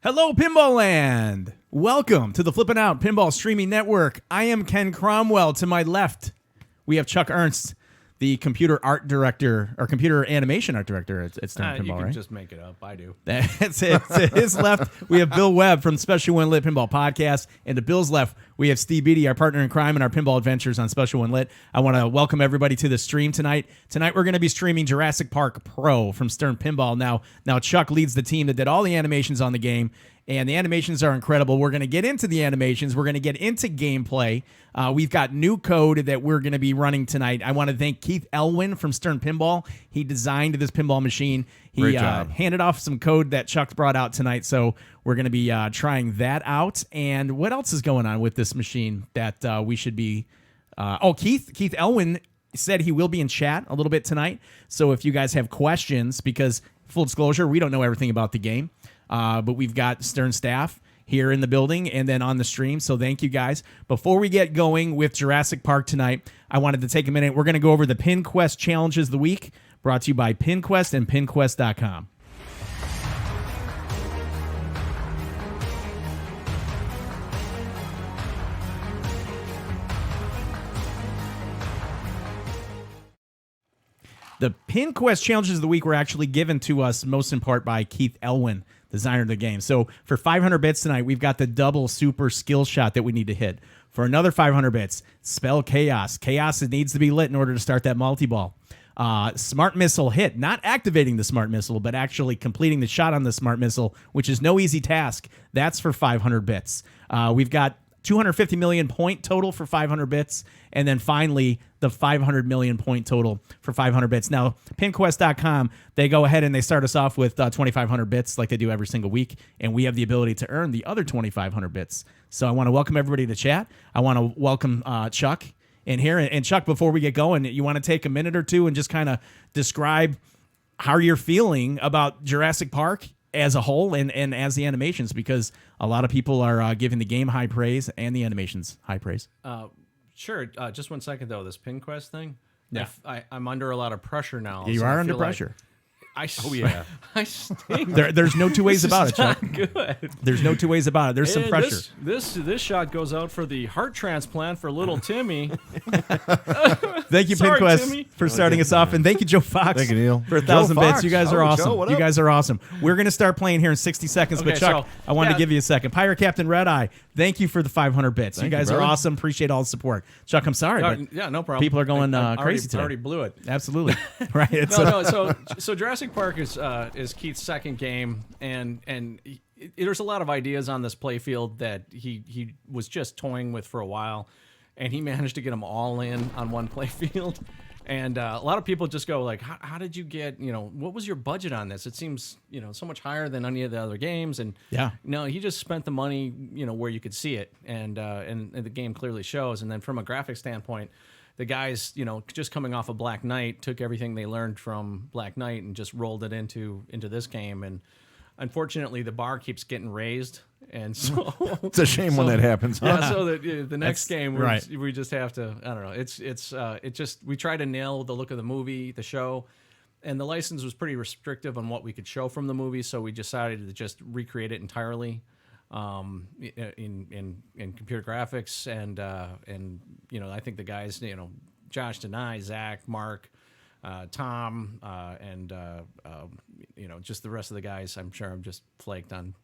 Hello, Pinball Land! Welcome to the Flip N Out Pinball Streaming Network. I am Ken Cromwell. To my left, we have Chuck Ernst, the computer art director, or computer animation art director at Stern Pinball, You can right? just make it up. I do. That's it. To his left, we have Bill Webb from Special One Lit Pinball Podcast. And to Bill's left, we have Steve Beatty, our partner in crime in our pinball adventures on Special One Lit. I want to welcome everybody to the stream tonight. Tonight, we're going to be streaming Jurassic Park Pro from Stern Pinball. Now Chuck leads the team that did all the animations on the game. And the animations are incredible. We're going to get into the animations. We're going to get into gameplay. We've got new code that we're going to be running tonight. I want to thank Keith Elwin from Stern Pinball. He designed this pinball machine. He handed off some code that Chuck brought out tonight. So we're going to be trying that out. And what else is going on with this machine that we should be... Keith Elwin said he will be in chat a little bit tonight. So if you guys have questions, because full disclosure, we don't know everything about the game. But we've got Stern staff here in the building and then on the stream. So thank you guys. Before we get going with Jurassic Park tonight, I wanted to take a minute. We're going to go over the PinQuest Challenges of the Week, brought to you by PinQuest and PinQuest.com. The PinQuest Challenges of the Week were actually given to us most in part by Keith Elwin, designer of the game. So for 500 bits tonight, we've got the double super skill shot that we need to hit. For another 500 bits, spell chaos. Chaos needs to be lit in order to start that multi-ball. Smart missile hit, not activating the smart missile, but actually completing the shot on the smart missile, which is no easy task. That's for 500 bits. We've got 250 million point total for 500 bits. And then finally, the 500 million point total for 500 bits. Now, PinQuest.com, they go ahead and they start us off with 2,500 bits like they do every single week. And we have the ability to earn the other 2,500 bits. So I want to welcome everybody to chat. I want to welcome Chuck in here. And Chuck, before we get going, you want to take a minute or two and just kind of describe how you're feeling about Jurassic Park as a whole and as the animations, because a lot of people are giving the game high praise and the animations high praise. Sure. Just 1 second, though. This PinQuest thing, yeah. I'm under a lot of pressure now. You are under pressure. I stink. There's no two ways about it, Chuck. Good. There's no two ways about it. There's some pressure. This shot goes out for the heart transplant for little Timmy. Thank you, PinQuest, for starting us off, and thank you, Joe Fox, thank you, Neil. for 1,000 bits. You guys are awesome. Joe, you guys are awesome. We're going to start playing here in 60 seconds, but Chuck, I wanted to give you a second. Pirate Captain Red Eye, thank you for the 500 bits. You guys are awesome. Appreciate all the support. Chuck, I'm sorry, but yeah, no problem. People are going crazy today. I already blew it. Absolutely. Right. So Jurassic Park is Keith's second game, and there's a lot of ideas on this playfield that he was just toying with for a while, and he managed to get them all in on one playfield. And a lot of people just go like, how did you get, what was your budget on this? It seems, so much higher than any of the other games. And no, he just spent the money, where you could see it. And the game clearly shows. And then from a graphic standpoint, the guys, just coming off of Black Knight, took everything they learned from Black Knight and just rolled it into this game. And unfortunately, the bar keeps getting raised. And so it's a shame when that happens. Huh? Yeah, so the next game we just have to, I don't know. We try to nail the look of the movie, the show, and the license was pretty restrictive on what we could show from the movie, so we decided to just recreate it entirely in computer graphics, and I think the guys, Josh, Denai, Zach, Mark, Tom, and just the rest of the guys. I'm sure I'm just flaked on.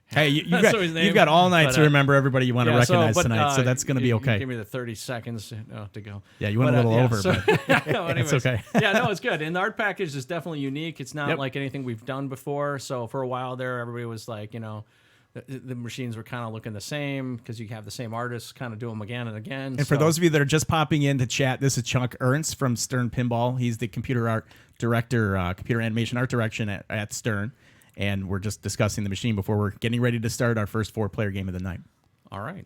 Hey, you've got all night to remember everybody you want to recognize tonight, so that's going to be okay. Give me the 30 seconds to go. Yeah, you went a little over, but it's okay. No, it's good. And the art package is definitely unique. It's not like anything we've done before. So for a while there, everybody was like, the machines were kind of looking the same because you have the same artists kind of do them again and again. And for those of you that are just popping in to chat, this is Chuck Ernst from Stern Pinball. He's the computer art director, computer animation art direction at Stern. And we're just discussing the machine before we're getting ready to start our first 4-player game of the night. All right.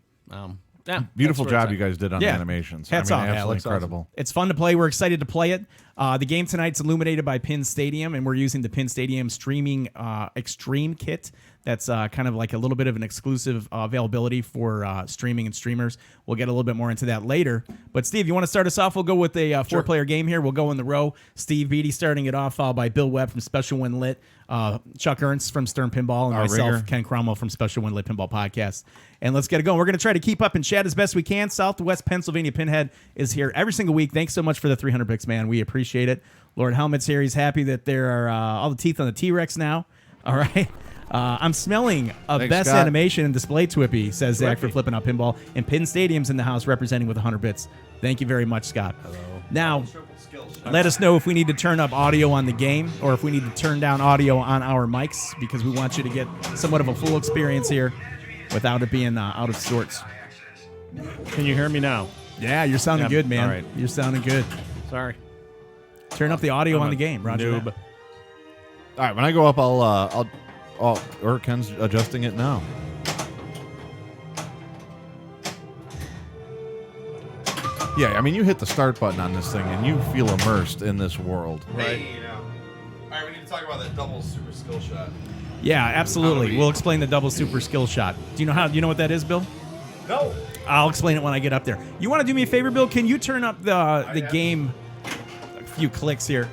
Beautiful job you guys did on the animations. Hats off. Absolutely incredible. Awesome. It's fun to play. We're excited to play it. The game tonight's illuminated by Pin Stadium, and we're using the Pin Stadium streaming Extreme kit That's kind of like a little bit of an exclusive availability for streaming and streamers. We'll get a little bit more into that later. But Steve, you want to start us off? We'll go with a four-player game here. We'll go in the row. Steve Beatty starting it off, followed by Bill Webb from Special When Lit, Chuck Ernst from Stern Pinball, and myself, ringer. Ken Cromwell from Special When Lit Pinball Podcast. And let's get it going. We're going to try to keep up and chat as best we can. Southwest Pennsylvania Pinhead is here every single week. Thanks so much for the 300 bits, man. We appreciate it. Lord Helmet's here. He's happy that there are all the teeth on the T-Rex now. All right. I'm smelling a Thanks, best Scott. animation and display Twippy, says Zach for Flipping Out Pinball. And Pin Stadium's in the house representing with 100 bits. Thank you very much, Scott. Hello. Now, let us know if we need to turn up audio on the game or if we need to turn down audio on our mics, because we want you to get somewhat of a full experience here without it being out of sorts. Can you hear me now? Yeah, you're sounding good, man. All right. You're sounding good. Sorry. Turn up the audio on the game, Roger. Noob. That. All right, when I go up, or Ken's adjusting it now. Yeah, I mean, you hit the start button on this thing, and you feel immersed in this world. Right. All right, we need to talk about that double super skill shot. Yeah, absolutely. We'll explain the double super skill shot. Do you know what that is, Bill? No. I'll explain it when I get up there. You want to do me a favor, Bill? Can you turn up the game a few clicks here?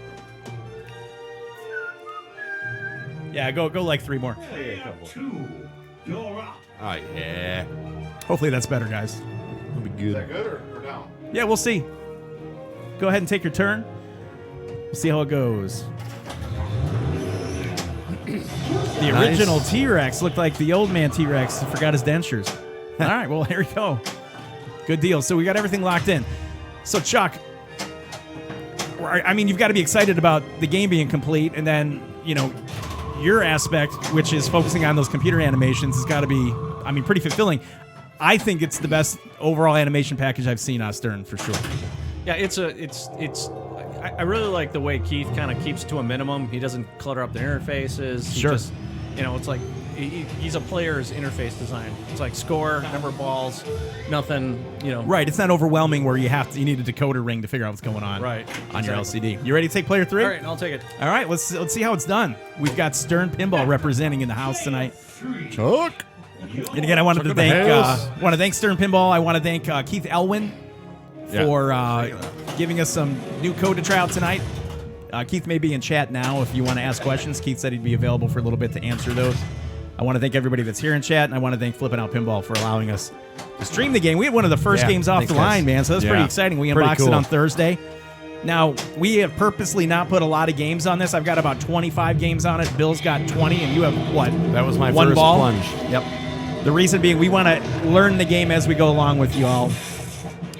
Yeah, go like 3 more. Oh, yeah. Hopefully that's better, guys. It'll be Is good. that good or down? Yeah, we'll see. Go ahead and take your turn. We'll see how it goes. The original T-Rex looked like the old man T-Rex who forgot his dentures. All right, well, here we go. Good deal. So we got everything locked in. So, Chuck, I mean, you've got to be excited about the game being complete, and then, your aspect, which is focusing on those computer animations, has got to be, pretty fulfilling. I think it's the best overall animation package I've seen on Stern, for sure. Yeah, I really like the way Keith kind of keeps to a minimum. He doesn't clutter up the interfaces. He Sure. just, it's like he's a player's interface design. It's like score, number of balls, nothing, Right, it's not overwhelming where you need a decoder ring to figure out what's going on Right, on your exactly. LCD. You ready to take player 3? All right, I'll take it. All right, let's see how it's done. We've got Stern Pinball representing in the house tonight. Chuck! And again, I wanted to thank Stern Pinball. I want to thank Keith Elwin for giving us some new code to try out tonight. Keith may be in chat now if you want to ask questions. Keith said he'd be available for a little bit to answer those. I want to thank everybody that's here in chat, and I want to thank Flippin' Out Pinball for allowing us to stream the game. We had one of the first games off the line, man, so that's pretty exciting. We unboxed it on Thursday. Now, we have purposely not put a lot of games on this. I've got about 25 games on it. Bill's got 20, and you have what? That was my one first ball? plunge. Yep. The reason being, we want to learn the game as we go along with you all.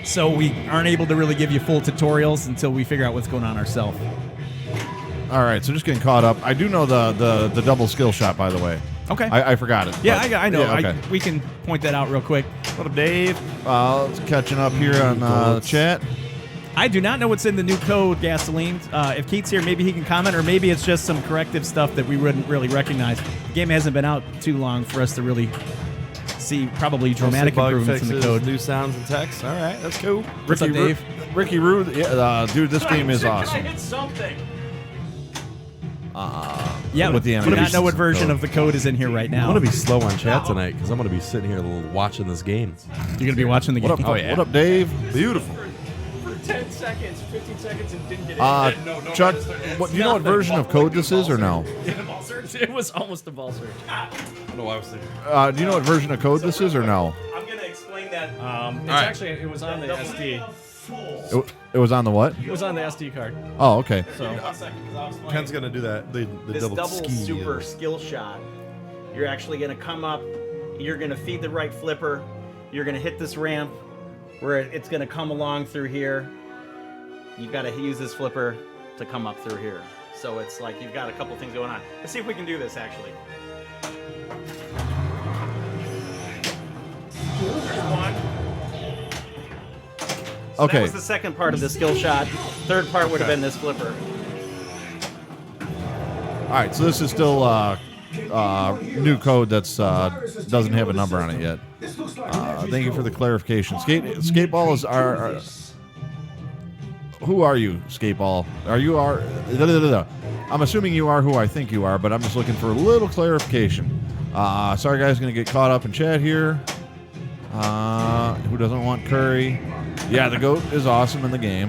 So we aren't able to really give you full tutorials until we figure out what's going on ourselves. All right, so just getting caught up. I do know the double skill shot, by the way. Okay. I forgot it. Yeah, but- I know. Yeah, okay. We can point that out real quick. What up, Dave? Catching up here on the chat. I do not know what's in the new code, Gasoline. If Keith's here, maybe he can comment, or maybe it's just some corrective stuff that we wouldn't really recognize. The game hasn't been out too long for us to really see probably dramatic Bug improvements in the fixes, code. New sounds and text. All right, that's cool. What's up, Dave? Ricky Rude. Yeah, dude, this game is I awesome. hit something. Yeah, with the do not animations know what version code. of the code is in here right I'm now. gonna be slow on chat tonight because I'm gonna be sitting here watching this game. You're going to be watching the game. What up, Oh, yeah. what up, Dave? Beautiful. For 10 seconds, 15 seconds, and didn't get it. No, Chuck, it's do you know what nothing. version of code this is, or no? It was almost a ball search. I don't know why I was thinking. Do you know what version of code this is, or no? I'm going to explain that. It was on the SD. It was on the what? It was on the SD card. Oh, okay. So Ken's gonna do that. The This double, double ski. super skill shot, you're actually going to come up, you're going to feed the right flipper, you're going to hit this ramp where it's going to come along through here. You've got to use this flipper to come up through here. So it's like you've got a couple things going on. Let's see if we can do this actually. There's one. So Okay. that was the second part of the skill shot. Third part would have been this flipper. All right, so this is still new code that's doesn't have a number on it yet. Thank you for the clarification. Skateball is our who are you, Skateball? Are you I'm assuming you are who I think you are, but I'm just looking for a little clarification. Sorry, guys, going to get caught up in chat here. Who doesn't want Curry? Yeah, the GOAT is awesome in the game.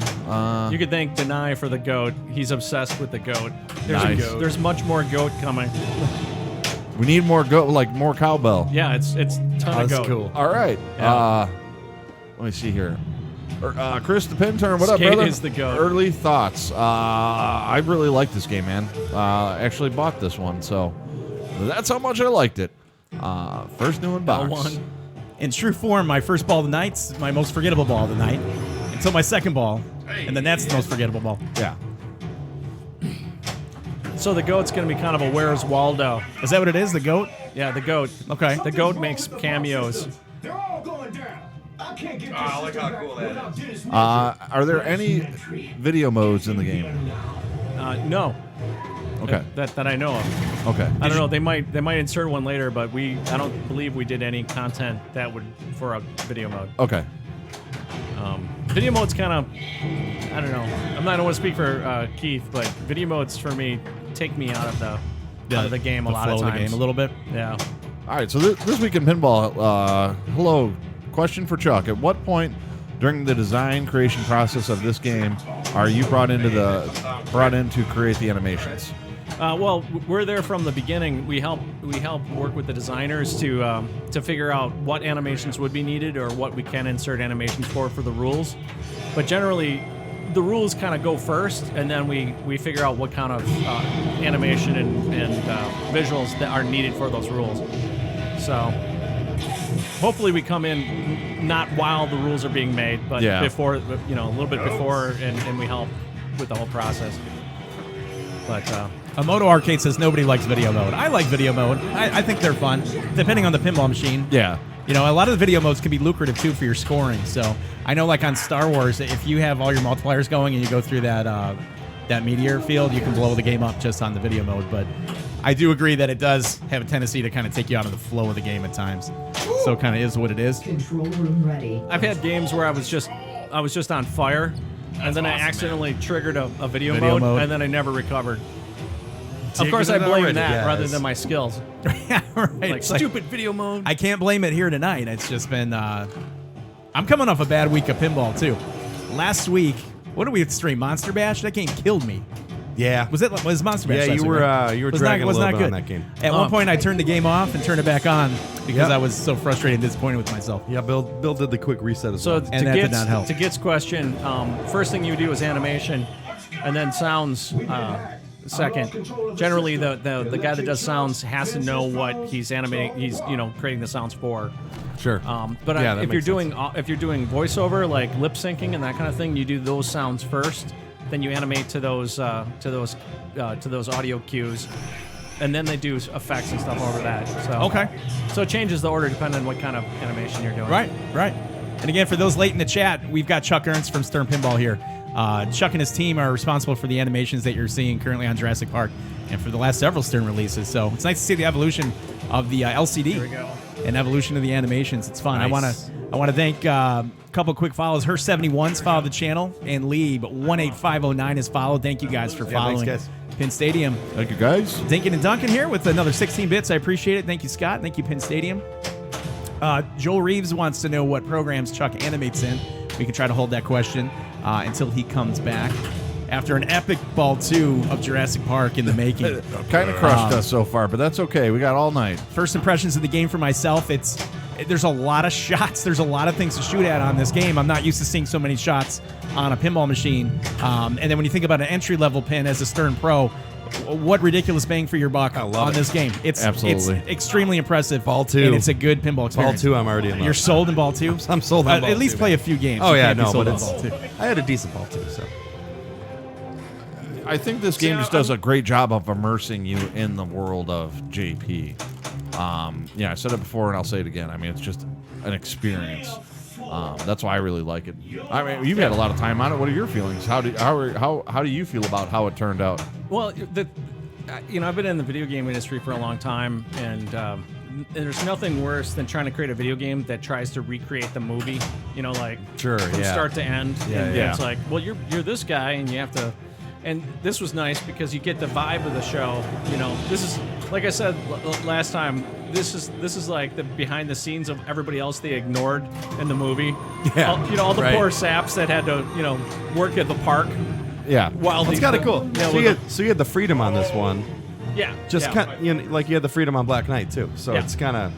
You could thank Deny for the GOAT. He's obsessed with the GOAT. Nice. There's much more GOAT coming. We need more GOAT, like more cowbell. Yeah, it's a ton of GOAT. cool. All right. Yeah. Let me see here. Chris the Pin Turner, what Skate up, brother? is the GOAT. Early thoughts. I really like this game, man. Actually bought this one, so that's how much I liked it. First new in box. L1. In true form, my first ball of the night's my most forgettable ball of the night until my second ball, and then that's the most forgettable ball. Yeah. So the GOAT's going to be kind of a Where's Waldo. Is that what it is? The GOAT? Yeah, the GOAT. Okay. The GOAT makes cameos. Oh, look how cool that is. Are there any video modes in the game? No. Okay. That I know of. Okay. I don't know. They might insert one later, but I don't believe we did any content that would for a video mode. Okay. Video mode's kind of, I don't know. I don't want to speak for Keith, but video modes for me take me out of the game a lot of flow times. The game a little bit. Yeah. All right. So this week in pinball, hello. Question for Chuck. At what point during the design creation process of this game are you brought in to create the animations? Well, we're there from the beginning. We help work with the designers to figure out what animations would be needed or what we can insert animations for the rules. But generally, the rules kind of go first, and then we figure out what kind of animation and visuals that are needed for those rules. So hopefully we come in not while the rules are being made, but before, a little bit before, and we help with the whole process. But Moto Arcade says nobody likes video mode. I like video mode. I think they're fun, depending on the pinball machine. Yeah. You know, a lot of the video modes can be lucrative, too, for your scoring. So I know, like, on Star Wars, if you have all your multipliers going and you go through that meteor field, you can blow the game up just on the video mode. But I do agree that it does have a tendency to kind of take you out of the flow of the game at times. So it kind of is what it is. Control room ready. I've had games where I was just on fire, and then I accidentally triggered a video mode, and then I never recovered. Of course, I blame that rather than my skills. Yeah, right. Like, It's stupid video mode. I can't blame it here tonight. It's just been... I'm coming off a bad week of pinball, too. Last week, what did we stream? Monster Bash? That game killed me. Yeah. Was Monster Bash? Yeah, last you week, were right? you were Was dragging not a little bit good. on that game. At one point, I turned the game off and turned it back on because I was so frustrated and disappointed with myself. Yeah, Bill did the quick reset as So well. And that did not help. To Git's question, first thing you do is animation, and then sounds second. Generally, the guy that does sounds has to know what he's animating. He's creating the sounds for. Sure. But Yeah, that if you're makes doing voiceover, like lip syncing and that kind of thing, you do those sounds first. Then you animate to those audio cues, and then they do effects and stuff over that. So Okay. So it changes the order depending on what kind of animation you're doing. Right. And again, for those late in the chat, we've got Chuck Ernst from Stern Pinball here. Chuck and his team are responsible for the animations that you're seeing currently on Jurassic Park and for the last several Stern releases. So it's nice to see the evolution of the LCD. Here we go. And evolution of the animations. It's fun. Nice. I want to thank a couple quick follows. Her71's followed the channel, and Lieb18509 has followed. Thank you guys for following. thanks, Pin Stadium. Thank you, guys. Dinkin and Duncan here with another 16 bits. I appreciate it. Thank you, Scott. Thank you, Pin Stadium. Joel Reeves wants to know what programs Chuck animates in. We can try to hold that question until he comes back. After an epic ball 2 of Jurassic Park in the making. Kind of crushed us so far, but that's okay. We got all night. First impressions of the game for myself, there's a lot of shots. There's a lot of things to shoot at on this game. I'm not used to seeing so many shots on a pinball machine. And then when you think about an entry-level pin as a Stern Pro, what ridiculous bang for your buck on this game. It's Absolutely. It's extremely impressive. Ball 2. And it's a good pinball experience. Ball 2, I'm already in love. You're sold in Ball 2? I'm sold on Ball At least 2, play man. a few games. Oh, You yeah, can't be no, sold but in it's, Ball 2. I had a decent Ball 2, so. I think this game just does a great job of immersing you in the world of JP. I said it before and I'll say it again. I mean, it's just an experience. That's why I really like it. I mean, you've had a lot of time on it. What are your feelings? How do you feel about how it turned out? Well, I've been in the video game industry for a long time, and there's nothing worse than trying to create a video game that tries to recreate the movie. Sure, from yeah. start to end. Yeah, and yeah. It's like, well, you're this guy, and you have to. And this was nice because you get the vibe of the show. This is like I said last time. this is like the behind the scenes of everybody else they ignored in the movie. Yeah, all the right. poor saps that had to work at the park. Yeah. While That's these- kind of cool. Yeah, So you had the freedom on this one. yeah, Just yeah. kind, like you had the freedom on Black Knight too. So Yeah. it's kind of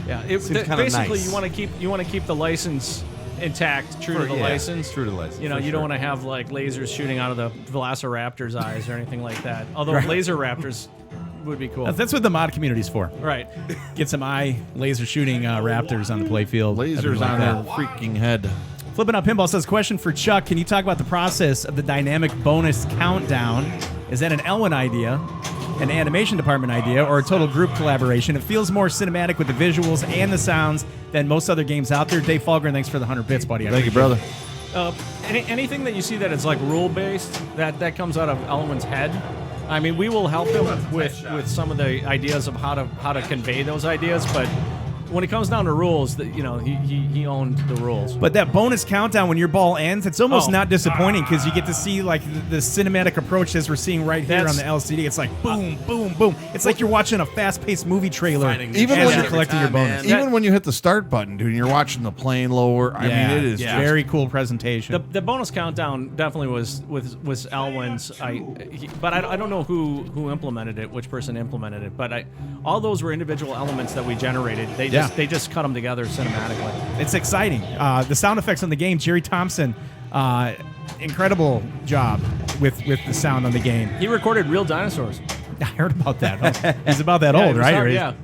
Yeah, Seems kinda basically nice. you want to keep the license intact, true to the license. True to the license. You know, for you sure. don't want to have like lasers shooting out of the Velociraptor's eyes or anything like that. Although laser raptors would be cool. That's what the mod community's for. Right. Get some eye laser shooting raptors on the playfield. Lasers everything like on their that. freaking head. Flipping Out Pinball says, question for Chuck. Can you talk about the process of the dynamic bonus countdown? Is that an Elwin idea, an animation department idea, or a total group collaboration? It feels more cinematic with the visuals and the sounds than most other games out there. Dave Falgren, thanks for the 100 bits, buddy. I Thank you, appreciate brother. Anything that you see that is like rule based, that comes out of Elwin's head. I mean, we will help him with some of the ideas of how to convey those ideas, but when it comes down to rules, he owned the rules. But that bonus countdown when your ball ends, it's almost Oh. not disappointing because you get to see like the cinematic approach as we're seeing right here on the LCD. It's like boom, boom, boom. It's like you're watching a fast-paced movie trailer Even as when you're you- collecting your bonus. Even when you hit the start button, dude, and you're watching the plane lower. I mean, it is just very cool presentation. The bonus countdown definitely was Elwin's. But I don't know who implemented it, which person implemented it. But all those were individual elements that we generated. They just cut them together cinematically. It's exciting. The sound effects on the game, Jerry Thompson, incredible job with the sound on the game. He recorded real dinosaurs. I heard about that. Huh? He's about that Yeah, old, he was right? out- Or yeah.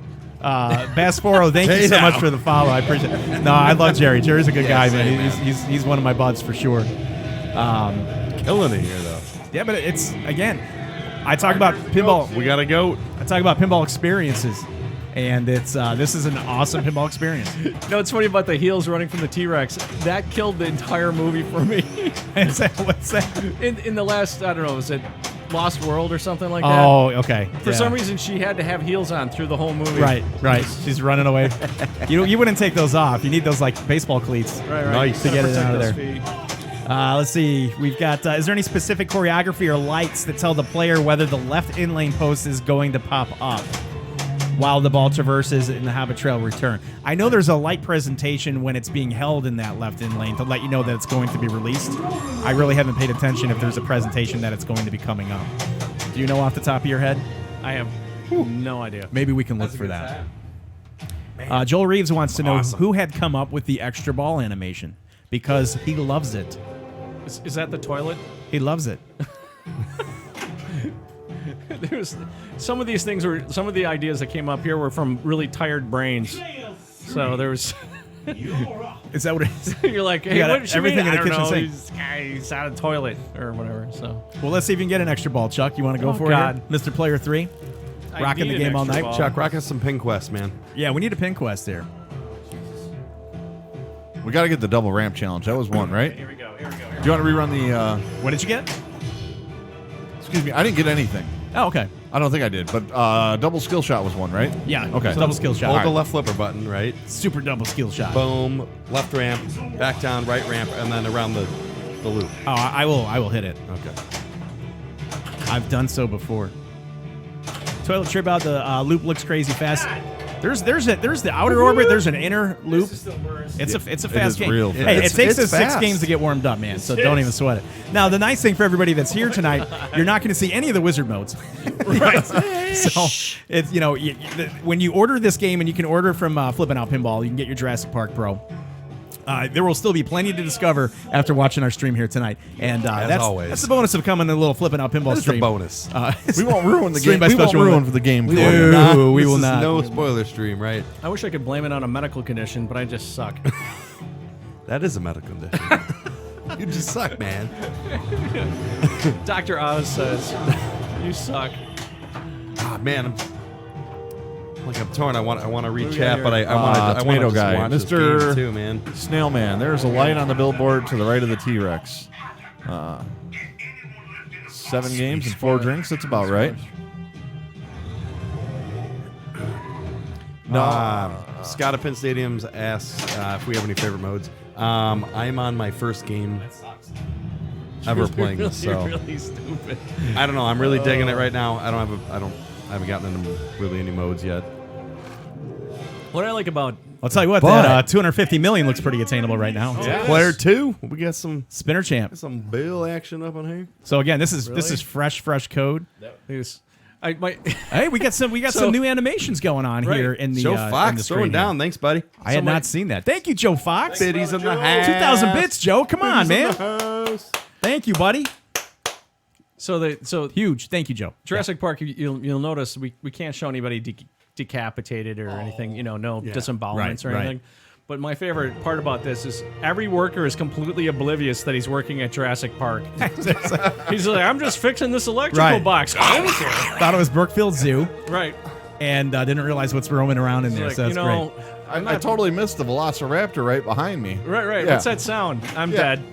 Bassforo, thank you so much for the follow. I appreciate it. No, I love Jerry. Jerry's a good guy, same, man. He's one of my buds for sure. killing it here though. Yeah, but it's, again, I talk about pinball. We got to go. I talk about pinball experiences, and it's this is an awesome pinball experience. You know what's funny about the heels running from the T-Rex? That killed the entire movie for me. What's that? In the last, I don't know, was it Lost World or something like that? Oh, okay. For some reason, she had to have heels on through the whole movie. Right. She's running away. You wouldn't take those off. You need those like baseball cleats. Right. Nice. To get it Protect out of those there. feet. Let's see. We've got. Is there any specific choreography or lights that tell the player whether the left in-lane post is going to pop up while the ball traverses in the habit trail return? I know there's a light presentation when it's being held in that left in lane to let you know that it's going to be released. I really haven't paid attention if there's a presentation that it's going to be coming up. Do you know off the top of your head? I have no idea. Maybe we can look for that. Joel Reeves wants to know who had come up with the extra ball animation because he loves it. Is that the toilet? He loves it. There's some of these things were some of the ideas that came up here were from really tired brains. So there was. Is that what it is? You're like, hey, got what should everything mean? in the I don't kitchen know. sink. He's out of the toilet or whatever. So Well, let's see if you can get an extra ball, Chuck. You want to go Oh, for God. it, here? Mr. Player 3? I Rocking need the an game all extra night. ball. Chuck, rock us some Pin Quest, man. Yeah, we need a pin quest there. We got to get the double ramp challenge. That was one, right? Here we go. Here we go. Do you want to rerun the? What did you get? Excuse me, I didn't get anything. Oh, okay. I don't think I did, but double skill shot was one, right? Yeah. Okay. Double skill shot. Hold All the right. left flipper button, right? Super double skill shot. Boom, left ramp, back down, right ramp, and then around the loop. Oh, I will hit it. Okay. I've done so before. Toilet trip out. The loop looks crazy fast. There's the outer orbit. There's an inner loop. It's a fast is game. real Hey, fast. it takes It's us 6 fast. games to get warmed up, man. So don't even sweat it. Now the nice thing for everybody that's here tonight, you're not going to see any of the wizard modes. Right. So it's when you order this game, and you can order from Flip N Out Pinball, you can get your Jurassic Park Pro. There will still be plenty to discover after watching our stream here tonight, and that's always. that's the bonus of coming to a little Flip N Out Pinball That's stream. the bonus. We won't ruin the Stream game. by We won't special ruin event. for the game. We for will you. not. We This will is not. no spoiler stream, right? I wish I could blame it on a medical condition, but I just suck. That is a medical condition. You just suck, man. Dr. Oz says, you suck. Ah, man, I'm torn. I want to read we got chat, here? but I want to Tomato just guy. watch this Mr. game too, man. Snailman, there's a light on the billboard to the right of the T-Rex. 7 games and 4 drinks. That's about right. No, Scott at Penn Stadiums asks if we have any favorite modes. I'm on my first game ever playing this, so You're really stupid. I don't know. I'm really digging it right now. I haven't gotten into really any modes yet. What I like about I'll tell you what, But- that 250 million looks pretty attainable right now. Player 2. We got some Spinner champ. bill action up on here. So again, this is fresh code. I We got some So- new animations going on Right. here in the Joe in the Fox stream throwing here. down. Thanks, buddy. I had not seen that. Thank you, Joe Fox. Biddies in the house. 2,000 bits, Joe. Come on, Biddies in man. the house. Thank you, buddy. so Huge. Thank you, Joe. Jurassic Park, you'll notice we can't show anybody decapitated or anything, no disembowelments Right, or right. anything. But my favorite part about this is every worker is completely oblivious that he's working at Jurassic Park. He's like, I'm just fixing this electrical Right. box. I don't care. Thought it was Brookfield Zoo Right. and didn't realize what's roaming around in there. Like, so that's great. I totally missed the Velociraptor right behind me. Right. Yeah. What's that sound? I'm Yeah. dead.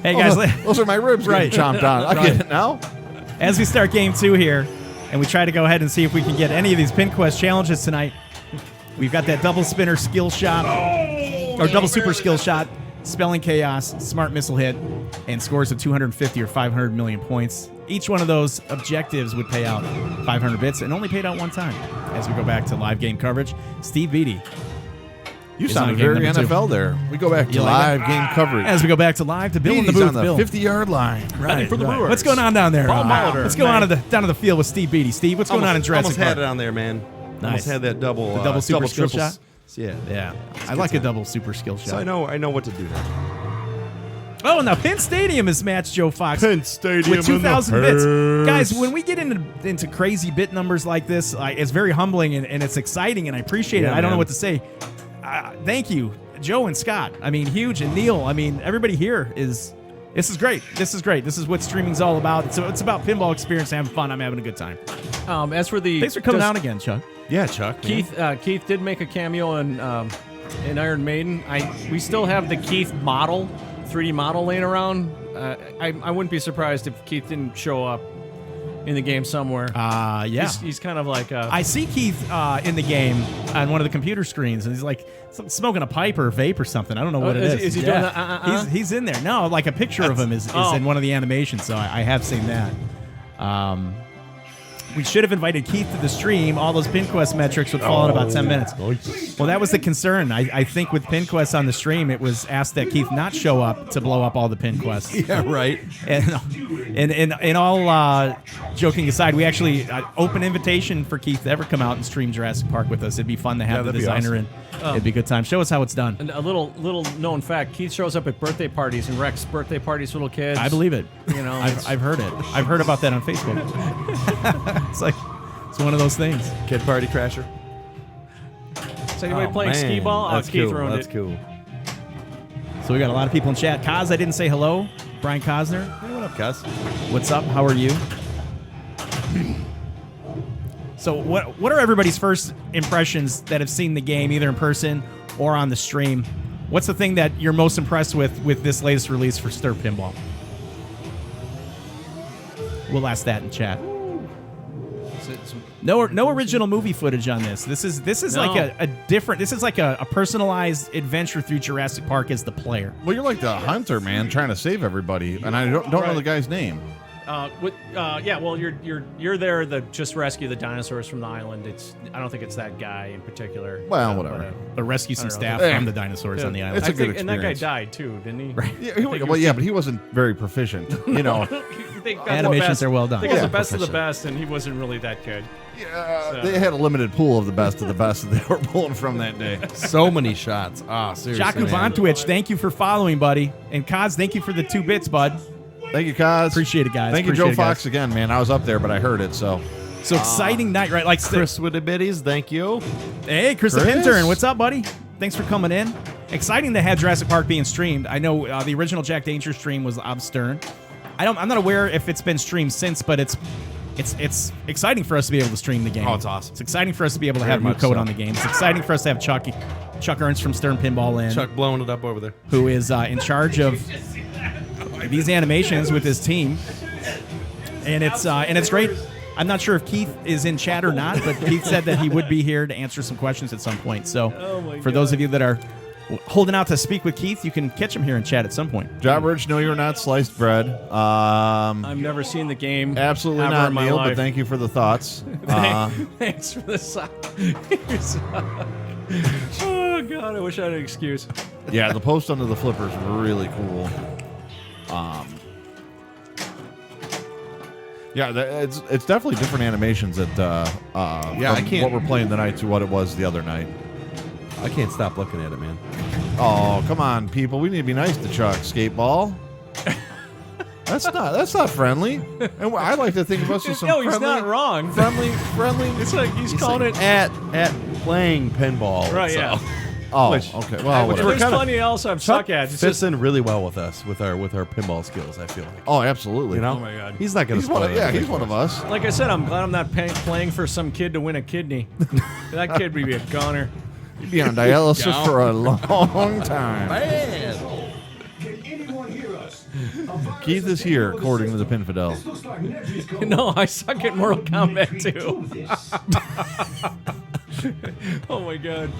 Hey, guys, Those are my ribs Right. getting chomped on. I Right. get it now. as we start game 2 here, and we try to go ahead and see if we can get any of these Pin Quest challenges tonight, we've got that double spinner skill shot, or double super skill shot, spelling chaos, smart missile hit, and scores of 250 or 500 million points. Each one of those objectives would pay out 500 bits, and only paid out one time. As we go back to live game coverage, Steve Beatty. You Is on sounded game very number 2. NFL there. We go back to You like live game coverage. As we go back to live to Bill in the Beatty's booth. on the Bill. 50-yard line. Right, for the right. Brewers. What's going on down there? Paul Molitor. Let's go on to down to the field with Steve Beatty. Steve, what's going on in Jurassic Almost Park? had it on there, man. Nice. Almost had that double. The double super skill triple shot? Yeah. Yeah, I like a double super skill shot. So I know what to do there. Oh, now Penn Stadium has matched Joe Fox Penn Stadium with 2,000 bits. in the Guys, house. when we get into crazy bit numbers like this, it's very humbling and it's exciting, and I appreciate it. Yeah, I don't know man. what to say. Thank you, Joe and Scott. I mean, Huge and Neil. I mean, everybody here is. This is great. This is great. This is what streaming's all about. So it's about pinball experience, having fun. I'm having a good time. As for the Thanks for coming just- out again, Chuck. Yeah, Chuck. man. Keith did make a cameo in Iron Maiden. We still have the Keith model, 3D model laying around. I wouldn't be surprised if Keith didn't show up in the game somewhere. Yeah. He's kind of like a, I see Keith in the game on one of the computer screens, and he's like smoking a pipe or a vape or something. I don't know what it is. is he doing the He's in there. No, like a picture of him is Oh. in one of the animations, so I have seen that. We should have invited Keith to the stream. All those PinQuest metrics would fall in about 10 minutes. Well, that was the concern. I think with PinQuest on the stream, it was asked that Keith not show up to blow up all the PinQuests. Yeah, right. And in all joking aside, we actually open invitation for Keith to ever come out and stream Jurassic Park with us. It'd be fun to have the that'd be designer awesome. in. It'd be a good time. Show us how it's done. and a little known fact. Keith shows up at birthday parties and wrecks birthday parties for little kids. I believe it. You know, I've heard it. I've heard about that on Facebook. It's like it's one of those things. Kid party crasher. Is anybody Oh, playing man. skee ball? That's Keith cool. ruined That's it. cool. So we got a lot of people in chat. Kaz, I didn't say hello. Brian Cosner, Hey, what up, Cuz? what's up? How are you? So what are everybody's first impressions that have seen the game either in person or on the stream? What's the thing that you're most impressed with this latest release for Stir Pinball? We'll ask that in chat. No original movie footage on this. This is No. like a different. This is like a personalized adventure through Jurassic Park as the player. Well, you're like the hunter, man, trying to save everybody, and I don't know Right. the guy's name. Yeah, well, you're there to just rescue the dinosaurs from the island. I don't think it's that guy in particular. Well, whatever. But rescue some I don't know. staff Yeah. from the dinosaurs on the island. It's a good And that guy experience. died too, didn't he? Right. Yeah, but he wasn't very proficient. You know, They got Animations the best. are well done. They got Yeah, the best of the proficient. best, and he wasn't really that good. they had a limited pool of the best that they were pulling from that day. So many shots. Ah, seriously. Jaku man. Von Twitch, thank you for following, buddy. And Kaz, thank you for the 2 bits, bud. Thank you, Kaz. Appreciate it, guys. Thank you, Appreciate Joe it, guys. Fox, again, man. I was up there, but I heard it, so. So exciting night, right? Like Chris with the biddies. Thank you. Hey, Chris the Chris. Intern, what's up, buddy? Thanks for coming in. Exciting to have Jurassic Park being streamed. I know the original Jack Danger stream was Ob Stern. I'm not aware if it's been streamed since, but it's exciting for us to be able to stream the game. Oh, it's awesome. It's exciting for us to be able to Very have new much code so. on the game. It's exciting for us to have Chuck Ernst from Stern Pinball in, Chuck blowing it up over there. who is in charge of these animations with his team, and it's great. I'm not sure if Keith is in chat or not, but Keith said that he would be here to answer some questions at some point. So, for those of you that are holding out to speak with Keith, you can catch him here in chat at some point. Jobberge, no, you're not sliced bread. I've never seen the game. Absolutely ever not, in my Neil, life. but thank you for the thoughts. Thanks for the side. Oh god, I wish I had an excuse. Yeah, the post under the flippers were really cool. Yeah, it's definitely different animations that what we're playing tonight to what it was the other night. I can't stop looking at it, man. Oh, come on, people. We need to be nice to Chuck, skateball. That's not friendly. And I like to think of us as some No, he's friendly, not wrong. friendly. It's like he's calling it. At playing pinball. Right, so. yeah. Oh, Which- okay. Well, which whatever. There's kinda- plenty else I'm Chuck stuck at. It's fits just, in really well with us with our pinball skills. I feel like. Oh, absolutely. You know, Oh my God. he's not gonna. He's one of, spoil anything he's one for of us. us. like I said, I'm glad I'm not playing for some kid to win a kidney. That kid would be a goner. He'd be on dialysis for a long time. Can anyone hear us? Keith is here, according to the Pinfidel. Looks like Nedry's going No, I suck at Mortal Kombat to too. this. Oh my god.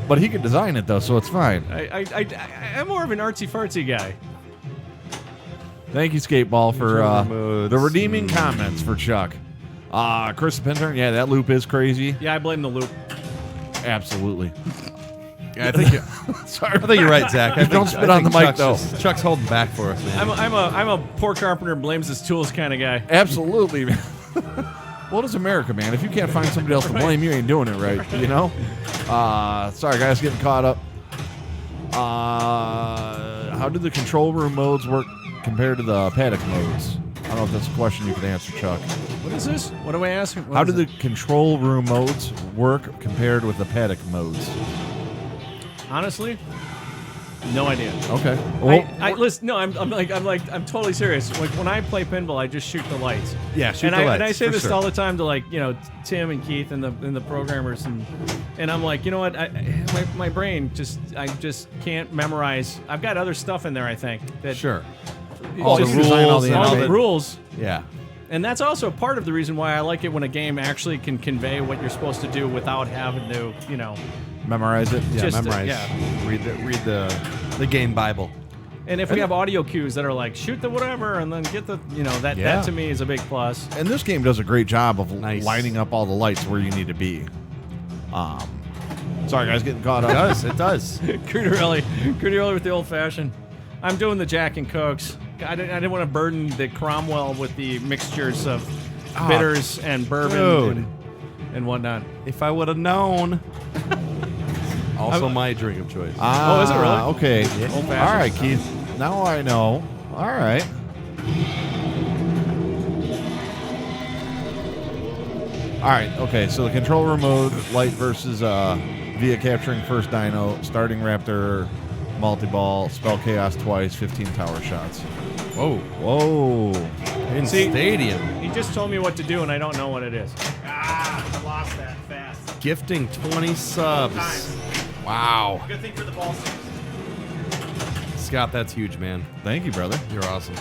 But he can design it, though, so it's fine. I'm more of an artsy fartsy guy. Thank you, Skateball, for Modes. the redeeming comments for Chuck. Chris Pinter, yeah, that loop is crazy. Yeah, I blame the loop. Absolutely. Yeah, I think. Sorry. I think you're right, Zach. I Don't think- spit I on the think mic, though. Chuck's holding back for us, man. I'm a poor carpenter and blames his tools kind of guy. Absolutely, man. What is America, man? If you can't find somebody else to blame, you ain't doing it right, you know? Sorry, guys, getting caught up. How do the control room modes work compared to the paddock modes? I don't know if that's a question you can answer, Chuck. What is this? What do I ask? What How is do the it? control room modes work compared with the paddock modes? Honestly, no idea. Okay. I listen. No, I'm totally serious. Like when I play pinball, I just shoot the lights. Yeah, shoot and the I, lights, And I say for this sure. all the time to Tim and Keith and the programmers and I'm like, you know what? My brain I just can't memorize. I've got other stuff in there. I think that Sure. All the just- rules, all the all the animation. rules. Yeah. And that's also part of the reason why I like it when a game actually can convey what you're supposed to do without having to, Memorize it. Yeah, Just, memorize. yeah. Read the game Bible. And if we have audio cues that are like shoot the whatever and then get the that Yeah. to me is a big plus. And this game does a great job of Nice. lining up all the lights where you need to be. Sorry, guys, getting caught up. It does. Cruderelli with the old fashioned. I'm doing the Jack and Cokes. I didn't want to burden the Cromwell with the mixtures of bitters and bourbon dude. and whatnot. If I would have known. Also, my drink of choice. Oh, is it really? Okay. Old-fashioned. All right, Keith. Now I know. All right. All right. Okay. So the control room mode, light versus via capturing first dino, starting Raptor, multi-ball, spell chaos twice, 15 tower shots. Whoa. Whoa. In See- stadium. He just told me what to do and I don't know what it is. I lost that fast. Gifting 20 subs. Wow. Good thing for the ball. Scott, that's huge, man. Thank you, brother. You're awesome.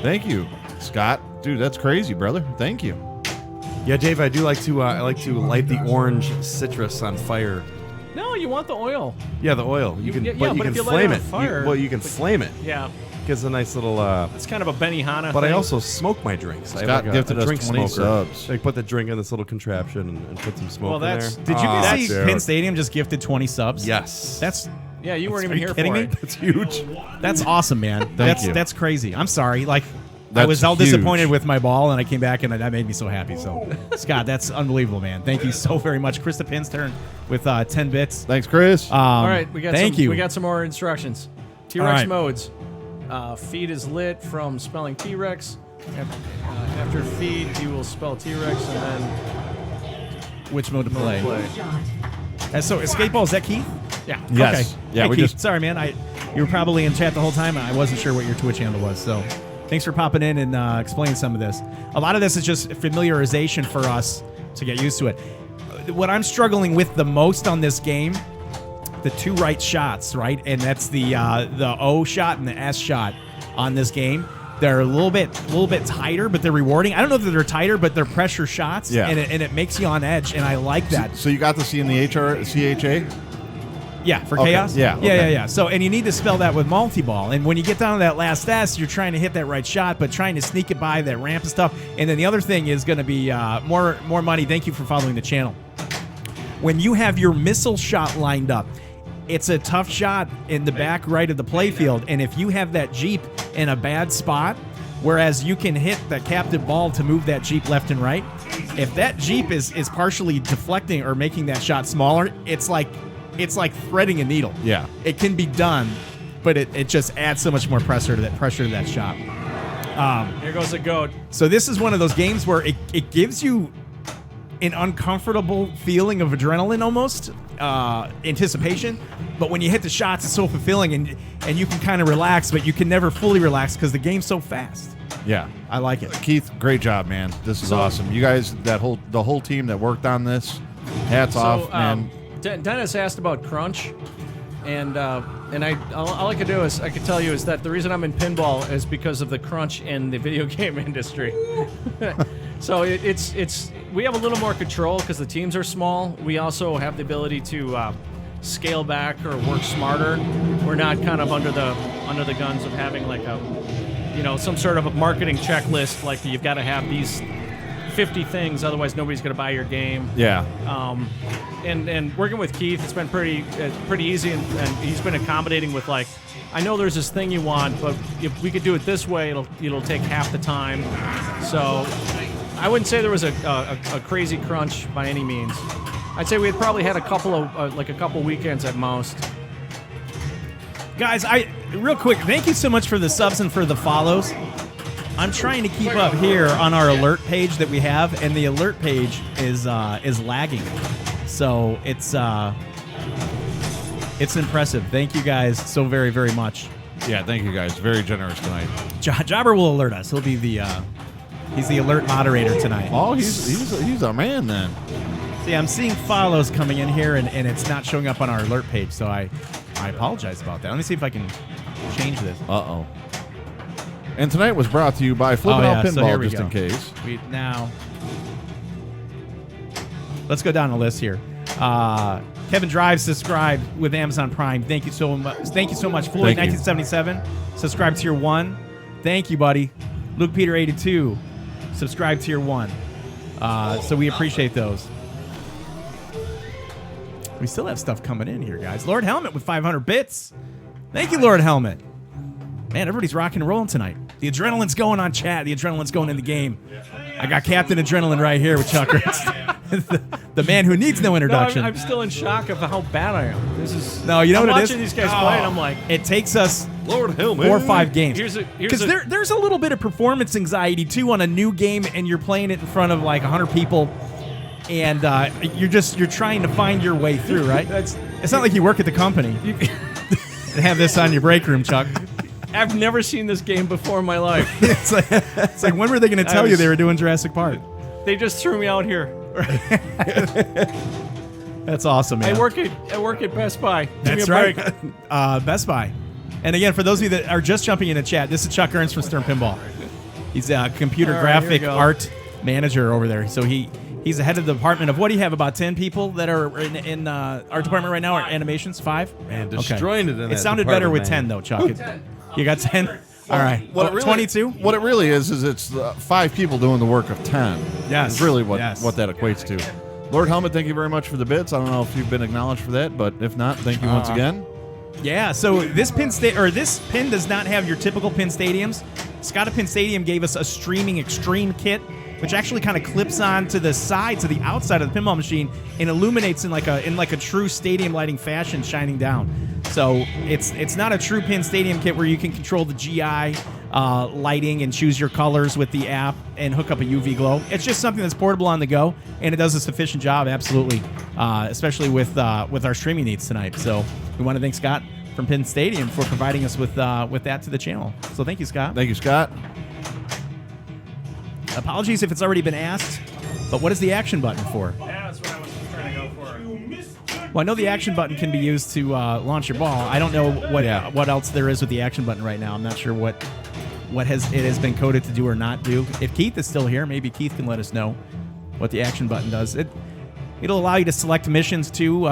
Thank you, Scott. Dude, that's crazy, brother. Thank you. Yeah, Dave, I do like to light the orange citrus on fire. No, you want the oil. Yeah, the oil. You can, yeah, but you but can if you light flame it it. on fire- Well, you can flame it. Yeah. Gives a nice little. It's kind of a Benihana But thing. I also smoke my drinks. I Scott have like gifted a us drink 20 smoker. subs. Like put the drink in this little contraption and put some smoke Well, in that's- there. Did you Ah, guys see dude. Penn Stadium just gifted 20 subs? Yes. That's Yeah, you weren't Are even you here kidding for me? it. That's huge. That's awesome, man. That's you. that's crazy. I'm sorry. Like I That's was all huge. disappointed with my ball, and I came back, and that made me so happy. So, Scott, that's unbelievable, man. Thank you so very much. Krista Pin's turn with 10 bits. Thanks, Chris. All right, we got thank some, you. We got some more instructions. T-Rex All right. modes. Feed is lit from spelling T-Rex. After feed, you will spell T-Rex and then Which mode to play? play. So, escape ball, is that Keith? Yeah. Yes. Okay. Yeah, Hey, we Keith, just- sorry, man. You were probably in chat the whole time. I wasn't sure what your Twitch handle was. So, thanks for popping in and explaining some of this. A lot of this is just familiarization for us to get used to it. What I'm struggling with the most on this game, the two right shots, right, and that's the O shot and the S shot on this game. They're a little bit tighter, but they're rewarding. I don't know if they're tighter, but they're pressure shots, Yeah. and it makes you on edge, and I like that. So you got to see in the CHA? Yeah, for Okay, chaos? yeah, okay. Yeah. So, and you need to spell that with multi-ball. And when you get down to that last S, you're trying to hit that right shot, but trying to sneak it by that ramp and stuff. And then the other thing is going to be more money. Thank you for following the channel. When you have your missile shot lined up, it's a tough shot in the back right of the playfield. And if you have that Jeep in a bad spot, whereas you can hit that captive ball to move that Jeep left and right, if that Jeep is partially deflecting or making that shot smaller, it's like threading a needle. Yeah. It can be done, but it just adds so much more pressure to that shot. Here goes the goat. So this is one of those games where it gives you an uncomfortable feeling of adrenaline almost, anticipation. But when you hit the shots, it's so fulfilling, and you can kind of relax, but you can never fully relax because the game's so fast. Yeah. I like it. Keith, great job, man. This is awesome. You guys, the whole team that worked on this, hats off, man. Dennis asked about crunch, and all I could do is I could tell you is that the reason I'm in pinball is because of the crunch in the video game industry. So it's we have a little more control because the teams are small. We also have the ability to scale back or work smarter. We're not kind of under the guns of having like some sort of a marketing checklist, like you've got to have these 50 things, otherwise nobody's going to buy your game. Yeah. And working with Keith, it's been pretty easy, and he's been accommodating with like, I know there's this thing you want, but if we could do it this way, it'll take half the time. So I wouldn't say there was a crazy crunch by any means. I'd say we had probably had a couple weekends at most. Guys, real quick, thank you so much for the subs and for the follows. I'm trying to keep up here on our alert page that we have, and the alert page is lagging. So it's impressive. Thank you guys so very, very much. Yeah, thank you guys. Very generous tonight. Jobber will alert us. He'll be he's the alert moderator tonight. Oh, he's a man then. See, I'm seeing follows coming in here, and it's not showing up on our alert page, so I apologize about that. Let me see if I can change this. Uh-oh. And tonight was brought to you by Flip N Out so here Pinball, we just go. in case. Now, let's go down the list here. Kevin Drive subscribed with Amazon Prime. Thank you so much. Thank you so much. Floyd, Thank you. 1977, subscribe tier 1. Thank you, buddy. Luke Peter 82, subscribe tier 1. So we appreciate those. We still have stuff coming in here, guys. Lord Helmet with 500 bits. Thank you, Lord Helmet. Man, everybody's rocking and rolling tonight. The adrenaline's going on chat. The adrenaline's going in the game. I got Captain Adrenaline right here with Chuck Ernst. the man who needs no introduction. No, I'm still in shock of how bad I am. This is No, you know I'm what it is? watching these guys play, and I'm like, It takes us Lord Helmet. 4 or 5 games. Here's Because there's a little bit of performance anxiety, too, on a new game, and you're playing it in front of like 100 people, and you're trying to find your way through, right? It's not like you work at the company. And have this on your break room, Chuck. I've never seen this game before in my life. It's like when were they going to tell you they were doing Jurassic Park? They just threw me out here. That's awesome, man. I work at Best Buy. Give That's me a right. break. Best Buy. And again, for those of you that are just jumping in the chat, this is Chuck Ernst from Stern Pinball. He's a computer All right, here we graphic go. art manager over there. So he's the head of the department of, what do you have, about 10 people that are in our department right now, or animations? 5? Man, destroying it in It that sounded better with department, 10, though, Chuck. You got 10? All right. What it really, 22? What it really is it's 5 people doing the work of 10. Yes. Is really what Yes. that equates to. Lord Helmet, thank you very much for the bits. I don't know if you've been acknowledged for that, but if not, thank you once again. Yeah, so this pin does not have your typical pin stadiums. Scott Pin Stadium gave us a streaming extreme kit, which actually kind of clips on to the side, to the outside of the pinball machine, and illuminates in like a true stadium lighting fashion, shining down. So it's not a true pin stadium kit where you can control the GI lighting and choose your colors with the app and hook up a UV glow. It's just something that's portable on the go, and it does a sufficient job, absolutely, especially with our streaming needs tonight. So we want to thank Scott from Pin Stadium for providing us with that to the channel. So thank you, Scott. Thank you, Scott. Apologies if it's already been asked, but what is the action button for? Yeah, that's what I was trying to go for. Well, I know the action button can be used to launch your ball. I don't know what else there is with the action button right now. I'm not sure what has been coded to do or not do. If Keith is still here, maybe Keith can let us know what the action button does. It'll allow you to select missions too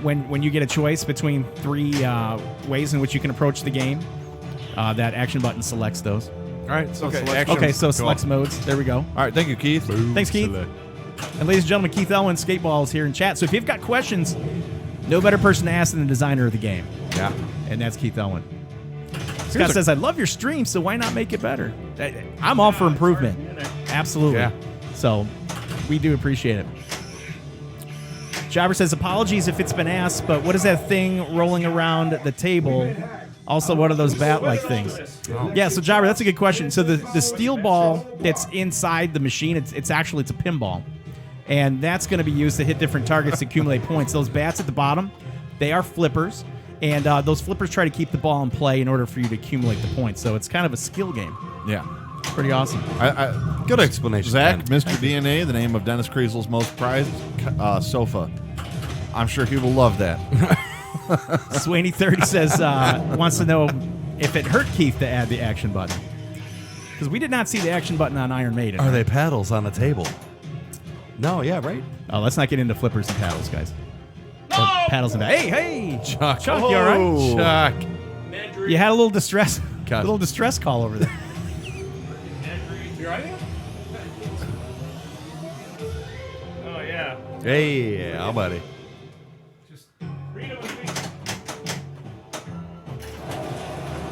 when you get a choice between 3 ways in which you can approach the game. That action button selects those. All right. So Okay, select- action. Okay, so Cool. selects modes. There we go. All right, thank you, Keith. Thanks, Keith. And ladies and gentlemen, Keith Elwin, Skateball, is here in chat. So if you've got questions, no better person to ask than the designer of the game. Yeah. And that's Keith Elwin. Scott says, I love your stream, so why not make it better? I'm all for improvement. Absolutely. Yeah. So we do appreciate it. Jobber says, apologies if it's been asked, but what is that thing rolling around the table? Also, what are those bat-like things? Yeah, so Jobber, that's a good question. So the steel ball that's inside the machine, it's a pinball. And that's going to be used to hit different targets to accumulate points. Those bats at the bottom, they are flippers. And those flippers try to keep the ball in play in order for you to accumulate the points. So it's kind of a skill game. Yeah. Pretty awesome. Good explanation. Zach, Ben. Mr. DNA, the name of Dennis Kreesel's most prized sofa. I'm sure he will love that. Swaney30 says, wants to know if it hurt Keith to add the action button. Because we did not see the action button on Iron Maiden. Are they paddles on the table? No. Yeah. Right. Oh, let's not get into flippers and paddles, guys. Or paddles and hey, Chuck. Chuck, you all right? Chuck. You had a little distress, God. little distress call over there. Oh yeah. Hey, yeah, buddy.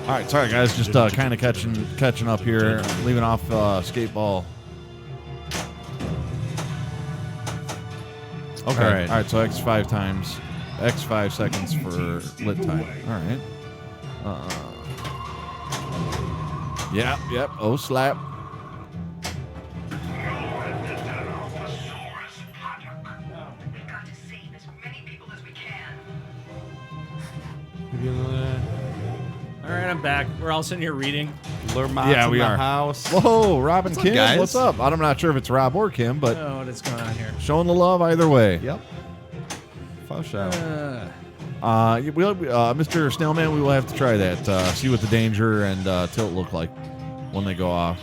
All right, sorry guys, just kind of catching up here, leaving off skateball. Okay. All right. So X 5 times, X 5 seconds for lit time. All right. Yep. Oh, slap. All right, I'm back. We're all sitting here reading. Yeah, we are. House. Whoa, Rob and What's up, Kim, guys? what's up? I'm not sure if it's Rob or Kim, but Oh, what is going on here? showing the love either way. Yep. Faux show. Mr. Snailman, we will have to try that. See what the danger and tilt look like when they go off.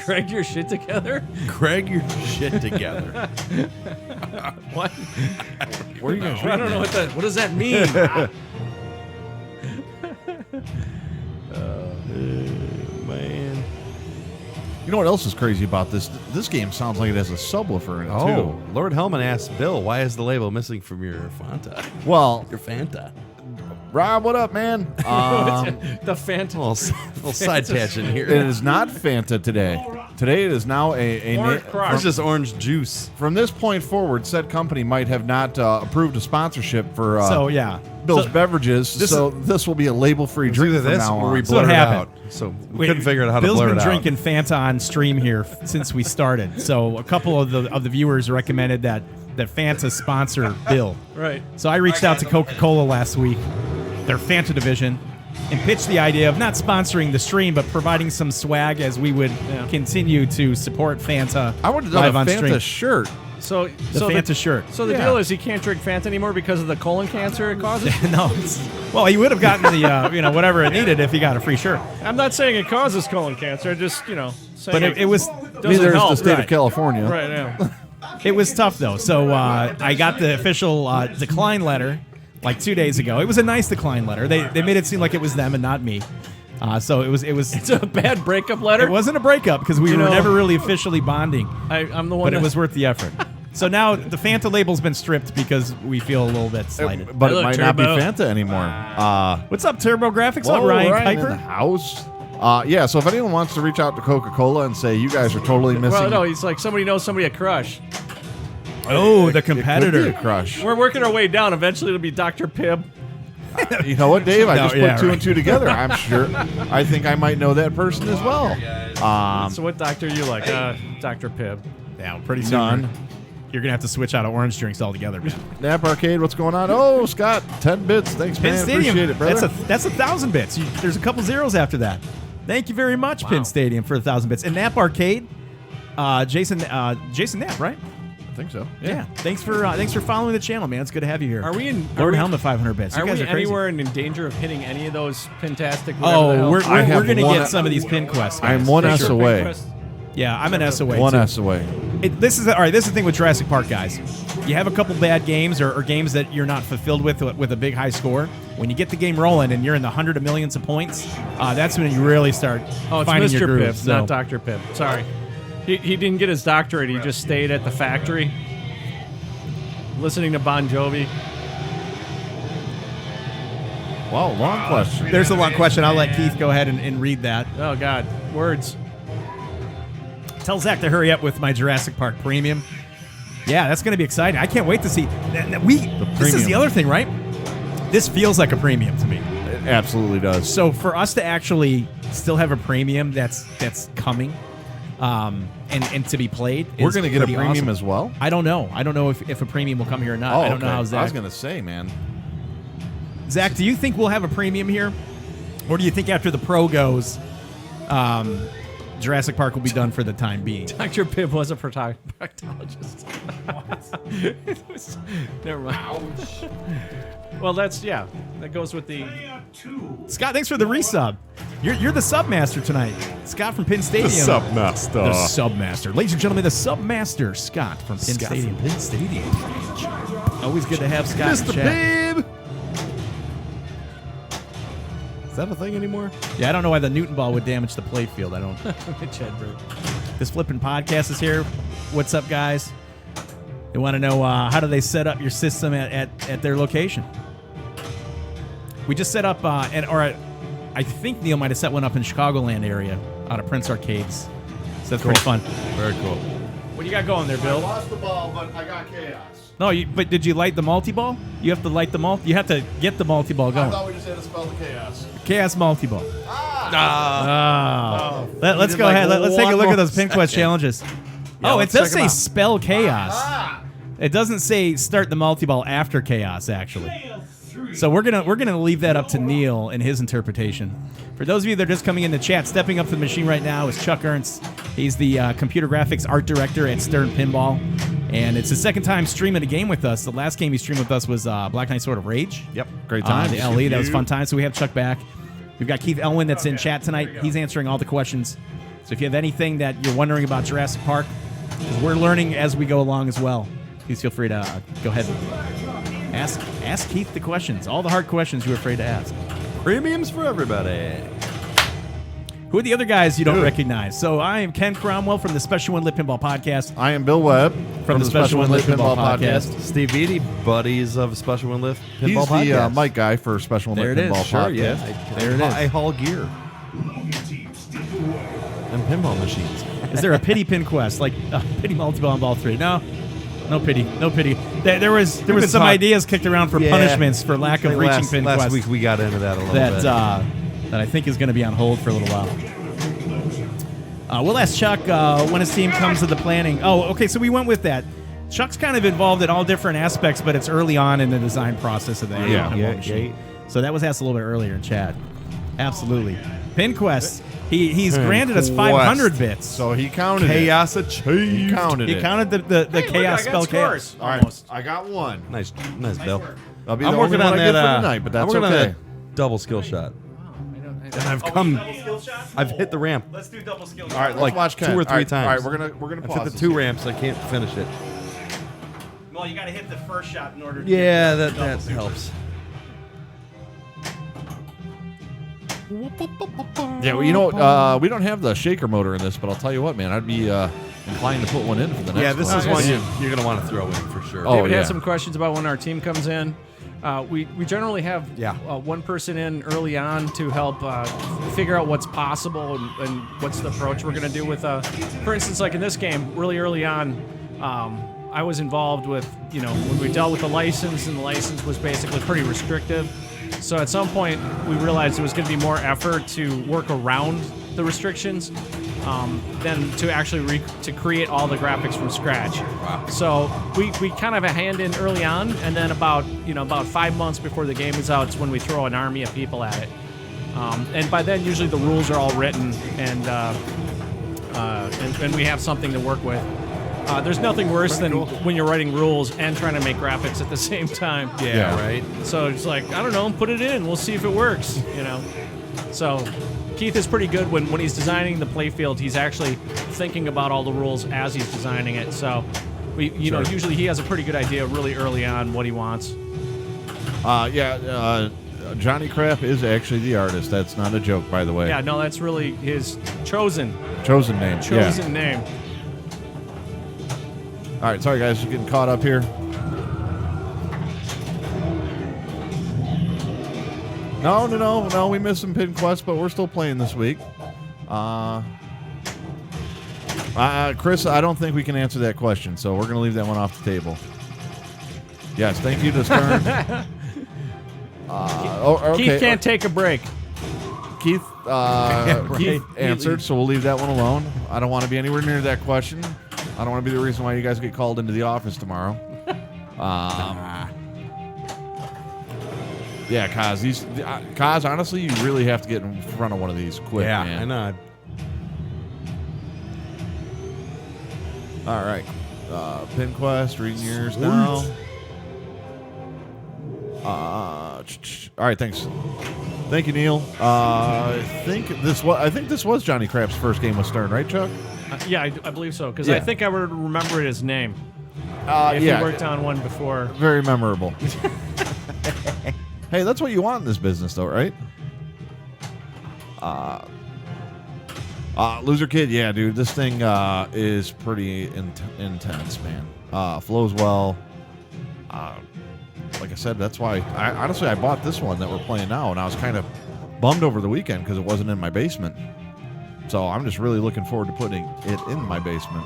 Greg, your shit together? Greg, your shit together. What? Where are you going? I don't know what does that mean? Man. You know what else is crazy about this? This game sounds like it has a subwoofer in it Oh, too. Lord Hellman asked Bill, why is the label missing from your Fanta? Well, Your Fanta. Rob, what up, man? The Phantom. Little side tangent here. It is not Fanta today. Today it is now a Orange Crush. It's just orange juice. from this point forward, said company might have not approved a sponsorship for So, yeah. Bill's So- beverages. This will be a label-free It's drink either from this now or on. we So what blur it happened? out. So we couldn't figure out how Bill's to blur been it drinking Fanta on stream here since we started. So a couple of the viewers recommended that Fanta sponsor Bill. Right. So I reached out to Coca-Cola last week, their Fanta division, and pitched the idea of not sponsoring the stream, but providing some swag as we would continue to support Fanta I would have done live a on Fanta stream. shirt. So The Fanta shirt. So the Yeah. deal is he can't drink Fanta anymore because of the colon cancer it causes? No, well, he would have gotten the whatever it needed if he got a free shirt. I'm not saying it causes colon cancer, just, saying But it was doesn't Neither is help. the state right. of California. Right, yeah. it was tough though. So I got the official decline letter like 2 days ago. It was a nice decline letter. They made it seem like it was them and not me. So it was It's a bad breakup letter. it wasn't a breakup because we You were know- never really officially bonding. I'm the one But it that- was worth the effort. So now the Fanta label's been stripped because we feel a little bit slighted. But it Hello, might not be Turbo. Fanta anymore. What's up, Turbo Graphics? Whoa, What's up, Ryan Ryan in the Kuiper? house. Yeah, so if anyone wants to reach out to Coca-Cola and say you guys are totally missing, Well, no, he's like somebody knows somebody at Crush. Oh, the it could be competitor. a crush. We're working our way down. Eventually, it'll be Dr. Pibb. You know what, Dave? I No, just yeah, put two right. and two together. I'm sure. I think I might know that person as well. So what doctor are you like? Dr. Pibb. Yeah, pretty soon. None. You're going to have to switch out of orange drinks altogether, man. Nap Arcade, what's going on? Oh, Scott, 10 bits. Thanks, Pin man. Stadium. Appreciate it, brother. That's 1,000 bits. There's a couple zeros after that. Thank you very much, Pin Stadium, for 1,000 bits. And Nap Arcade, Jason Knapp, right? I think so. Yeah. Thanks for following the channel, man. It's good to have you here. Are we in? Lord Helmet 500 bits. You Are guys we are crazy. anywhere in danger of hitting any of those pintastic? Oh, we're have going to one- get some of these pin quests. I'm guys. one For S sure. away. Yeah, I'm an S away. One too. S away. This is the thing with Jurassic Park, guys. You have a couple bad games or games that you're not fulfilled with a big high score. When you get the game rolling and you're in the hundred of millions of points, that's when you really start finding Mr. your groove. Pip, not Dr. Pip. Sorry. He didn't get his doctorate. He just stayed at the factory listening to Bon Jovi. Wow, long question. There's a long question. I'll let Keith go ahead and read that. Oh, God. Words. Tell Zach to hurry up with my Jurassic Park Premium. Yeah, that's going to be exciting. I can't wait to see. This is the other thing, right? This feels like a premium to me. It absolutely does. So for us to actually still have a premium that's coming and to be played, We're going to get a pretty premium awesome. as well? I don't know. I don't know if a premium will come here or not. I don't know how Zach. I was going to say, man. Zach, do you think we'll have a premium here? Or do you think after the Pro goes, Jurassic Park will be done for the time being? Dr. Pip was a proctologist. Never mind. Well, that goes with the... Scott, thanks for the resub. You're the submaster tonight. Scott from Penn Stadium. Submaster. The submaster. Ladies and gentlemen, the submaster, Scott from Penn Stadium. Penn Stadium. Always good to have Scott in Mr. chat. Pib. Is that a thing anymore? Yeah, I don't know why the Newton ball would damage the play field. I don't. This flipping podcast is here. What's up, guys? They want to know how do they set up your system at their location. We just set up, I think Neil might have set one up in Chicagoland area out of Prince Arcades. So that's pretty fun. Very cool. What do you got going there, Bill? lost the ball, but I got chaos. No, but did you light the multi-ball? You have to light the multi. You have to get the multi-ball going. I thought we just had to spell the chaos. Chaos multi-ball. Let's go ahead. Let's take a look at those Pin Quest challenges. It does say spell chaos. It doesn't say start the multi-ball after chaos, actually. So we're gonna leave that up to Neil and his interpretation. For those of you that are just coming in the chat, stepping up to the machine right now is Chuck Ernst. He's the computer graphics art director at Stern Pinball, and it's his second time streaming a game with us. The last game he streamed with us was Black Knight Sword of Rage. Yep, great time. The LE, that was a fun time. So we have Chuck back. We've got Keith Elwin that's in chat tonight. He's answering all the questions. So if you have anything that you're wondering about Jurassic Park, because we're learning as we go along as well, please feel free to go ahead and ask Keith the questions. All the hard questions you're afraid to ask. Premiums for everybody. Who are the other guys you don't recognize? So I am Ken Cromwell from the Special One Lit Pinball Podcast. I am Bill Webb From the Special One Lit Pinball Podcast. Steve Beatty, buddies of Special One Lift Pinball He's the Podcast. mic guy for Special One There Lit it is. Pinball Sure, Podcast. yeah. There it is. I haul gear and pinball machines. Is there a pity pin quest? Like pity multi-ball on ball 3? No pity. There was some ideas kicked around for punishments for lack of reaching pin last quest week we got into that a little that bit. that I think is going to be on hold for a little while. We'll ask Chuck when his team comes to the planning. Oh, okay, so we went with that. Chuck's kind of involved in all different aspects, but it's early on in the design process of the pinball machine. So that was asked a little bit earlier in chat. Absolutely. Pin quest. He's granted us 500 bits. So he counted Chaos it. achieved. He counted He it. counted the chaos spell chaos. All right, I got one. Nice, Bill. I'll be I'm the working only on one I that. get for tonight, but that's I'm working okay. on that double skill shot. And I've hit the ramp. Let's do double skill. All right, let's Like watch Ken. 2 or 3 All right, times. All right, we're gonna I've pause hit the this. 2 ramps. I can't finish it. Well, you got to hit the first shot in order to Yeah, get that super. helps. Yeah, well, you know, we don't have the shaker motor in this, but I'll tell you what, man, I'd be inclined to put one in for the next. Yeah, this one. is one you're going to want to throw in for sure. Oh, David yeah. had some questions about when our team comes in. We generally have Yeah. one person in early on to help figure out what's possible and what's the approach we're going to do with, for instance, like in this game, really early on, I was involved with, when we dealt with the license, and the license was basically pretty restrictive. So at some point, we realized there was going to be more effort to work around the restrictions than to actually to create all the graphics from scratch. Wow. So we kind of have a hand in early on, and then about 5 months before the game is out, it's when we throw an army of people at it. And by then, usually the rules are all written, and we have something to work with. There's nothing worse than when you're writing rules and trying to make graphics at the same time. Yeah, right. So it's like, I don't know, put it in. We'll see if it works, So Keith is pretty good when he's designing the playfield. He's actually thinking about all the rules as he's designing it. So, usually he has a pretty good idea really early on what he wants. Johnny Crap is actually the artist. That's not a joke, by the way. Yeah, no, that's really his chosen name. name. All right, sorry guys, just getting caught up here. No, we missed some Pin Quest, but we're still playing this week. Chris, I don't think we can answer that question, so we're going to leave that one off the table. Yes, thank you to Stern. Okay. Keith can't take a break. Keith answered, so we'll leave that one alone. I don't want to be anywhere near that question. I don't want to be the reason why you guys get called into the office tomorrow. Yeah, Kaz, honestly, you really have to get in front of one of these quick, man. I know. All right. Pin Quest, reading yours now. All right, thanks. Thank you, Neil. I think this was Johnny Crap's first game with Stern, right, Chuck? I believe so, because I think I would remember his name. If he worked on one before. Very memorable. Hey, that's what you want in this business, though, right? Loser Kid, yeah, dude, this thing is pretty intense, man. Flows well. Like I said, that's why I bought this one that we're playing now, and I was kind of bummed over the weekend because it wasn't in my basement. So I'm just really looking forward to putting it in my basement.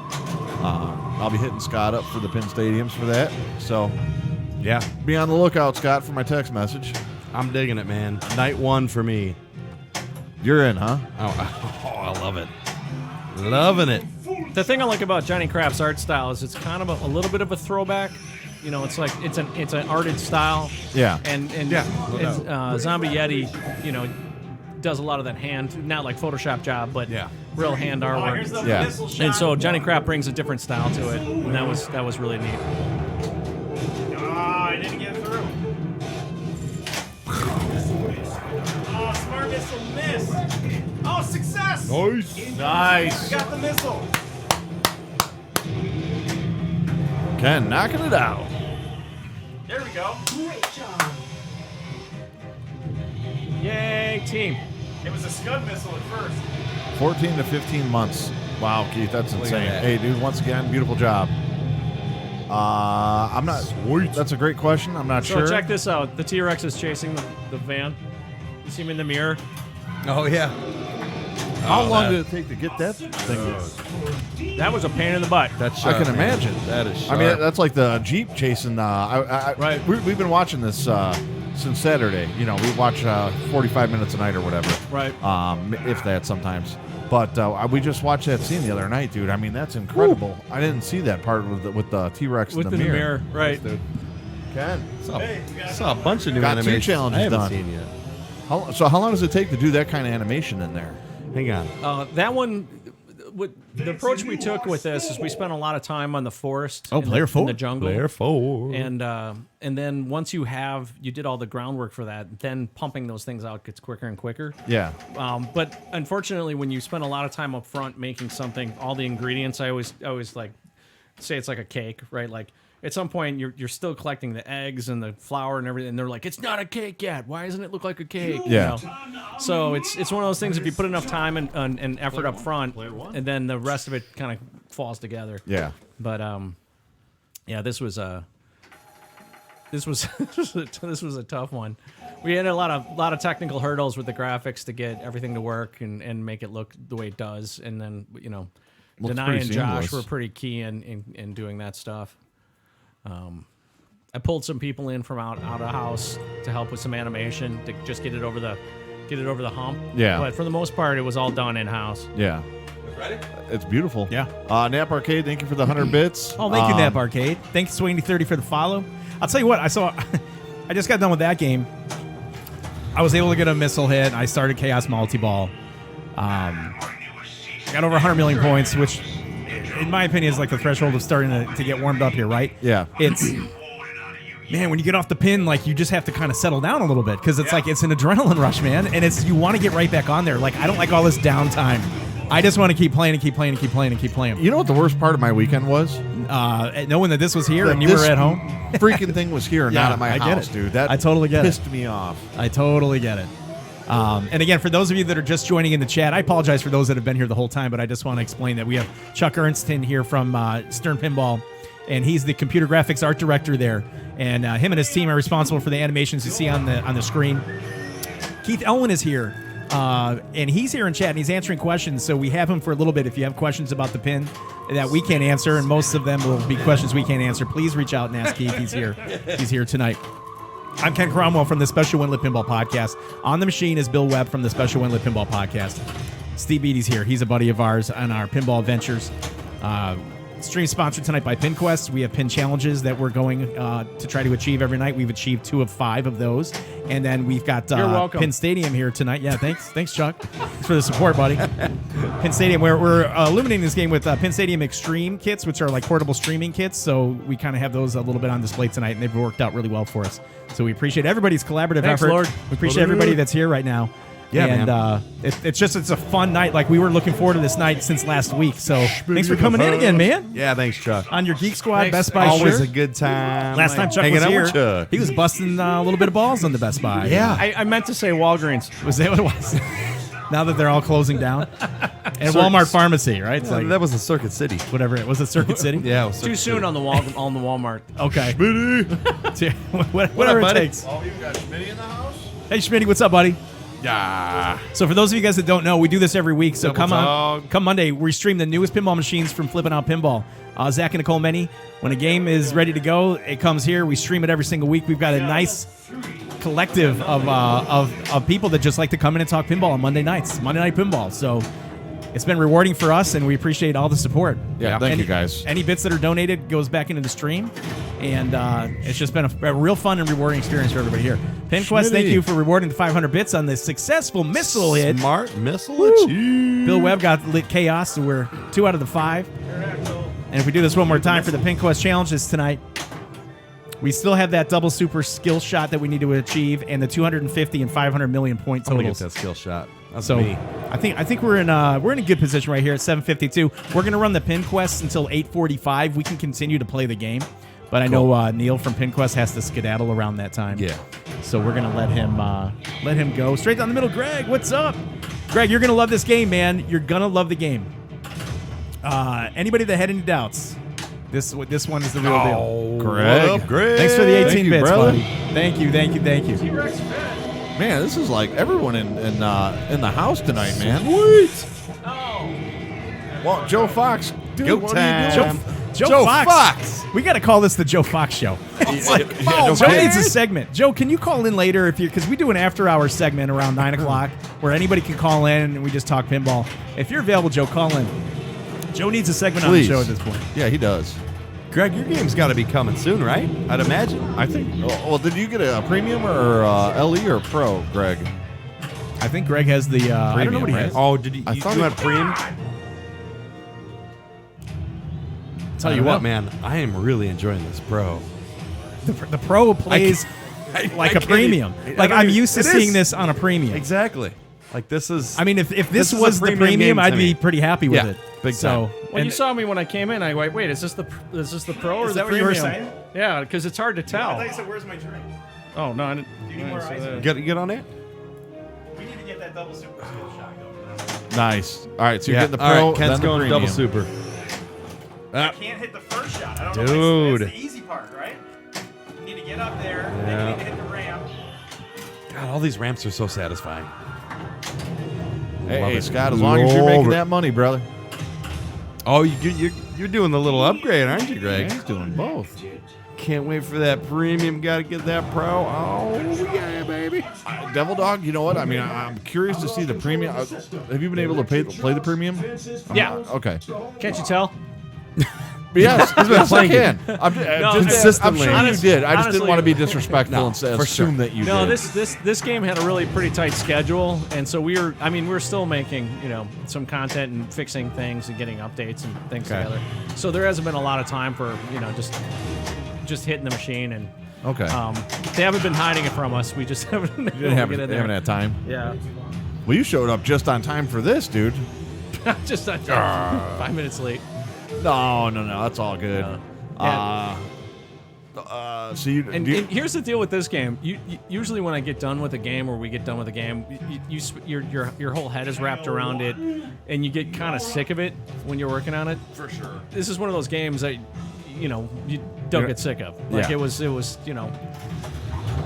I'll be hitting Scott up for the Pin Stadiums for that. So, Yeah. be on the lookout, Scott, for my text message. I'm digging it, man. Night one for me. You're in, huh? Oh, I love it. Loving it. The thing I like about Johnny Crap's art style is it's kind of a little bit of a throwback. You know, it's like it's an arted style. Yeah. And Zombie Yeti, does a lot of that hand, not like Photoshop job, but real hand artwork. Yeah. And so Johnny Crap brings a different style to it, and that was really neat. I didn't get through. Oh, smart missile miss. Oh, success. Nice. Got the missile. Ken knocking it out. There we go. Yay, team. It was a Scud missile at first. 14 to 15 months. Wow, Keith, that's at insane. that. Hey, dude, once again, beautiful job. I'm not. Sweet. That's a great question. I'm not So sure. check this out. The T-Rex is chasing the van. You see him in the mirror? Oh, yeah. How long did it take to get that thing? That was a pain in the butt. That's I sharp, can man. imagine. That is I mean, sharp. that's like the Jeep chasing. Right. We've been watching this since Saturday. We watch 45 minutes a night or whatever. Right. If that sometimes. But we just watched that scene the other night, dude. I mean, that's incredible. I didn't see that part with the T-Rex in With the the mirror. right. Dude. Ken. Saw a bunch of new Got two animations challenges I haven't done. seen yet. How long does it take to do that kind of animation in there? Hang on. That one, the approach we took with this is we spent a lot of time on the forest. Oh, player in four. the jungle. Player 4. And then once you did all the groundwork for that, then pumping those things out gets quicker and quicker. Yeah. But unfortunately, when you spend a lot of time up front making something, all the ingredients, I always like say it's like a cake, right? Like at some point you're still collecting the eggs and the flour and everything. And they're like, it's not a cake yet. Why doesn't it look like a cake? Yeah. So it's one of those things. If you put enough time and effort up front, and then the rest of it kind of falls together. Yeah. But this was this was a tough one. We had a lot of technical hurdles with the graphics to get everything to work and make it look the way it does. And then Looks Denai pretty and Josh seamless. were pretty key in doing that stuff. I pulled some people in from out of house to help with some animation to just get it over the hump. Yeah. But for the most part, it was all done in house. Yeah. Ready? It's beautiful. Yeah. Nap Arcade, thank you for the 100 bits. Oh, thank you, Nap Arcade. Thanks, Sweeney30 for the follow. I'll tell you what, I just got done with that game. I was able to get a missile hit. I started Chaos Multi-Ball. Got over 100 million points, which, in my opinion, is like the threshold of starting to get warmed up here, right? Yeah. It's man, when you get off the pin, like you just have to kind of settle down a little bit because it's like it's an adrenaline rush, man, and it's you want to get right back on there. Like I don't like all this downtime. I just want to keep playing and keep playing and keep playing and keep playing. You know what the worst part of my weekend was? Knowing that this was here That and you this were at home. Freaking thing was here, Yeah, not at my I get house, it. dude. That I totally get it. pissed me off. I totally get it. And again, for those of you that are just joining in the chat, I apologize for those that have been here the whole time, but I just want to explain that we have Chuck Ernst in here from Stern Pinball, and he's the computer graphics art director there. And him and his team are responsible for the animations you see on the screen. Keith Elwin is here, and he's here in chat, and he's answering questions. So we have him for a little bit. If you have questions about the pin that we can't answer, and most of them will be questions we can't answer, please reach out and ask Keith. He's here. He's here tonight. I'm Ken Cromwell from the Special Win Lit Pinball Podcast. On the machine is Bill Webb from the Special Win Lit Pinball Podcast. Steve Beatty's here. He's a buddy of ours on our pinball adventures. Stream sponsored tonight by PinQuest. We have pin challenges that we're going to try to achieve every night. We've achieved 2 of 5 of those. And then we've got You're welcome. Pin Stadium here tonight. Yeah, thanks. Thanks, Chuck. Thanks for the support, buddy. Pin Stadium, we're illuminating this game with Pin Stadium Extreme kits, which are like portable streaming kits. So we kind of have those a little bit on display tonight, and they've worked out really well for us. So we appreciate everybody's collaborative Thanks, effort. Lord. We appreciate everybody that's here right now. Yeah, and man. It's a fun night. Like we were looking forward to this night since last week. So thanks for coming in again, man. Yeah, thanks, Chuck. On your Geek Squad Thanks. Best Buy Always shirt. a good time. Last time Chuck hanging was out here, with Chuck. he was busting a little bit of balls on the Best Buy. Yeah. I meant to say Walgreens. Was that what it was? Now that they're all closing down, and Walmart Pharmacy, right? It's like that was the Circuit City. whatever it was. It Circuit City. Yeah, it was Too Circuit soon City. on the Walmart. Okay. Whatever it buddy? takes. Oh, you got Schmitty in the house? Hey, Schmitty, what's up, buddy? Yeah. So for those of you guys that don't know, we do this every week. So Double come Monday, we stream the newest pinball machines from Flip N Out Pinball. Zach and Nicole Menny, when a game is ready to go, it comes here. We stream it every single week. We've got a nice collective of people that just like to come in and talk pinball on Monday nights, Monday Night Pinball. So it's been rewarding for us, and we appreciate all the support. Yeah, thank you, guys. Any bits that are donated goes back into the stream, and it's just been a real fun and rewarding experience for everybody here. PinQuest, thank Schmitty. you for rewarding the 500 bits on this successful missile hit. Smart missile. Bill Webb got lit chaos, so we're 2 out of the 5. And if we do this one more time for the PinQuest challenges tonight, we still have that double super skill shot that we need to achieve, and the 250 and 500 million point I'm gonna get totals. that skill shot. That's So me. I think we're in a good position right here at 752. We're gonna run the PinQuest until 8:45. We can continue to play the game, but I know Neil from PinQuest has to skedaddle around that time. Yeah. So we're gonna let him go straight down the middle. Greg, what's up? Greg, you're gonna love this game, man. You're gonna love the game. Anybody that had any doubts, this one is the real deal. Greg. What up, Greg? Thanks for the 18 Thank you, bits, brother. buddy. Thank you. Man, this is like everyone in the house tonight, man. Sweet. Well, Joe Fox, dude, Go what are you time. doing? Joe Fox. We got to call this the Joe Fox Show. Oh, Joe man. needs a segment. Joe, can you call in later because we do an after-hours segment around 9 o'clock where anybody can call in and we just talk pinball. If you're available, Joe, call in. Joe needs a segment on the Please. show at this point. Yeah, he does. Greg, your game's got to be coming soon, right? I'd imagine. I think. Well, did you get a premium or LE or pro, Greg? I think Greg has the. I don't know what he right? has. Oh, did you? I You thought you he- had Preem? Tell you what, man, I am really enjoying this pro. The Pro plays like a can't premium. even- Like I I'm mean, used to it seeing is. this on a premium. Exactly. Like this is. I mean, if This this is a was the premium premium, game I'd to be me. pretty happy with Yeah, it. big So, time. Well, you and- saw me when I came in. I went, wait, is this the pro or Is the that what you were premium? saying? Yeah, because it's hard to tell. said, "Where's my drink?" Oh no, I didn't. you need more ice? get on it. We need to get that double super skill shot going. Nice. All right, so you're getting the All pro, right, Ken's then the going premium. double super. I can't hit the first shot. I don't Dude. That's the easy part, right? You need to get up there, then Yeah. you need to hit the ramp. God, all these ramps are so satisfying. Love Hey, it. Scott, as long as you're Love making it. that money, brother. Oh, you're doing the little upgrade, aren't you, Greg? He's doing both. Can't wait for that premium. Got to get that pro. Oh yeah, baby. Devil Dog, you know what? I mean, I'm curious to see the premium. Have you been able to play the premium? Yeah. Okay. Can't you tell? Yes, He's been yes, I playing can. it. I'm Consistently. I'm sure you did. I just Honestly, didn't want to be disrespectful No, and for assume sure. that you No, did. this game had a really pretty tight schedule, and so we're still making some content and fixing things and getting updates and things Okay. together. So there hasn't been a lot of time for just hitting the machine and Okay. They haven't been hiding it from us. We just haven't been able You to haven't, get in they haven't there. had time. Yeah. Well, you showed up just on time for this, dude. Just 5 minutes late. No, that's all good. Yeah. So you, And, do you- and here's the deal with this game. You usually when I get done with a game, or we get done with a game, your whole head is wrapped around it, and you get kind of sick of it when you're working on it. For sure. This is one of those games that you don't get sick of. Like Yeah. it was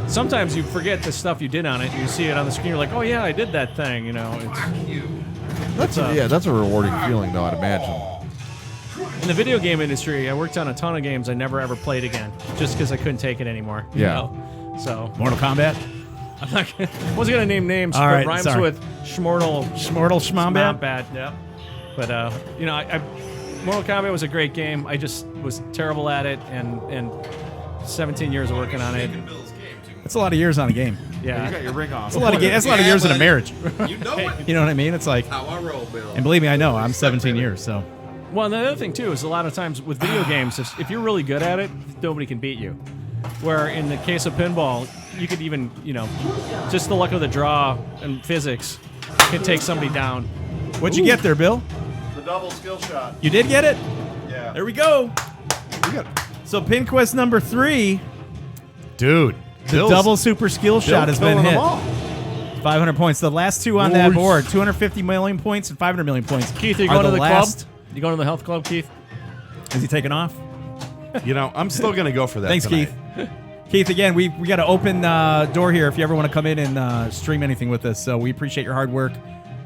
Sometimes you forget the stuff you did on it, and you see it on the screen. You're like, oh yeah, I did that thing. It's that's a rewarding feeling, though, I'd imagine. in the video game industry. I worked on a ton of games I never ever played again, just because I couldn't take it anymore. you Yeah. know? So Mortal Kombat. I'm not gonna, wasn't gonna name names. All but right, rhymes sorry. with Schmortle. Schmortle Schmombat. Bad. Yeah. But I Mortal Kombat was a great game. I just was terrible at it, and 17 years of working on it. That's a lot of years on a game. Yeah. You got your ring off. That's a lot of that's a lot of Yeah, years in a buddy. marriage. You know it. You know what I mean? It's like, How I roll, Bill. and believe me, I know. I'm 17 years, so Well, and the other thing too is a lot of times with video games, if you're really good at it, nobody can beat you. Where in the case of pinball, you could even, just the luck of the draw and physics can take somebody down. what'd you get there, Bill? The double skill shot. You did get it. Yeah. There we go. So pin quest number 3, Dude. the double super skill shot has been hit. 500 points. The last two on that Nice. board, 250 million points and 500 million points. Keith, are you are going to the last. club? You going to the health club, Keith? Is he taking off? I'm still gonna go for that. Thanks, tonight. Keith. Keith, again, we got an open door here if you ever want to come in and stream anything with us. So we appreciate your hard work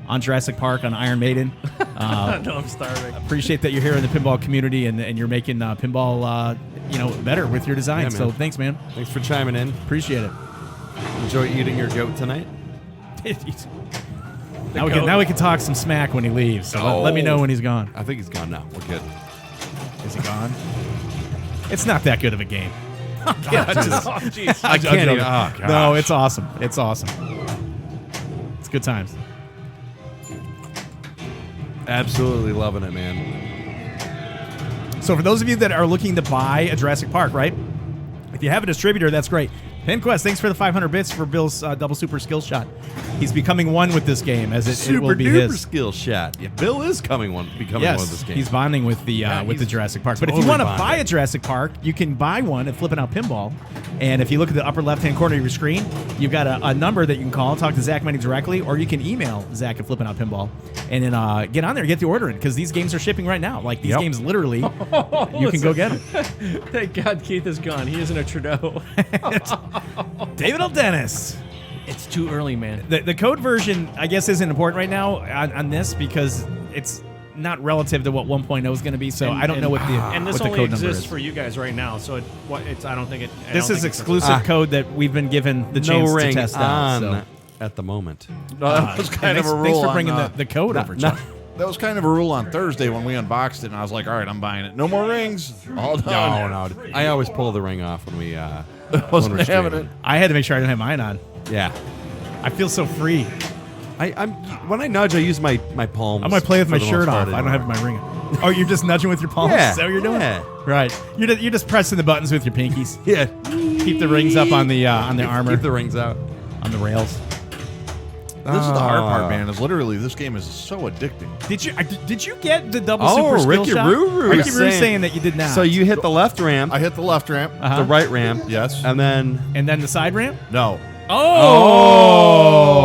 on Jurassic Park, on Iron Maiden. No, I'm starving. Appreciate that you're here in the pinball community and you're making pinball better with your designs. Yeah, man. So thanks, man. Thanks for chiming in. Appreciate it. Enjoy eating your goat tonight. Now we can talk some smack when he leaves. So let me know when he's gone. I think he's gone now. We're good. Is he gone? It's not that good of a game. Oh, jeez. I can't even- oh, gosh. No, it's awesome. It's awesome. It's good times. Absolutely loving it, man. So for those of you that are looking to buy a Jurassic Park, right? If you have a distributor, that's great. PinQuest, thanks for the 500 bits for Bill's double super skill shot. He's becoming one with this game as it will Super be duper his. skill shot. Yeah, Bill is becoming one of this game. He's bonding with the he's Jurassic Park. But if you totally want to buy bonding. a Jurassic Park, you can buy one at Flip N Out Pinball. And if you look at the upper left-hand corner of your screen, you've got a number that you can call, talk to Zach Money directly, or you can email Zach at Flip N Out Pinball, and then get on there and get the order in, because these games are shipping right now. Like, these games literally, you can go get them. Thank God Keith is gone. He isn't a Trudeau. David L. Dennis. It's too early, man. The code version, I guess, isn't important right now on this because it's not relative to what 1.0 is going to be. So I don't know what the and this what the only code number exists is. for you guys right now. So I don't think it. I This don't is think it's- exclusive code that we've been given the chance no to ring test out. on So. at the moment. That was kind of a rule. Thanks for on, bringing the code over, Chuck. That was kind of a rule on Thursday when we unboxed it, and I was like, all right, I'm buying it. No more rings. All done. No. I always pull the ring off when we Wasn't when we're having streaming. it. I had to make sure I didn't have mine on. Yeah. I feel so free. I'm when I nudge, I use my palms. I'm gonna play with my for the shirt most off. part I don't have my ring on. Oh, you're just nudging with your palms? Yeah, Is that what you're doing? yeah. Right. You're just pressing the buttons with your pinkies. Yeah. Keep the rings up on the armor, Keep the rings out. on the rails. This is the hard part, man. Is literally this game is so addicting. Did you get the double Oh, super skill Ricky shot? Ruru Ricky is Ruru saying- saying that you did not. So you hit the left ramp, I hit the left ramp. Uh-huh. the right ramp, Yes. and then and then the side ramp? No.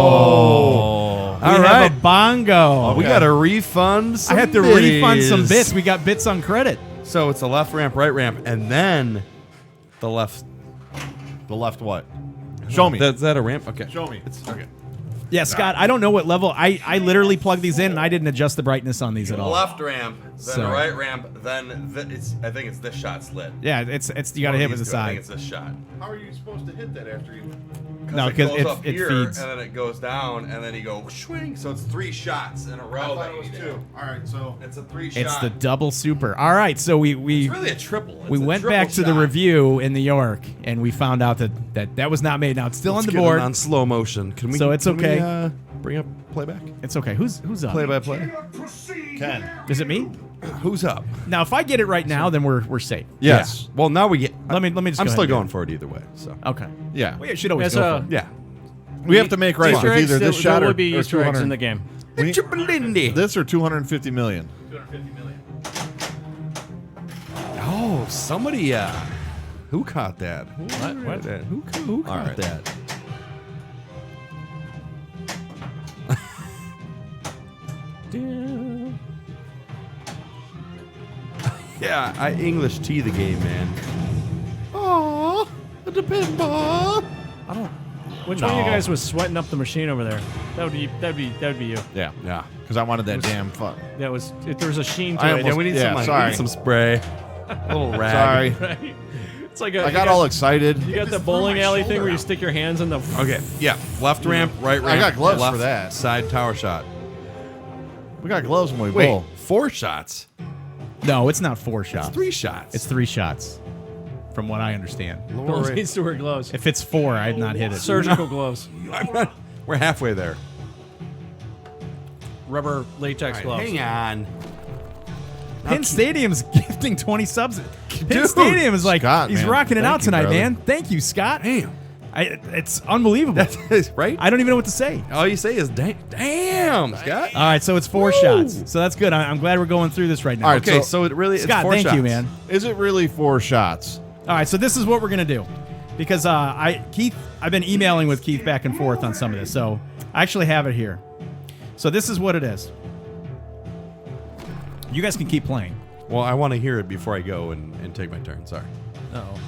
Oh. We All have right. a bongo. we got to refund. I Some had to refund some biddies. bits. We got bits on credit. So it's the left ramp, right ramp, and then the left. The left what? Show me. Is that a ramp? Okay. Show me. Okay. Yeah, Scott, I don't know what level. I literally plugged these in, and I didn't adjust the brightness on these at all. Left ramp, then So- right ramp, then I think it's this shot's lit. Yeah, it's you got to hit with the I side. think it's this shot. How are you supposed to hit that after you? No, it goes because up it here, feeds. and then it goes down, and then you go swing. So it's 3 shots in a row. that you do. All right, so It's a 3-shot. It's the double super. All right, so we It's really a triple. It's we a went triple back to the shot. review in New York, and we found out that was not made. Now it's still Let's on the get it board. on slow motion. Can we? So it's can we, okay. bring up playback. It's okay. Who's up? Play by play. Ken. Is it me? Who's up? Now, if I get it right now, then we're safe. Yes. Yeah. Well, now we get. Let me just. I'm go still ahead and going for it either way. So. do it. Okay. Yeah. We should always As go a- for it. Yeah. We have to make right Easter with eggs, either this there shot will or be Easter eggs 200. in the game. We- Lindy. This or 250 million. Oh, somebody. Who caught that? What? Who caught right. that? Yeah, I English tea the game, man. Oh, the pinball. Which one of you guys was sweating up the machine over there? That'd be you. Yeah. Yeah. Because I wanted that damn fuck. That was there was a sheen to I it. almost- Yeah, we need Yeah, some. sorry. We need some spray. A little rag. Sorry. Right? It's like I got all excited. You got the bowling alley thing where you stick your hands in the. Okay. Yeah. Left ramp, right ramp. got gloves left for that. Side tower shot. We got gloves when we Wait, bowl. 4 shots. No, it's not 4 shots. 3 shots. It's 3 shots, from what I understand. Bill needs to wear gloves. If it's 4, I'd not hit it. Surgical gloves, We're halfway there. rubber latex gloves. Hang on. Pin Stadium's gifting 20 subs. Pin Dude, Stadium is like, Scott, he's man. rocking it Thank out you, tonight, brother. man. Thank you, Scott. Damn. It's unbelievable. Right? I don't even know what to say. All you say is damn, Scott. All right, so it's 4 shots. So that's good. I'm glad we're going through this right now. All right, Okay, so it really Scott, it's 4 thank shots. you, man. Is it really 4 shots? All right, so this is what we're gonna do, because I've been emailing with Keith back and forth on some of this, so I actually have it here. So this is what it is. You guys can keep playing. Well, I want to hear it before I go and take my turn. Sorry. Uh-oh.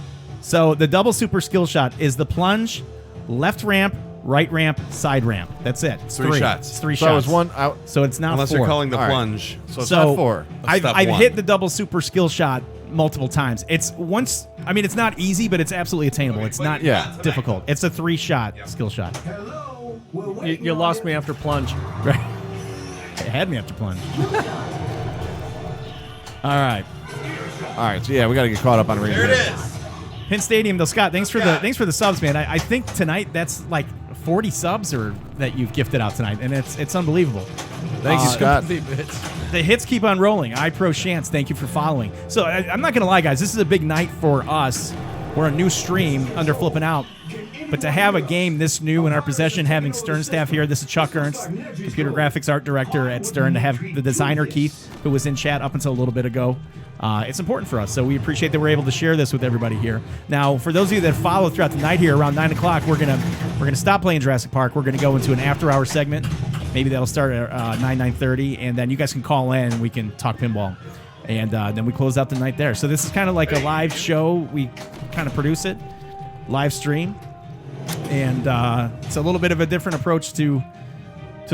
So the double super skill shot is the plunge, left ramp, right ramp, side ramp. That's it. It's 3 shots. It's 3 So shots. it's one out. So it's not Unless 4. you're calling the All right. plunge. So it's So not 4. I've Step 1. hit the double super skill shot multiple times. It's once. I mean, it's not easy, but it's absolutely attainable. It's not Yeah. difficult. It's a 3-shot skill shot. Hello. We're You, waiting you on lost me after plunge. Right. It had me after plunge. All right. All right, so yeah, we got to get caught up on There it reading. is. Pin Stadium, though, Scott. Thanks for the subs, man. I think tonight that's like 40 subs or that you've gifted out tonight, and it's unbelievable. Thank you, Scott. The hits keep on rolling. iPro Shantz, thank you for following. So I'm not gonna lie, guys. This is a big night for us. We're a new stream under Flip N Out, but to have a game this new in our possession, having Stern staff here. This is Chuck Ernst, computer graphics art director at Stern. To have the designer Keith, who was in chat up until a little bit ago. It's important for us, so we appreciate that we're able to share this with everybody here. Now, for those of you that follow throughout the night here, around 9 o'clock, we're gonna stop playing Jurassic Park. We're gonna go into an after-hour segment. Maybe that'll start at 9:30, and then you guys can call in and we can talk pinball, and then we close out the night there. So this is kind of like a live show. We kind of produce it, live stream, and it's a little bit of a different approach to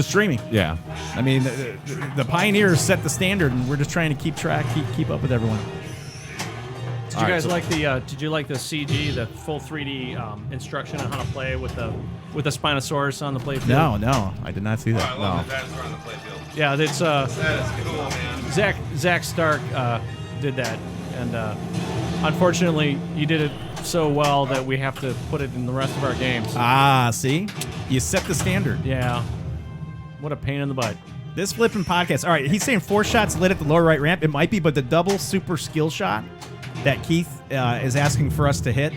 streaming. Yeah. I mean, the pioneers set the standard, and we're just trying to keep track, keep up with everyone. Did you guys like the? Did you like the CG, the full 3D instruction on how to play with the Spinosaurus on the playfield? No, I did not see that. I love the dinosaur on the playfield. Yeah, it's That is cool, man. Zach Stark did that, and unfortunately, you did it so well that we have to put it in the rest of our games. Ah, see, you set the standard. Yeah, what a pain in the butt. This flipping podcast. All right, he's saying 4 shots lit at the lower right ramp. It might be, but the double super skill shot that Keith is asking for us to hit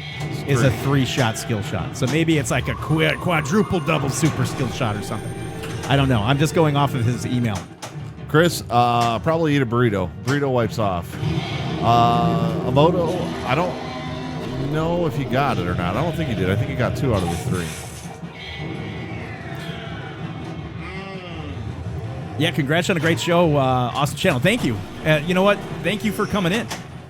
is a 3-shot skill shot. So maybe it's like a quadruple double super skill shot or something. I don't know. I'm just going off of his email. Chris, probably eat a burrito. Burrito wipes off. A moto, I don't know if he got it or not. I don't think he did. I think he got 2 out of the 3. Yeah, congrats on a great show. Awesome channel. Thank you. You know what? Thank you for coming in.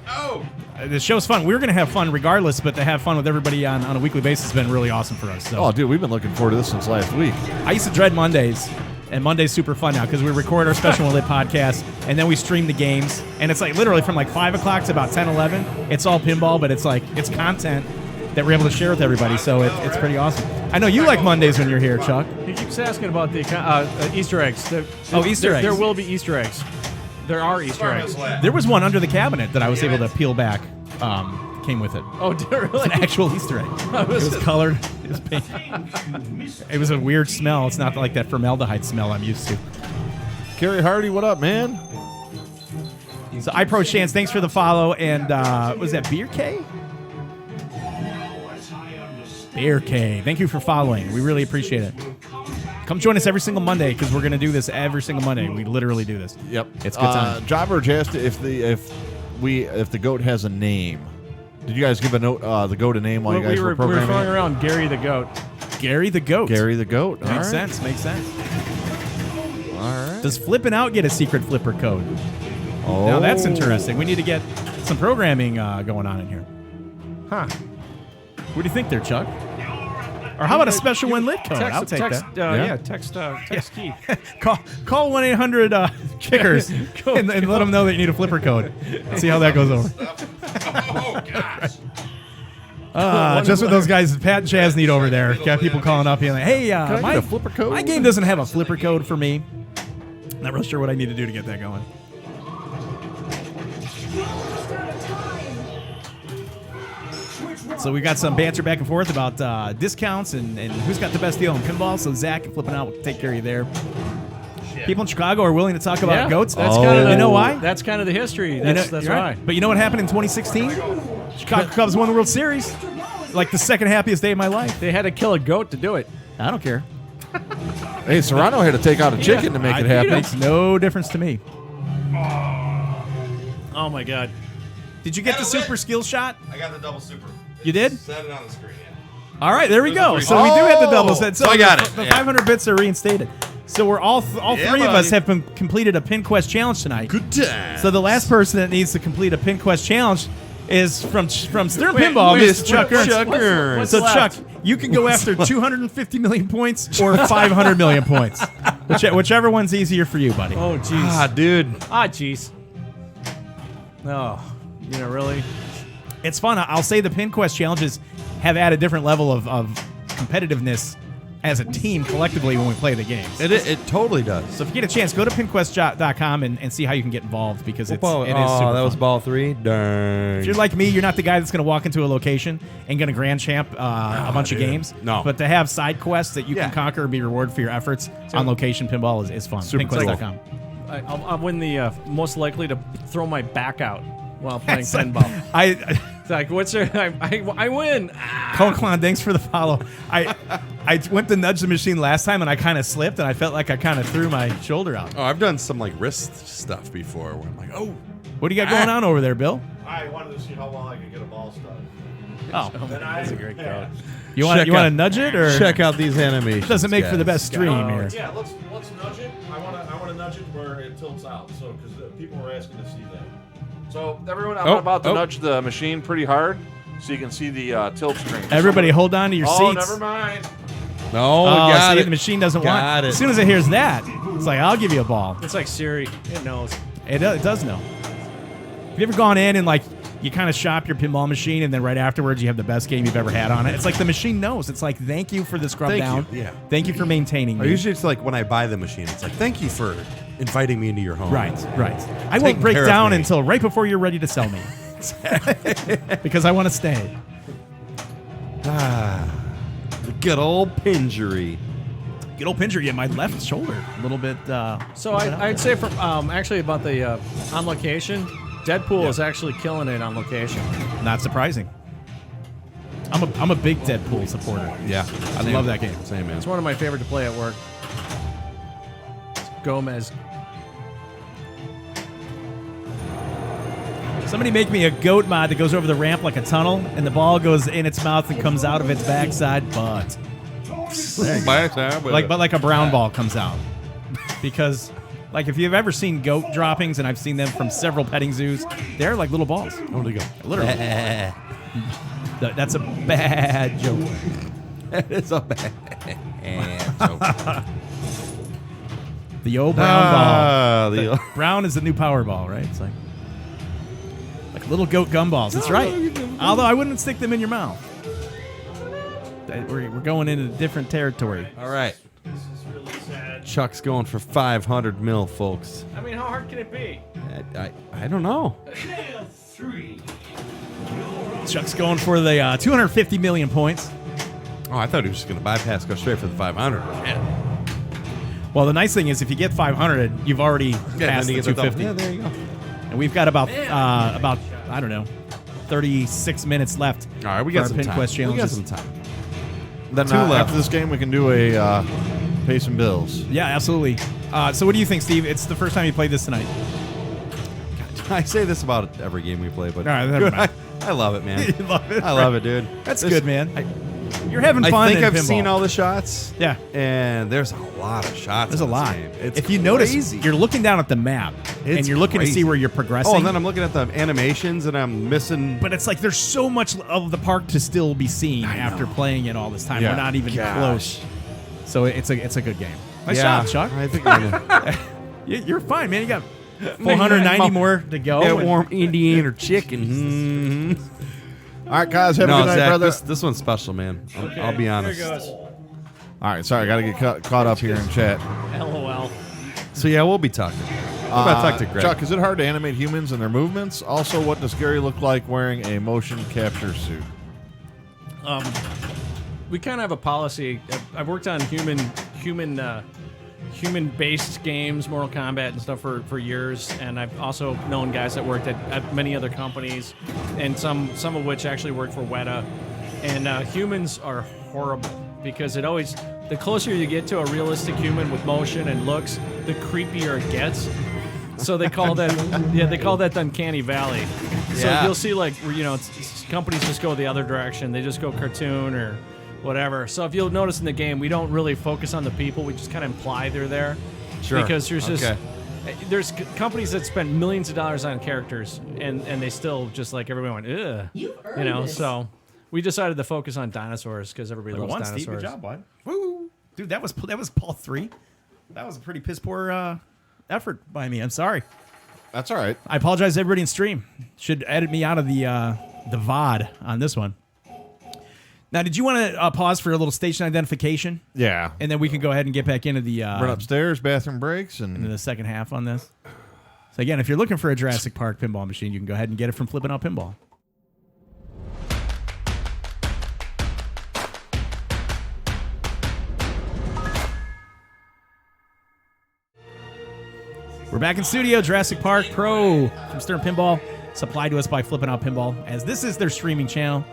Oh, The show's fun. We're going to have fun regardless, but to have fun with everybody on a weekly basis has been really awesome for us. So. Oh, dude, we've been looking forward to this since last week. I used to dread Mondays, and Monday's super fun now because we record our Special One Lit podcast, and then we stream the games, and it's like literally from like 5 o'clock to about 10, 11. It's all pinball, but it's like it's content that we're able to share with everybody, so it's pretty awesome. I know you like Mondays when you're here, Chuck. He keeps asking about the Easter eggs. Easter eggs. There will be Easter eggs. There are Easter eggs. There was one under the cabinet that I was able to peel back. Came with it. Oh, really? An actual Easter egg. It was colored. It was pink. It was a weird smell. It's not like that formaldehyde smell I'm used to. Kerry Hardy, what up, man? So iPro Chance, thanks for the follow. And was that Beer K? Beer K. Thank you for following. We really appreciate it. Come join us every single Monday because we're going to do this every single Monday. We literally do this. Yep, It's good time. Jobber asked if the goat has a name. Did you guys give the goat a name while you guys were we were programming? throwing around Gary the Goat. Gary the Goat. Gary the goat. Makes sense. Makes sense. All right. Does Flip N Out get a secret flipper code? Oh, Now that's interesting. We need to get some programming going on in here. Huh. What do you think there, Chuck? Or how about a special win lit code? I'll take text, that. text Keith. Call 1-800-Kickers and let them know that you need a flipper code. See how that goes over. Oh, gosh. Just what those guys, Pat and Chaz, need over there. Got people calling up being like, hey, I get a flipper code? my game doesn't have a flipper code for me. Not really sure what I need to do to get that going. So we got some banter back and forth about discounts and who's got the best deal on pinball. So Zach and Flip N Out will take care of you there. People in Chicago are willing to talk about goats. That's kind of You know why? That's kind of the history. You know- That's you're why. right. But you know what happened in 2016? Chicago Cubs won the World Series. Like the second happiest day of my life. They had to kill a goat to do it. I don't care. Hey, Serrano had to take out a chicken to make it happen. Makes no difference to me. Oh my God. Did you get the Got it lit. super skill shot? I got the double super. You did? Set it on the screen. Yeah. All right, there we go. Those are So we do have the Oh! double set. So I got the, it. The Yeah. 500 bits are reinstated. So we're all Yeah, three of us buddy. have completed a Pin Quest challenge tonight. Good time. So the last person that needs to complete a Pin Quest challenge is from Stern Wait, Pinball, wait, Mr. Chuck what's- Ernst. what's So left? Chuck, you can go after 250 million points or 500 million points, whichever one's easier for you, buddy. Oh jeez. Ah, dude. Jeez. Oh, really? It's fun. I'll say the Pin Quest challenges have added a different level of competitiveness as a team collectively when we play the games. It totally does. So if you get a chance, go to pinquest.com and see how you can get involved because it is super that was fun. ball 3. Darn. If you're like me, you're not the guy that's going to walk into a location and going to grand champ a bunch of games. No. But to have side quests that you Yeah. can conquer and be rewarded for your efforts on location pinball is fun. Super Pinquest.com. I'll win the most likely to throw my back out while playing It's like- pinball. It's like, what's your? I win. Coquelin, thanks for the follow. I went to nudge the machine last time and I kind of slipped and I felt like I kind of threw my shoulder out. Oh, I've done some like wrist stuff before where I'm like, oh. What do you got going on over there, Bill? I wanted to see how well I could get a ball stuck. Oh, That's a great code. you want Check to out- nudge it or Check out these animations. doesn't make for the guys. best stream here? Yeah, let's nudge it. I want to nudge it where it tilts out. So because people were asking to see that. So everyone, I'm about to nudge the machine pretty hard, so you can see the tilt screen. Everybody, hold on to your Oh, seats. never mind. No, Oh, got see, it. the machine doesn't want. Got it. As soon as it hears that, it's like, I'll give you a ball. It's like Siri. It knows. It does know. Have you ever gone in and like you kind of shop your pinball machine and then right afterwards you have the best game you've ever had on it? It's like the machine knows. It's like, thank you for the scrub Thank down. you, yeah. Thank you for maintaining Or me. usually it's like when I buy the machine, it's like, thank you for inviting me into your home. Right. I won't Taking break care of down me. until right before you're ready to sell me. Because I want to stay. Ah, the good old pinjury. Good old pincher, yeah, my left shoulder. A little bit. So I'd say from actually about the on location, Deadpool is actually killing it on location. Not surprising. I'm a big Deadpool supporter. Yeah. I love that game. Same, man. It's one of my favorite to play at work. It's Gomez. Somebody make me a goat mod that goes over the ramp like a tunnel, and the ball goes in its mouth and comes out of its backside butt. Like a brown ball comes out. Because, like, if you've ever seen goat droppings, and I've seen them from several petting zoos, they're like little balls. Oh, they go. Literally. That's a bad joke. It's a bad joke. The old brown ball. The Brown is the new power ball, right? It's like little goat gumballs. That's right. Although I wouldn't stick them in your mouth. We're going into different territory. All right. Chuck's going for 500 mil, folks. I mean, how hard can it be? I don't know. Chuck's going for the 250 million points. Oh, I thought he was just going to bypass, go straight for the 500. Well, the nice thing is if you get 500, you've already passed the 250. Yeah, there you go. And we've got about I don't know, 36 minutes left. All right, we for got our some Pin time. Quest We got challenges. some time. Then Two left. after this game, we can do a pay some bills. Yeah, absolutely. So what do you think, Steve? It's the first time you played this tonight. I say this about every game we play, but All right, never mind. I love it, man. You love it? I love it, dude. That's This- good, man. You're having fun. I think in I've pinball. seen all the shots. Yeah. And there's a lot of shots. There's a in this lot. game. It's If you notice, crazy. you're looking down at the map, and It's you're looking to see crazy. where you're progressing. Oh, and then I'm looking at the animations, and I'm missing. But it's like there's so much of the park to still be seen after playing it all this time. Yeah. We're not even Gosh. close. So it's a good game. Nice Yeah, job, Chuck. I think I'm gonna You're fine, man. You got 490 more to go. get and- warm Indian or chicken. All right, guys, have a No, good night, Zach, brother. this one's special, man. I'll be honest. Here goes. All right, sorry, I got to get caught up here in chat. LOL. So yeah, we'll be talking. We'll talk to Greg. Chuck, is it hard to animate humans and their movements? Also, what does Gary look like wearing a motion capture suit? We kind of have a policy. I've worked on human-based games, Mortal Kombat and stuff for years, and I've also known guys that worked at many other companies, and some of which actually work for Weta. And humans are horrible because the closer you get to a realistic human with motion and looks, the creepier it gets. So they call that the uncanny valley. So Yeah. you'll see companies just go the other direction. They just go cartoon or whatever. So if you'll notice in the game, we don't really focus on the people. We just kind of imply they're there. Sure. Because Okay. there's companies that spend millions of dollars on characters and they still just like everyone went, ugh. So we decided to focus on dinosaurs because everybody loves One, dinosaurs. Steve. Good job, bud. Woo. Dude, that was Paul 3. That was a pretty piss poor effort by me. I'm sorry. That's all right. I apologize to everybody in stream. Should edit me out of the VOD on this one. Now, did you want to pause for a little station identification? Yeah. And then we can go ahead and get back into the Run upstairs, bathroom breaks, into and the second half on this. So again, if you're looking for a Jurassic Park pinball machine, you can go ahead and get it from Flip N Out Pinball. We're back in studio. Jurassic Park Pro from Stern Pinball, supplied to us by Flip N Out Pinball, as this is their streaming channel.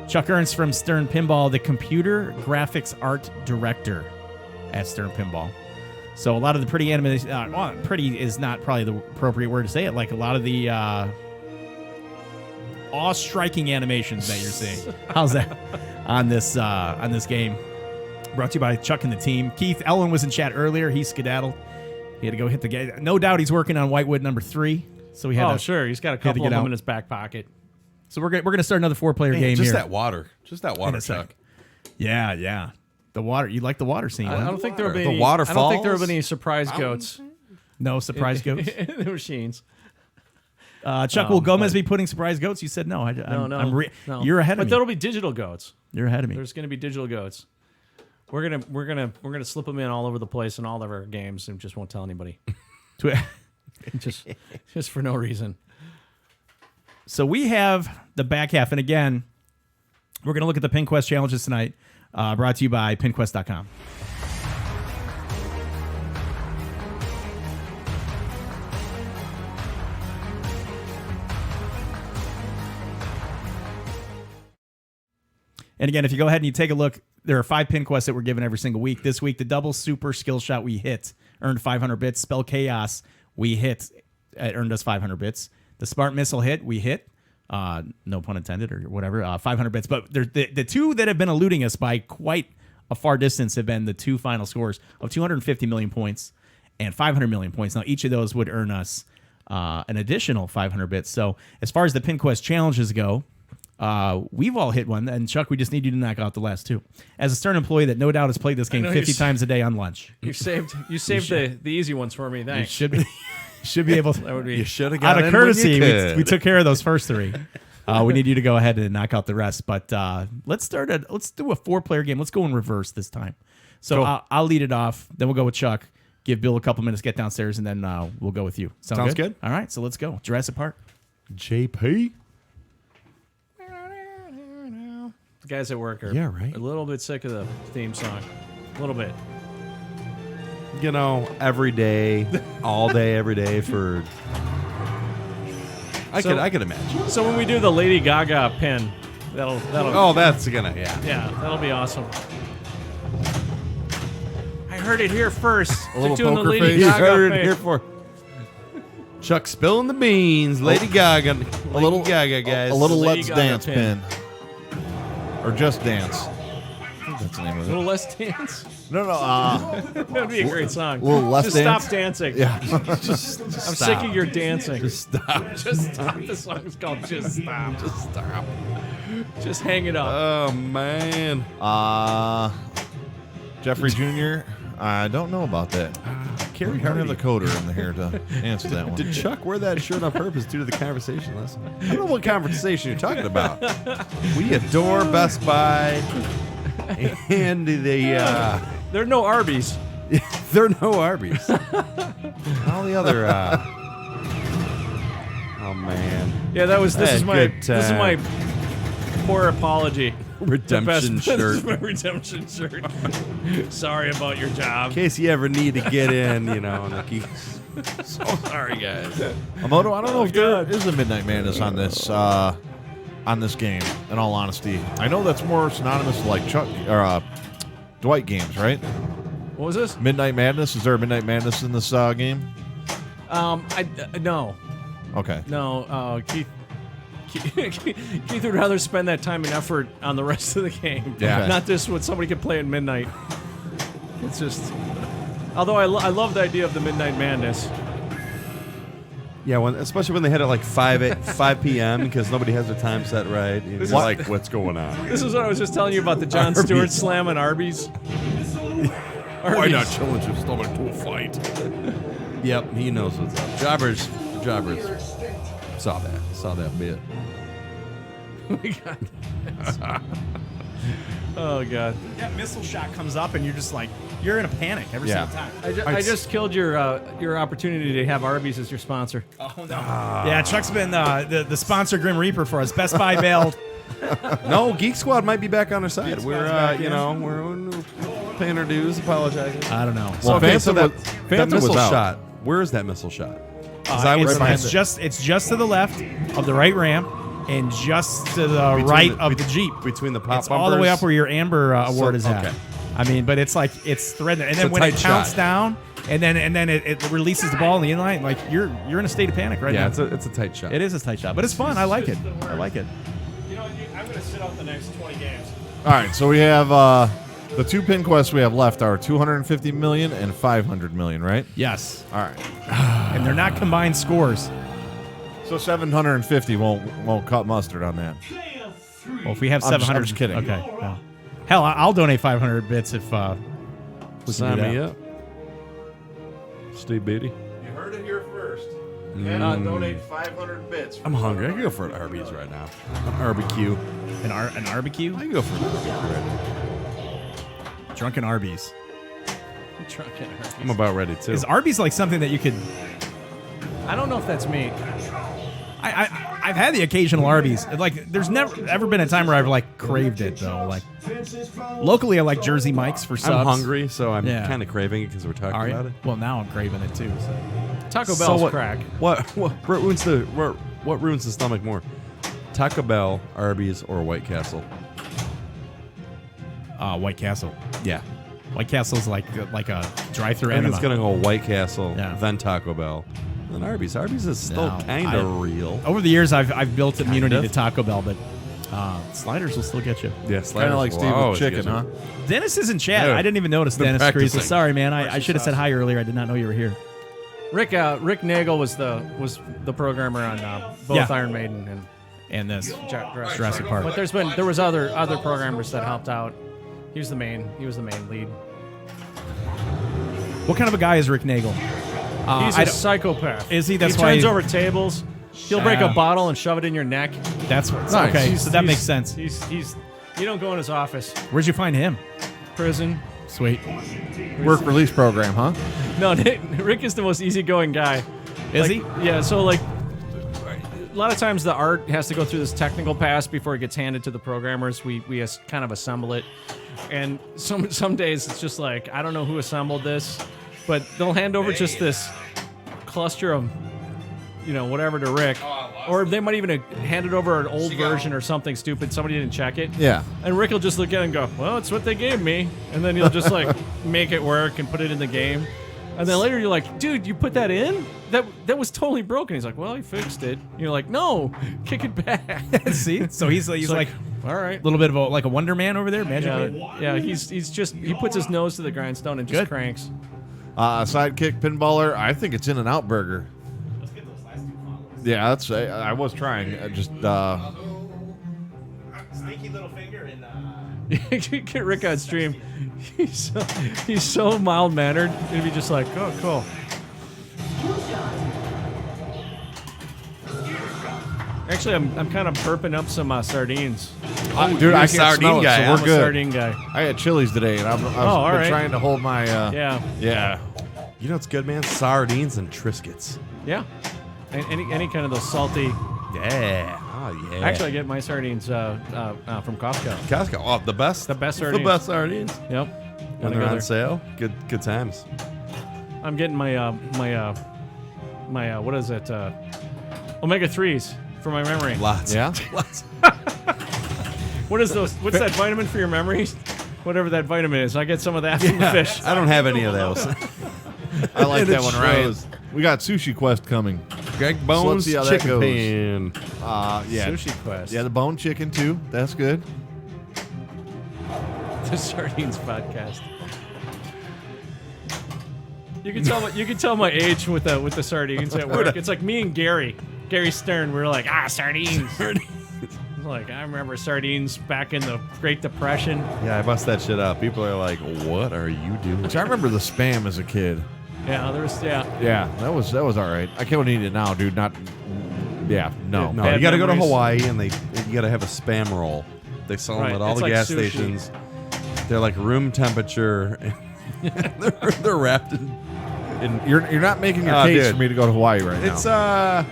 Chuck Ernst from Stern Pinball, the computer graphics art director at Stern Pinball. So a lot of the pretty animation, well, pretty is not probably the appropriate word to say it. Like a lot of the awe-striking animations that you're seeing. How's that on this game? Brought to you by Chuck and the team. Keith Ellen was in chat earlier. He skedaddled. He had to go hit the game. No doubt he's working on Whitewood number 3. So we had to, Sure. He's got a had to couple get of them out. in his back pocket. So we're gonna start another 4-player game just here. that water. Just that in water, a sec. Chuck. Yeah. The water. You like the water scene? I huh? don't think there will be The any, I don't think there will waterfalls? be any surprise goats No surprise goats. in the machines. Chuck, will Gomez be putting surprise goats? You said no. No. You're ahead of But me. there'll be digital goats. You're ahead of me. There's going to be digital goats. We're gonna slip them in all over the place in all of our games and just won't tell anybody. just for no reason. So we have the back half, and again, we're going to look at the PinQuest challenges tonight, brought to you by PinQuest.com. And again, if you go ahead and you take a look, there are 5 pin quests that we're given every single week. This week, the double super skill shot we hit earned 500 bits. Spell chaos we hit, earned us 500 bits. The smart missile hit we hit, no pun intended or whatever, 500 bits. But the two that have been eluding us by quite a far distance have been the two final scores of 250 million points and 500 million points. Now each of those would earn us an additional 500 bits. So as far as the pin quest challenges go, we've all hit one, and Chuck, we just need you to knock out the last 2. As a Stern employee that no doubt has played this game know 50 you're times a day on lunch, You saved the easy ones for me. you Thanks. should be able to. That would be You should have got Out of in when you courtesy, could. we took care of those first 3. We need you to go ahead and knock out the rest. But let's do a 4-player game. Let's go in reverse this time. So Cool. I'll lead it off. Then we'll go with Chuck. Give Bill a couple minutes, get downstairs, and then we'll go with you. Sounds good. All right, so let's go. Jurassic Park. JP. The guys at work are Yeah, right. a little bit sick of the theme song. A little bit. You know, every day, all day, every day for I could imagine. So when we do the Lady Gaga pin, that'll. Oh, that's gonna Yeah, that'll be awesome. I heard it here first. A little doing the poker Lady face. You Gaga heard it face. here for Chuck spilling the beans. Lady Gaga. Lady Gaga, guys. A little Lady Let's Gaga Dance pin. pin. Or Just Dance. I think that's the name of A little it. less dance. No, That'd be a great song. little less Just dance? stop dancing. Yeah. I'm sick of your dancing. Just stop. Just stop. The song is called Just Stop. Just stop. Just hang it up. Oh, man. Jeffrey Jr., I don't know about that. Carrie We don't have Hardy. the coder in here to answer that one. Did Chuck wear that shirt on purpose due to the conversation last night? I don't know what conversation you're talking about. We adore Best Buy and the There are no Arby's. there are no Arby's. All the other oh man. Yeah, this is my good this is my time. poor apology. Redemption This is shirt. my redemption shirt. Sorry about your job. In case you ever need to get in, Nikki. So sorry, guys. Amoto, I don't know if there God. is a Midnight Madness on this game, in all honesty. I know that's more synonymous with like Chuck or Dwight games, right? What was this? Midnight Madness. Is there a Midnight Madness in this game? No, Okay. Keith would rather spend that time and effort on the rest of the game. Yeah. Okay. Not this what somebody could play at midnight. It's just. Although I love the idea of the Midnight Madness. Yeah, especially when they hit it like 5 p.m. because nobody has their time set right. You're is- like, what's going on? This is what I was just telling you about the Jon Arby's. Stewart slam on Arby's. Why not challenge your stomach to a fight? Yep, he knows what's up. Jobbers. Saw that bit. We got this. Oh god! That missile shot comes up, and you're just like, you're in a panic every Yeah. single time. I just killed your opportunity to have Arby's as your sponsor. Oh no! Yeah, Chuck's been the sponsor Grim Reaper for us. Best Buy bailed. No, Geek Squad might be back on our side. We're back, yeah. we're paying our dues, apologizing. I don't know. Well, Okay, so that Phantom missile was out. shot. Where is that missile shot? 'Cause I was it's just to the left of the right ramp, and just to the right of the Jeep. between the pop It's all the way bumpers. up where your Amber award is at. okay. I mean, but it's like it's threaded, and then It's a when it tight counts shot. down, and then it releases the ball in the inline, like you're in a state of panic right Yeah, now. it's a tight shot. It is a tight shot, but it's fun. I like it. I like it. You know, I'm gonna sit out the next 20 games. All right, so we have the two pin quests we have left are 250 million and 500 million, right? Yes, All right. and they're not combined scores. So 750 won't cut mustard on that. Well, if we have I'm just- 700, I'm just kidding. Okay. Well, hell, I'll donate 500 bits if we can Sign do that. me up. Steve Beatty. You heard it here first. Donate 500 bits. I'm hungry. I can go for an Arby's right now. An barbecue. An barbecue, I can go for an Arby's right now. drunken Arby's. I'm about ready too. Is Arby's like something that you could? I don't know if that's me. I've had the occasional Arby's. Like, there's never ever been a time where I've like craved it though. Like, locally, I like Jersey Mike's for subs. I'm hungry, so I'm Yeah. kind of craving it because we're talking Are about you? it. Well, now I'm craving it too. So. Taco So Bell's what, crack. What ruins what ruins the stomach more? Taco Bell, Arby's, or White Castle? White Castle. Yeah. White Castle's like a drive-through I think enema. it's gonna go White Castle, Yeah. then Taco Bell, then Arby's. Arby's is still No, kind of real. Over the years, I've built immunity of. to Taco Bell, but sliders will still get you. Yeah, Kind of like Steve with chicken, huh? Dennis is in chat. Yeah. I didn't even notice Been Dennis practicing. Creasel. Sorry, man. I should have said hi earlier. I did not know you were here. Rick Nagel was the programmer on both Yeah. Iron Maiden and And this Jurassic Jurassic Park. But there was other programmers that helped out. He was the main lead. What kind of a guy is Rick Nagel? He's I a don't- psychopath. Is he? That's he why turns he- over tables. He'll break a bottle and shove it in your neck. That's what's Nice. okay. He's- So that he's- makes sense. He's you don't go in his office. Where'd you find him? Prison. Sweet. Work release program, huh? No, Rick is the most easygoing guy. Is Like, Yeah, so like a lot of times the art has to go through this technical pass before it gets handed to the programmers. We kind of assemble it. And some days it's just like, I don't know who assembled this, but they'll hand over just this cluster of, whatever to Rick. Or they might even have handed over an old version or something stupid. Somebody didn't check it. Yeah. And Rick will just look at it and go, well, it's what they gave me. And then he'll just like make it work and put it in the game. And then later you're like, dude, you put that in? That was totally broken. He's like, well, he fixed it. And you're like, no, kick it back. See? So he's like all right. a little bit of a Wonder Man over there, Magic Man. Yeah, he's just, he puts his nose to the grindstone and just cranks. Sidekick pinballer. I think it's In and Out Burger. Let's get those last two follows. Yeah, that's. I was trying. I just. Sneaky little finger and. Get Rick on stream. He's so mild mannered. It'd be just like, oh, cool. Actually, I'm kind of burping up some sardines. Dude, I can't sardine smell it, guy. so I'm we're a good. sardine guy. I had Chili's today, and I've been all right. trying to hold my. Yeah, Yeah. You know what's good, man? Sardines and Triscuits. yeah. Any kind of those salty. Yeah. Oh, yeah. Actually, I get my sardines from Costco. Costco. Oh, the best. The best The sardines. best sardines. Yep. When Gotta they're go on there. sale. Good times. I'm getting my what is it? Omega 3s for my memory. Lots. Yeah. Lots. What is those? What's that vitamin for your memory? Whatever that vitamin is. I get some of that from the fish. I don't have any of those. I like And that it one, right? shows. We got Sushi Quest coming. Greg Bones see how that chicken goes. pan. Yeah. Sushi Quest. Yeah, the bone chicken too. That's good. The Sardines podcast. You can tell my age with the sardines at work. It's like me and Gary Stern. We were like, sardines. Like, I remember sardines back in the Great Depression. Yeah, I bust that shit up. People are like, "What are you doing?" So I remember the Spam as a kid. Yeah, Yeah, that was all right. I can't eat it now, dude. Not. Yeah, no. No, Bad you got to go to memories. Hawaii and you got to have a Spam roll. They sell them Right, at all it's the like gas sushi. stations. They're like room temperature. they're wrapped in. You're not making your Oh, case dude. for me to go to Hawaii right It's now.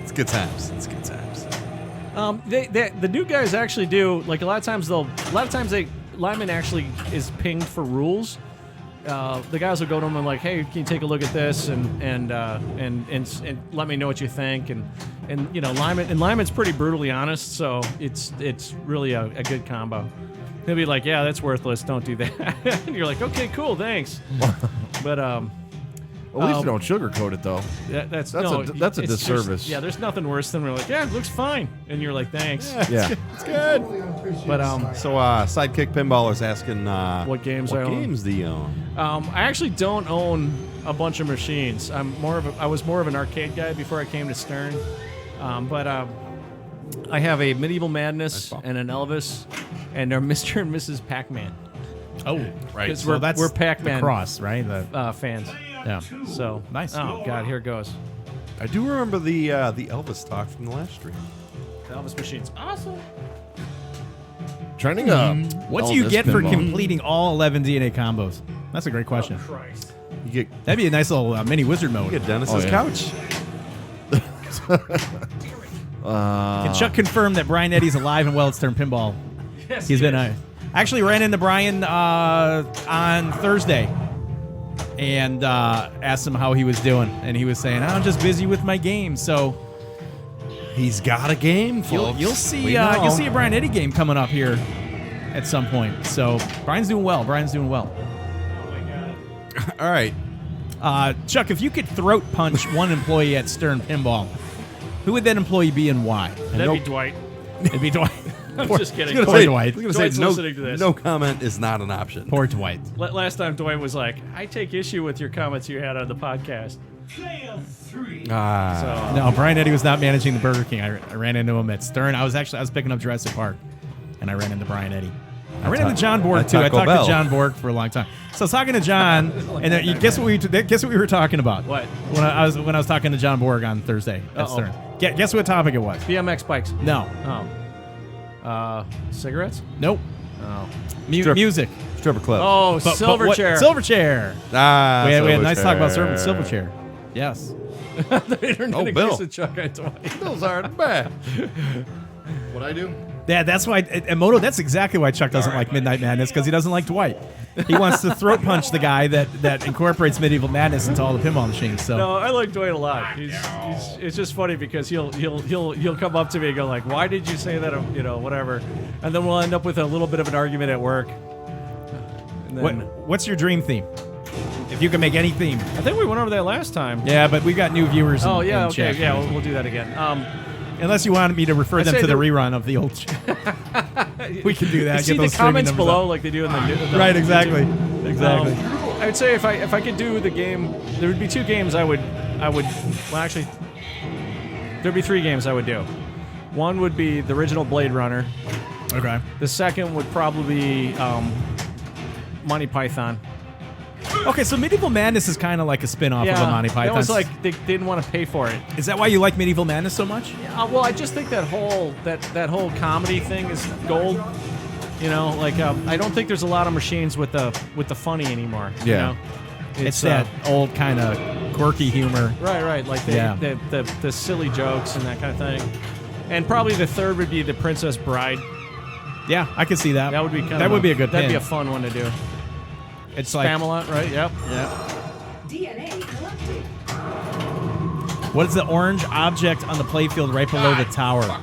it's good times. It's good times. the new guys actually do, like, a lot of times lineman actually is pinged for rules. The guys will go to them and like, hey, can you take a look at this and let me know what you think, and you know, lineman's pretty brutally honest, so it's really a good combo. He'll be like, yeah, that's worthless, don't do that. And you're like, okay, cool, thanks. But At least you don't sugarcoat it though. that's a it's disservice. Yeah, there's nothing worse than we're like, yeah, it looks fine, and you're like, thanks. Yeah. It's good. But So Sidekick Pinballer's asking What games I what own? games do you own? I actually don't own a bunch of machines. I was more of an arcade guy before I came to Stern. But I have a Medieval Madness and an Elvis and a Mr. and Mrs. Pac-Man. Oh, right. Because So that's we're Pac-Man the cross, right? fans. Yeah. So Nice. Oh God, here it goes. I do remember the Elvis talk from the last stream. The Elvis machine's awesome. Trending up. What do Oh, you this get for pinball. completing all 11 DNA combos? That's a great question. Christ. You get That'd be a nice little mini wizard mode. Dennis's yeah. couch. Can Chuck confirm that Brian Eddy's alive and well at Stern Pinball? Yes, He's he been. is. I actually ran into Brian on Thursday and asked him how he was doing, and he was saying, "I'm just busy with my game." So He's got a game, folks. you'll see We know. you'll see a Brian Eddy game coming up here at some point. So Brian's doing well. Brian's doing well. All right. Chuck, if you could throat punch one employee at Stern Pinball, who would that employee be and why? That'd be Dwight. It'd be Dwight. I'm just kidding. Poor Dwight. I was Dwight's gonna say, listening to this. no comment is not an option. Poor Dwight. Last time Dwight was like, I take issue with your comments you had on the podcast. Player 3. Ah. So No, Brian Eddy was not managing the Burger King. I ran into him at Stern. I was picking up Jurassic Park, and I ran into Brian Eddy. I ran into John Borg at too. I Taco talked Bell. to John Borg for a long time. So I was talking to John, and you guess what we were talking about? What? When I was talking to John Borg on Thursday at Uh-oh. Stern. Guess what topic it was? BMX bikes. No. Oh. Cigarettes? Nope. Oh. Music. Stripper club. Oh, But Silverchair. Silverchair. Ah, We had a nice talk about Silverchair. Silverchair. Yes. The internet Oh, Bill. against the Chuck and Dwight. Those aren't bad. What I do? Yeah, that's why. And Moto, that's exactly why Chuck doesn't like Midnight Madness, because he doesn't like Dwight. He wants to throat punch the guy that incorporates Medieval Madness into all the pinball machines. So No, I like Dwight a lot. It's just funny because he'll come up to me and go like, "Why did you say that?" Whatever, and then we'll end up with a little bit of an argument at work. And then, what's your dream theme? If you can make any theme. I think we went over that last time. Yeah, but we got new viewers. Oh in yeah, okay, chat. yeah, we'll do that again. Unless you wanted me to refer I'd them say to the the- rerun of the old. We can do that. See get the those streaming comments numbers below up. like they do in the Right, exactly, exactly. I'd say if I could do the game, there would be 2 games I would. Well, actually, there'd be 3 games I would do. One would be the original Blade Runner. Okay. The second would probably be Monty Python. Okay, so Medieval Madness is kind of like a spin-off of a Monty Python. That was like they didn't want to pay for it. Is that why you like Medieval Madness so much? Well, I just think that whole comedy thing is gold. You know, like I don't think there's a lot of machines with the funny anymore. Yeah. You know? It's that old kind of quirky humor. Right. Like the silly jokes and that kind of thing. And probably the third would be the Princess Bride. Yeah, I can see that. That would be that would be a good. That'd be pin. a fun one to do. It's like Spamalot, right? Yep. DNA collected. what is the orange object on the playfield right below the tower? I'd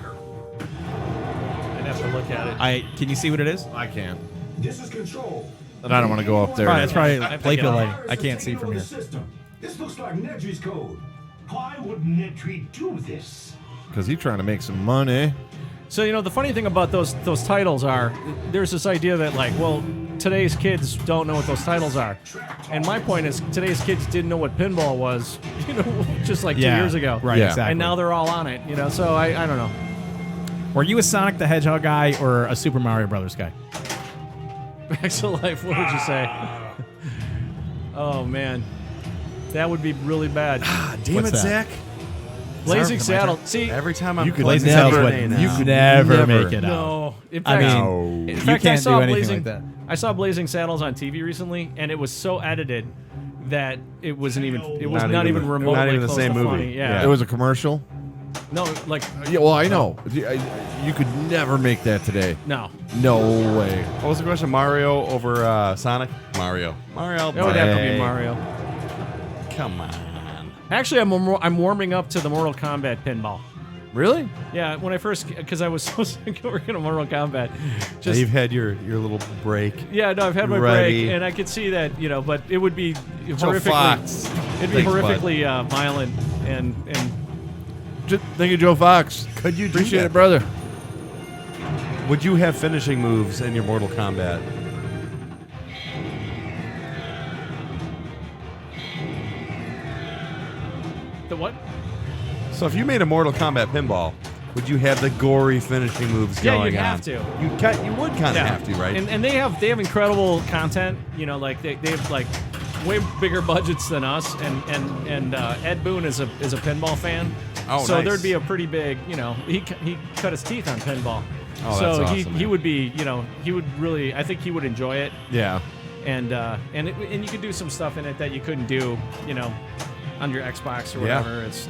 have to look at it. Can you see what it is? I can't. This is control. And I don't want to go up there. That's probably I have to get playfield on. lighting. I can't see from here. This looks like Nedry's code. Why would Nedry do this? Because he's trying to make some money. So the funny thing about those titles are, there's this idea that like, well, today's kids don't know what those titles are, and my point is today's kids didn't know what pinball was, just like 2 years ago, Right, Yeah. exactly. And now they're all on it, So I don't know. Were you a Sonic the Hedgehog guy or a Super Mario Brothers guy? Back to life. What would you say? Oh man, that would be really bad. Damn What's it, that? Zach. Blazing Saddle. See, Every time I'm Blazing never, Saddles would you could never make it out. no. In I fact, mean, in you fact, can't I saw do anything Blazing. like that. I saw Blazing Saddles on TV recently, and it was so edited that it wasn't even. It was not even remotely not even the close same to movie. funny. Yeah. It was a commercial. No, like Yeah, well, I know. You could never make that today. no. No way. What was the question? Mario over Sonic? Mario. Mario. It would have to be Hey. Mario. Come on. Actually, I'm warming up to the Mortal Kombat pinball. Really? Yeah, when I first, because I was so sick of working on Mortal Kombat. Now Just you've had your little break. yeah, no, I've had my Ready. break, and I could see that, but it would be Joe horrifically, Fox. it'd be Thanks, bud. horrifically violent, and Thank you, Joe Fox. Could you do Appreciate that? it, brother. Would you have finishing moves in your Mortal Kombat? the what? So if you made a Mortal Kombat pinball, would you have the gory finishing moves Yeah, going you'd on? have to. You would kind of have to, right? And they have incredible content. Like they have like way bigger budgets than us. And Ed Boon is a pinball fan. Oh, so nice. there's be a pretty big, he cut his teeth on pinball. Oh, so that's he awesome, he man. would be, he would really, I think he would enjoy it. Yeah. And you could do some stuff in it that you couldn't do, on your Xbox or Yeah. whatever. It's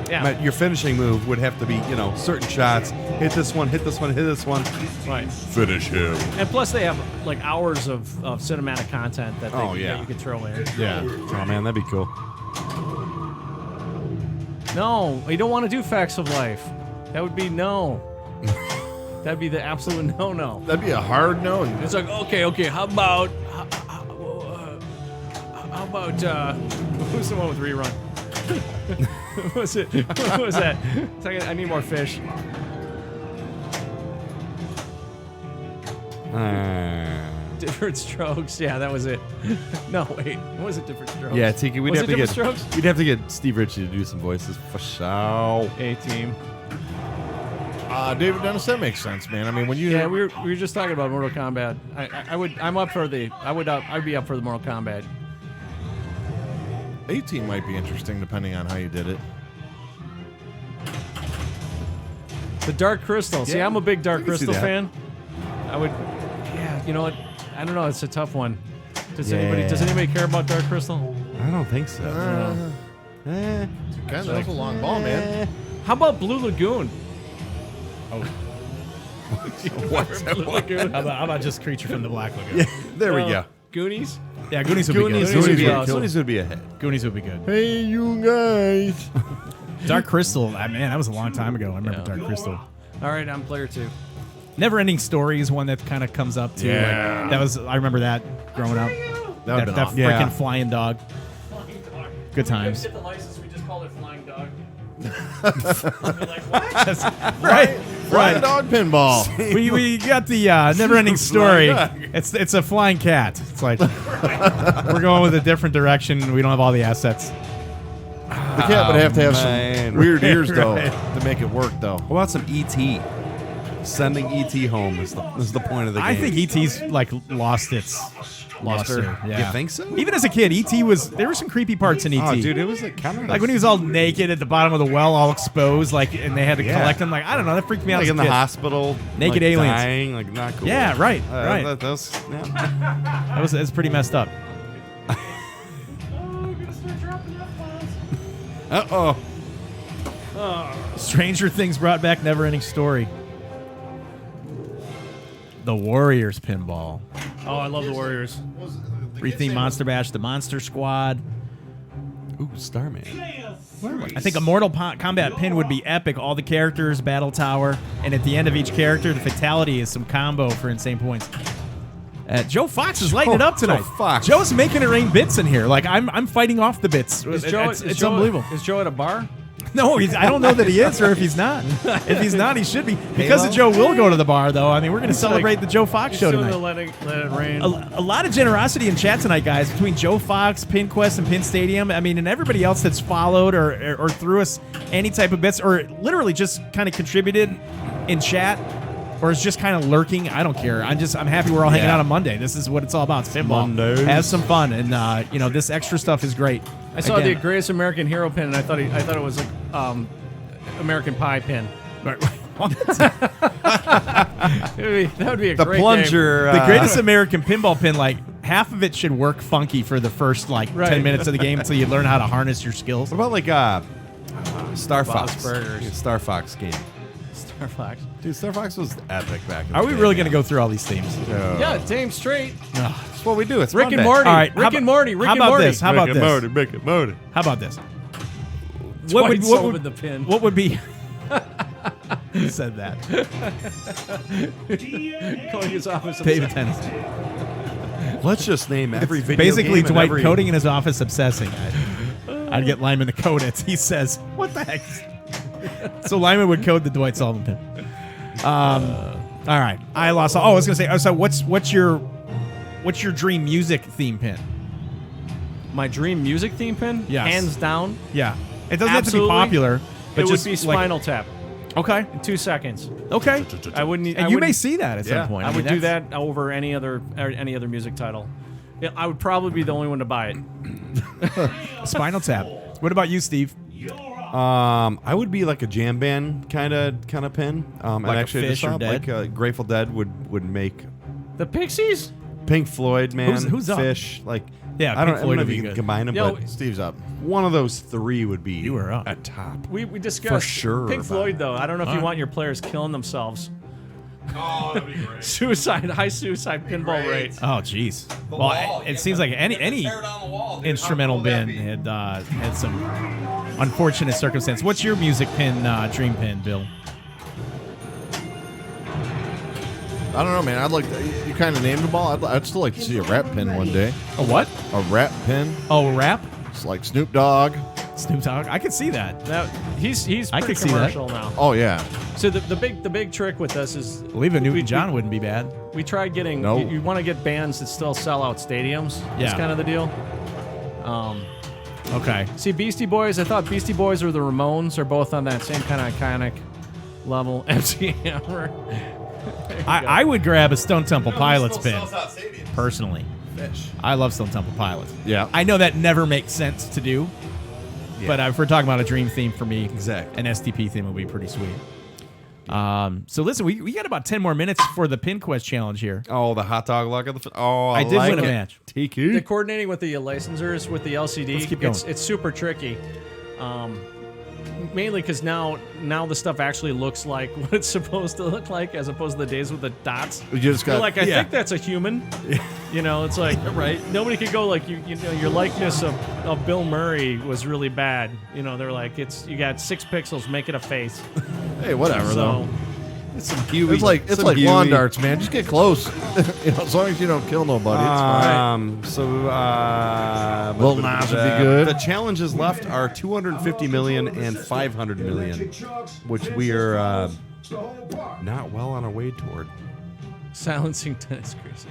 yeah. But your finishing move would have to be, certain shots. Hit this one, hit this one, hit this one. Right. Finish him. And plus, they have like hours of cinematic content that Oh, yeah. that you could throw in. Yeah. Oh man, that'd be cool. No, you don't want to do Facts of Life. That would be no. That'd be the absolute no. That'd be a hard no. It's like okay. How about who's the one with rerun? What was it? What was that? It's like, I need more fish. Different strokes. Yeah, that was it. No, wait. What was it? Different strokes. Yeah, Tiki, we'd Was have it to get Different Strokes? we'd have to get Steve Ritchie to do some voices for sure. A-Team. David Dennis, that makes sense, man. I mean, when you Yeah, we were just talking about Mortal Kombat. I'd be up for the Mortal Kombat. 18 might be interesting depending on how you did it. The Dark Crystal. See, Yeah, I'm a big I Dark can see Crystal that. fan. I would. Yeah, you know what? I don't know. It's a tough one. Does Yeah. anybody care about Dark Crystal? I don't think so. Kind of, that was a long ball, man. How about Blue Lagoon? How about just Creature from the Black Lagoon? There we go. Goonies? Yeah, Goonies would be good. Goonies would be a hit. Goonies would be good. Hey, you guys. Dark Crystal, man, that was a long time ago. I remember Dark Crystal. All right, I'm player 2. Never Ending Story is one that kind of comes up too. Yeah. Like, that was, I remember that growing up. That would That have been freaking awesome. flying dog. Good times. the license, we just called it Flying Dog. Right. Flying dog pinball. We got the Never Ending Story. Flying It's a flying cat. It's like we're going with a different direction. We don't have all the assets. The cat would have to have some weird ears, though, Right. to make it work, though. What about some E.T.? Sending E.T. home is the point of the game. I think ET's like lost its luster. Yeah. You think so? Even as a kid, ET there were some creepy parts in ET. Oh, dude, it was like kind of Like when he was all naked at the bottom of the well, all exposed, like, and they had to collect him. Like, I don't know, that freaked me out. like as a in the kid. hospital, Naked like, aliens. dying, like not cool. Yeah, right, right. Yeah. That's pretty messed up. Uh-oh. Stranger Things brought back Never Ending Story. The Warriors pinball. Oh, I love the Warriors. Retheme Monster Bash, the Monster Squad. Ooh, Starman. I think a Mortal Kombat pin would be epic. All the characters, battle tower, and at the end of each character, the fatality is some combo for insane points. Joe Fox is lighting it up tonight. Joe Fox. Joe's making it rain bits in here. Like I'm fighting off the bits. Is It's Joe, unbelievable. Is Joe at a bar? No, I don't know that he is, or if he's not. If he's not, he should be. Because of Joe will go to the bar, though. I mean, we're going to celebrate the Joe Fox show tonight. Let it rain. A lot of generosity in chat tonight, guys, between Joe Fox, PinQuest, and Pin Stadium. I mean, and everybody else that's followed or threw us any type of bits, or literally just kind of contributed in chat, or is just kind of lurking. I don't care. I'm happy we're all hanging out on Monday. This is what it's all about. It's pinball. Mondays. Have some fun, and this extra stuff is great. I saw Again, the Greatest American Hero pin, and I thought it was like American Pie pin. Right. That would be a The great plunger. The Greatest American Pinball pin, like half of it should work funky for the first 10 minutes of the game until you learn how to harness your skills. What about like Star Fox? Burgers. Star Fox game. game. Star Fox. Dude, Star Fox was epic back in the Are we day, really man. going to go through all these themes? Yeah, Dame Straight. That's what we do. It's Rick Monday. and Morty. All right, Rick and Morty. Rick how and about Morty. this? How about Rick and this? Morty, Rick and Morty. How about this? Dwight Sullivan, the pin. What would be? Who said that? Calling his office. David Tennis. Let's just name every video Basically, game and Dwight every... coding in his office, obsessing. I'd get Lyman to code it. He says, "What the heck?" So Lyman would code the Dwight Sullivan pin. All right, I lost. Oh, I was gonna say. So what's your dream music theme pin? My dream music theme pin? Yes. Hands down. Yeah, it doesn't Absolutely. have to be popular, but It would just be like- Spinal Tap. Okay, In 2 seconds. okay. I wouldn't. And you may see that at Yeah, some point. I mean, would do that's- that over any other music title. Yeah, I would probably be the only one to buy it. Spinal Tap. What about you, Steve? I would be like a jam band kind of pin. And Like a actually, I just Fish or saw, Dead? like Grateful Dead would make The Pixies? Pink Floyd, man. Who's up? Fish, like Yeah, I Pink don't Floyd know would if be you can good. combine them, Yo, but Steve's up. one of those three would be You were up. at top. We discussed For sure Pink about Floyd it. though. I don't know if you Alright. want your players killing themselves. Oh, that'd be great. High suicide pinball great. rate. Oh, jeez. The Well, wall. it Yeah, seems like any tear down the wall, dude. instrumental How cool would bin that be? had some unfortunate circumstance. What's your music pin, dream pin, Bill? I don't know, man. I'd like you kind of named them all. I'd still like to see a rap pin one day. A what? A rap pin. Oh, rap? It's like Snoop Dogg. Snoop Dogg. I could see that. Now he's I pretty could see that. commercial now. Oh yeah. So the big trick with this is I believe a Newton John wouldn't be bad. we tried getting No. you want to get bands that still sell out stadiums. That's Yeah. kind of the deal. Okay. See, Beastie Boys, I thought Beastie Boys or the Ramones are both on that same kind of iconic level. MC Hammer. I would grab a Stone Temple Pilots Still pin, sells out stadiums. personally. Fish. I love Stone Temple Pilots. Yeah. I know that never makes sense to do, but if we're talking about a dream theme for me, Exactly. an STP theme would be pretty sweet. So listen, we got about 10 more minutes for the Pin Quest challenge here. Oh, the hot dog luck of the. Oh, I did like win a it. match. The Tiki. coordinating with the licensors with the LCD, Let's keep going. it's super tricky. mainly because now the stuff actually looks like what it's supposed to look like, as opposed to the days with the dots. You just You're got like, I think that's a human. You know, it's like Right. Nobody could go like you know your likeness of Bill Murray was really bad. You know, they're like you got 6 pixels, make it a face. hey, whatever So though. Some Huey. It's like some lawn Huey. darts, man. Just get close. You know, as long as you don't kill nobody, it's fine. Lil Nas would be good. The challenges left are 250 million and 500 million, which we are not well on our way toward. silencing tennis Chris.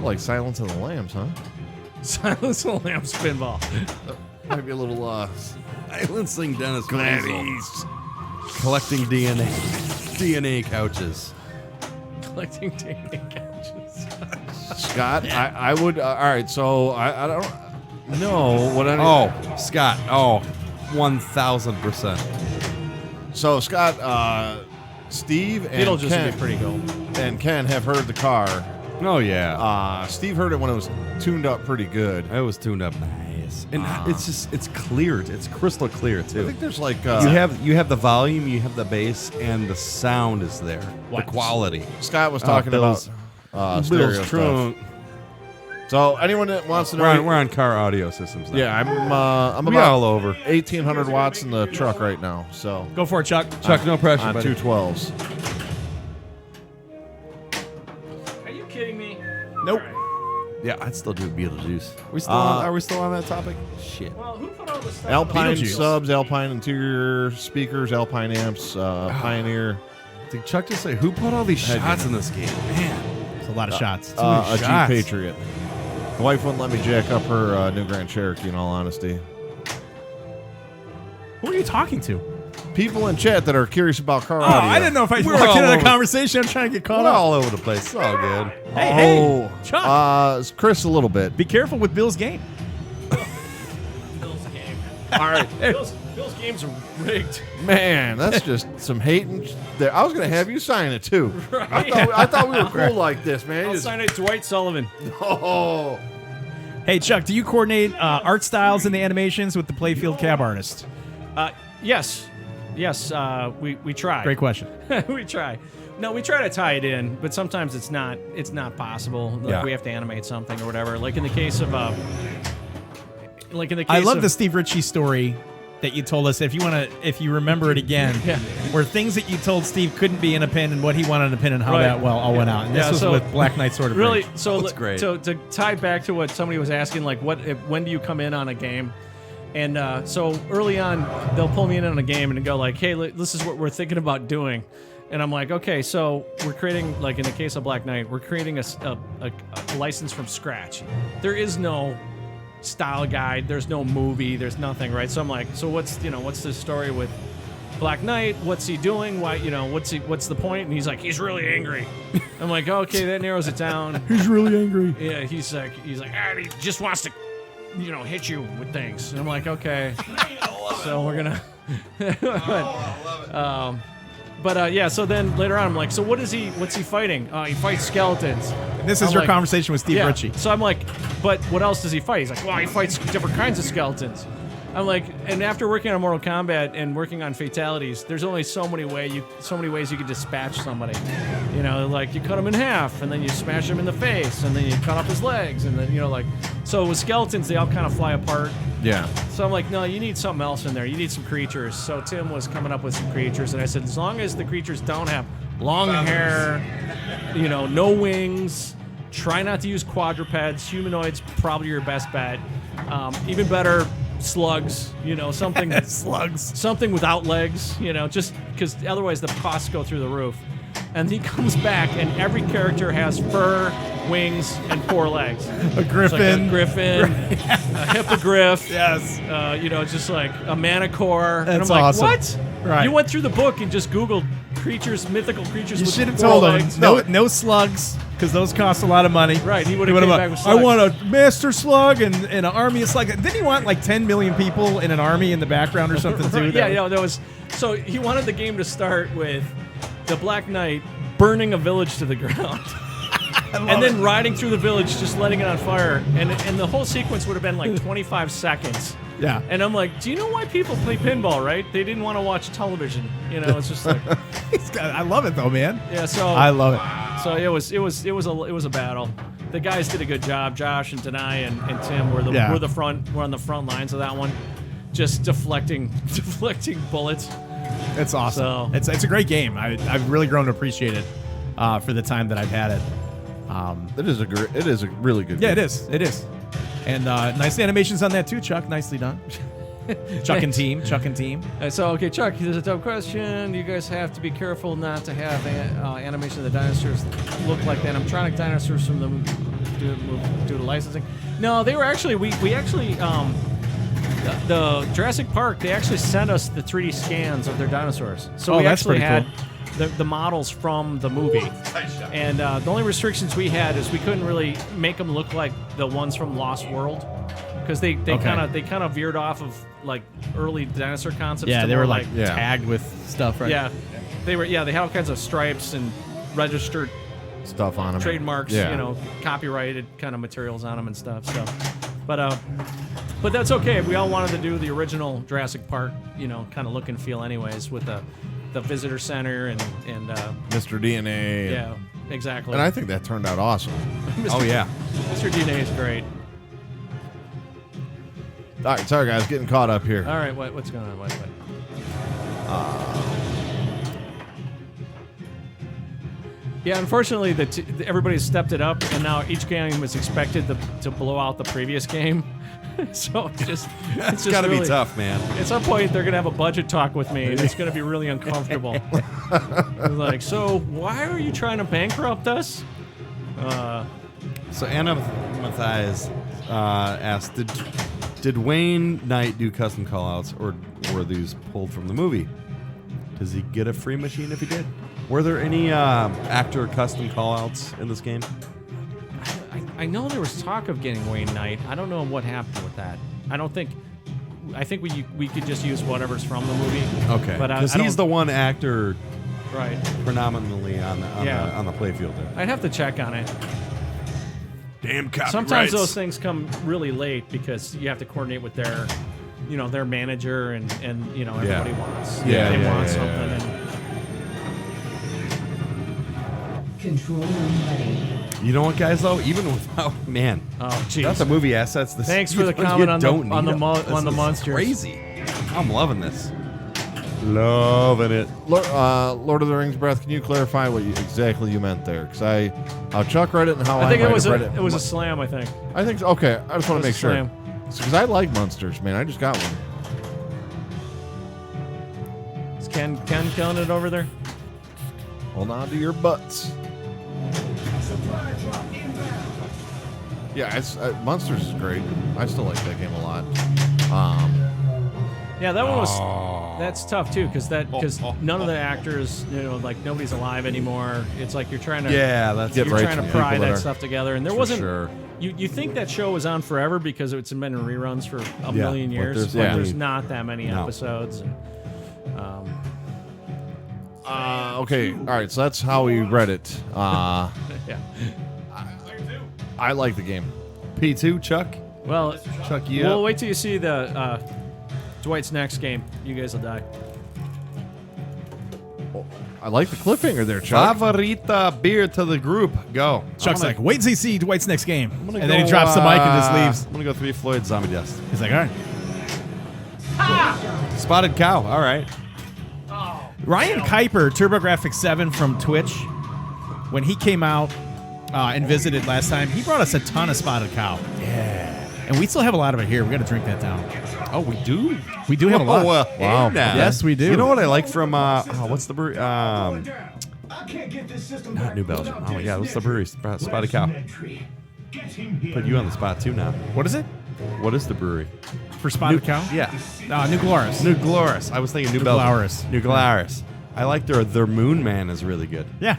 Like Silence of the Lambs, huh? Silence the Lambs pinball. Might be a little Silencing Dennis Gladys. Collecting DNA couches. Collecting DNA couches. Scott. I would. All right, so I don't know what I. Oh, Scott. Oh, 1,000%. So Scott, Steve, and It'll just Ken, be pretty cool. and Ken have heard the car. Oh yeah. Steve heard it when it was tuned up pretty good. It was tuned up nice, and it's clear. It's crystal clear I too. think there's like You have the volume, you have the bass, and the sound is there. What? The quality. Scott was talking Bill's- about stereo Bill's stuff. trunk. So anyone that wants to know, We're on car audio systems now. yeah, I'm We about all over. 1,800 watts in the truck right now. So Go for it, Chuck. Chuck, no pressure, on buddy. 212s. Are you kidding me? Nope. Yeah, I'd still do Beetlejuice. Are we still on that topic? Shit. Well, who put all this stuff? Alpine Beetlejuice. subs, Alpine interior speakers, Alpine amps, Pioneer, Did Chuck just say who put all these shots in this game? Man. It's a lot of shots. a Jeep shots. Patriot. The wife wouldn't let me jack up her new Grand Cherokee. In all honesty, Who are you talking to? people in chat that are curious about car Oh, audio. I didn't know if I We're walked all into the over- conversation. I'm trying to get caught We're up. all over the place. It's all good. Hey, Chuck. It's Chris a little bit. Be careful with Bill's game. Bill's game. All right, Bill's games are rigged. man, that's just some hating. There, I was gonna have you sign it too. I thought we were cool like this, man. I'll Just- sign it, Dwight Sullivan. oh, Hey, Chuck, do you coordinate art styles and the animations with the playfield cab artist? Yes. We try. Great question. We try. No, we try to tie it in, but sometimes it's not possible. Like Yeah. we have to animate something or whatever. Like in the case of I love the Steve Ritchie story that you told us. If you remember it again, Yeah. where things that you told Steve couldn't be in a pin and what he wanted in a pin and how Right. that all went out. And this Yeah, was so- with Black Knight Sword of really Rage. so That's great. So to tie back to what somebody was asking, like when do you come in on a game? And so early on, they'll pull me in on a game and go like, "Hey, this is what we're thinking about doing," and I'm like, "Okay, so we're creating, like in the case of Black Knight, we're creating a license from scratch. There is no style guide, there's no movie, there's nothing, right? So I'm like, so what's the story with Black Knight? What's he doing? Why, what's the point?" And he's like, "He's really angry." I'm like, "Okay, that narrows it down." He's really angry. Yeah, he's like, he just wants to, hit you with things. And I'm like, okay. So we're gonna. Yeah. So then later on, I'm like, so what's he fighting? He fights skeletons. And this is I'm your like, conversation with Steve yeah. Ritchie. So I'm like, but what else does he fight? He's like, well, he fights different kinds of skeletons. I'm like, and after working on Mortal Kombat and working on fatalities, there's only so many ways you can dispatch somebody. Like you cut him in half, and then you smash him in the face, and then you cut off his legs, and then so with skeletons they all kind of fly apart. yeah. So I'm like, no, you need something else in there. You need some creatures. So Tim was coming up with some creatures, and I said, as long as the creatures don't have long hair, no wings, try not to use quadrupeds. Humanoids, probably your best bet. Even better, slugs. Something Slugs. something without legs. Just because otherwise the costs go through the roof. And he comes back, and every character has fur, wings, and 4 legs. A griffin. It's like a griffin, a hippogriff. Yes. Just like a manicore. That's and I'm awesome. like, what? Right. You went through the book and just Googled mythical creatures You with should have 4 told legs. him no slugs because those cost a lot of money. Right, he would've would've came been, back with I slugs." want a master slug and an army of slugs. Didn't he want like 10 million people in an army in the background or something too? Right, yeah, that was. So he wanted the game to start with the Black Knight burning a village to the ground. and then riding through the village, just letting it on fire, and the whole sequence would have been like 25 seconds. Yeah. And I'm like, do you know why people play pinball, right? They didn't want to watch television. You know, it's just like, I love it though, man. yeah. So I love it. So it was a battle. The guys did a good job. Josh and Denai and Tim were on the front lines of that one, just deflecting bullets. It's awesome. So- It's a great game. I've really grown to appreciate it for the time that I've had it. It is a really good. Yeah, game. it is. And nice animations on that too, Chuck. Nicely done. Chuck and team. So, okay, Chuck, here's a tough question. You guys have to be careful not to have animation of the dinosaurs look like the animatronic dinosaurs from due to licensing. No, they were actually, we actually, the Jurassic Park, they actually sent us the 3D scans of their dinosaurs. So we that's actually pretty had the models from the movie. And the only restrictions we had is we couldn't really make them look like the ones from Lost World. Because they kind of veered off of like early dinosaur concepts. Yeah, to they more were like tagged with stuff, right? Yeah, they were. Yeah, they had all kinds of stripes and registered Stuff on them. trademarks. Yeah. You know, copyrighted kind of materials on them and stuff. So, but that's okay. We all wanted to do the original Jurassic Park, you know, kind of look and feel, anyways, with the visitor center and Mr. DNA. yeah, exactly. And I think that turned out awesome. Mr. yeah. Mr. DNA is great. All right, sorry guys, getting caught up here. All right, what's going on? What? Yeah, unfortunately, everybody's stepped it up, and now each game is expected to blow out the previous game. So it's just Got to really, be tough, man. At some point, they're gonna have a budget talk with me, and it's gonna be really uncomfortable. Like, so why are you trying to bankrupt us? So Anna Mathias asked, did Wayne Knight do custom callouts, or were these pulled from the movie? Does he get a free machine if he did? Were there any actor custom callouts in this game? I know there was talk of getting Wayne Knight. I don't know what happened with that. I think we could just use whatever's from the movie. Okay, but because he's the one actor right predominantly on the playfield there. I'd have to check on it. Damn copyrights. Sometimes those things come really late because you have to coordinate with their, their manager and everybody wants. They want something. And, Control room ready. You know what, guys? Though, even without oh, geez. that's a movie assets. Thanks for the comment on the monsters. Crazy. I'm loving this. Loving it. Lord of the Rings breath. Can you clarify what exactly you meant there? Because how Chuck read it and how I think might it was have read it. it was a slam. I think. I think so. Okay. I just want to make sure. Slam. Because I like monsters, man. I just got one. Is Ken killing it over there? Hold on to your butts. Yeah, Monsters is great. I still like that game a lot. Yeah, that one was. That's tough too, because none of the actors, nobody's alive anymore. It's like you're trying to. Yeah, that's you're right trying to from pry people that that are- stuff together, and there For wasn't. sure. You think that show was on forever because it's been in reruns for a million but years, there's- but there's not that many No. episodes. And, Okay. All right. So that's how we read it. yeah. I like the game. P2, Chuck. Well, Chuck, you we'll up? wait till you see the Dwight's next game. You guys will die. I like the cliffhanger there, Chuck. Favorita beer to the group. Go. Chuck's like, wait till you see Dwight's next game. I'm gonna And then he go, drops the mic and just leaves. I'm gonna go 3 Floyd Zombie Dust. He's like, all right. Spotted cow. All right. Ryan Kuiper, TurboGrafx 7 from Twitch, when he came out and visited last time, he brought us a ton of Spotted Cow. Yeah. And we still have a lot of it here. We got to drink that down. Oh, we do. We do have a lot. Wow. Yes, we do. You know what I like from what's the brewery? I can't get this system Not New Belgium. Oh my God, what's the brewery? Spotted Cow. Get him here. Put you on the spot too now. What is it? What is the brewery? For Spotted Cow? Yeah. New Glarus. New Glorious. I was thinking New New Belgium. Glarus. New Glarus. I like their Moon Man is really good. Yeah.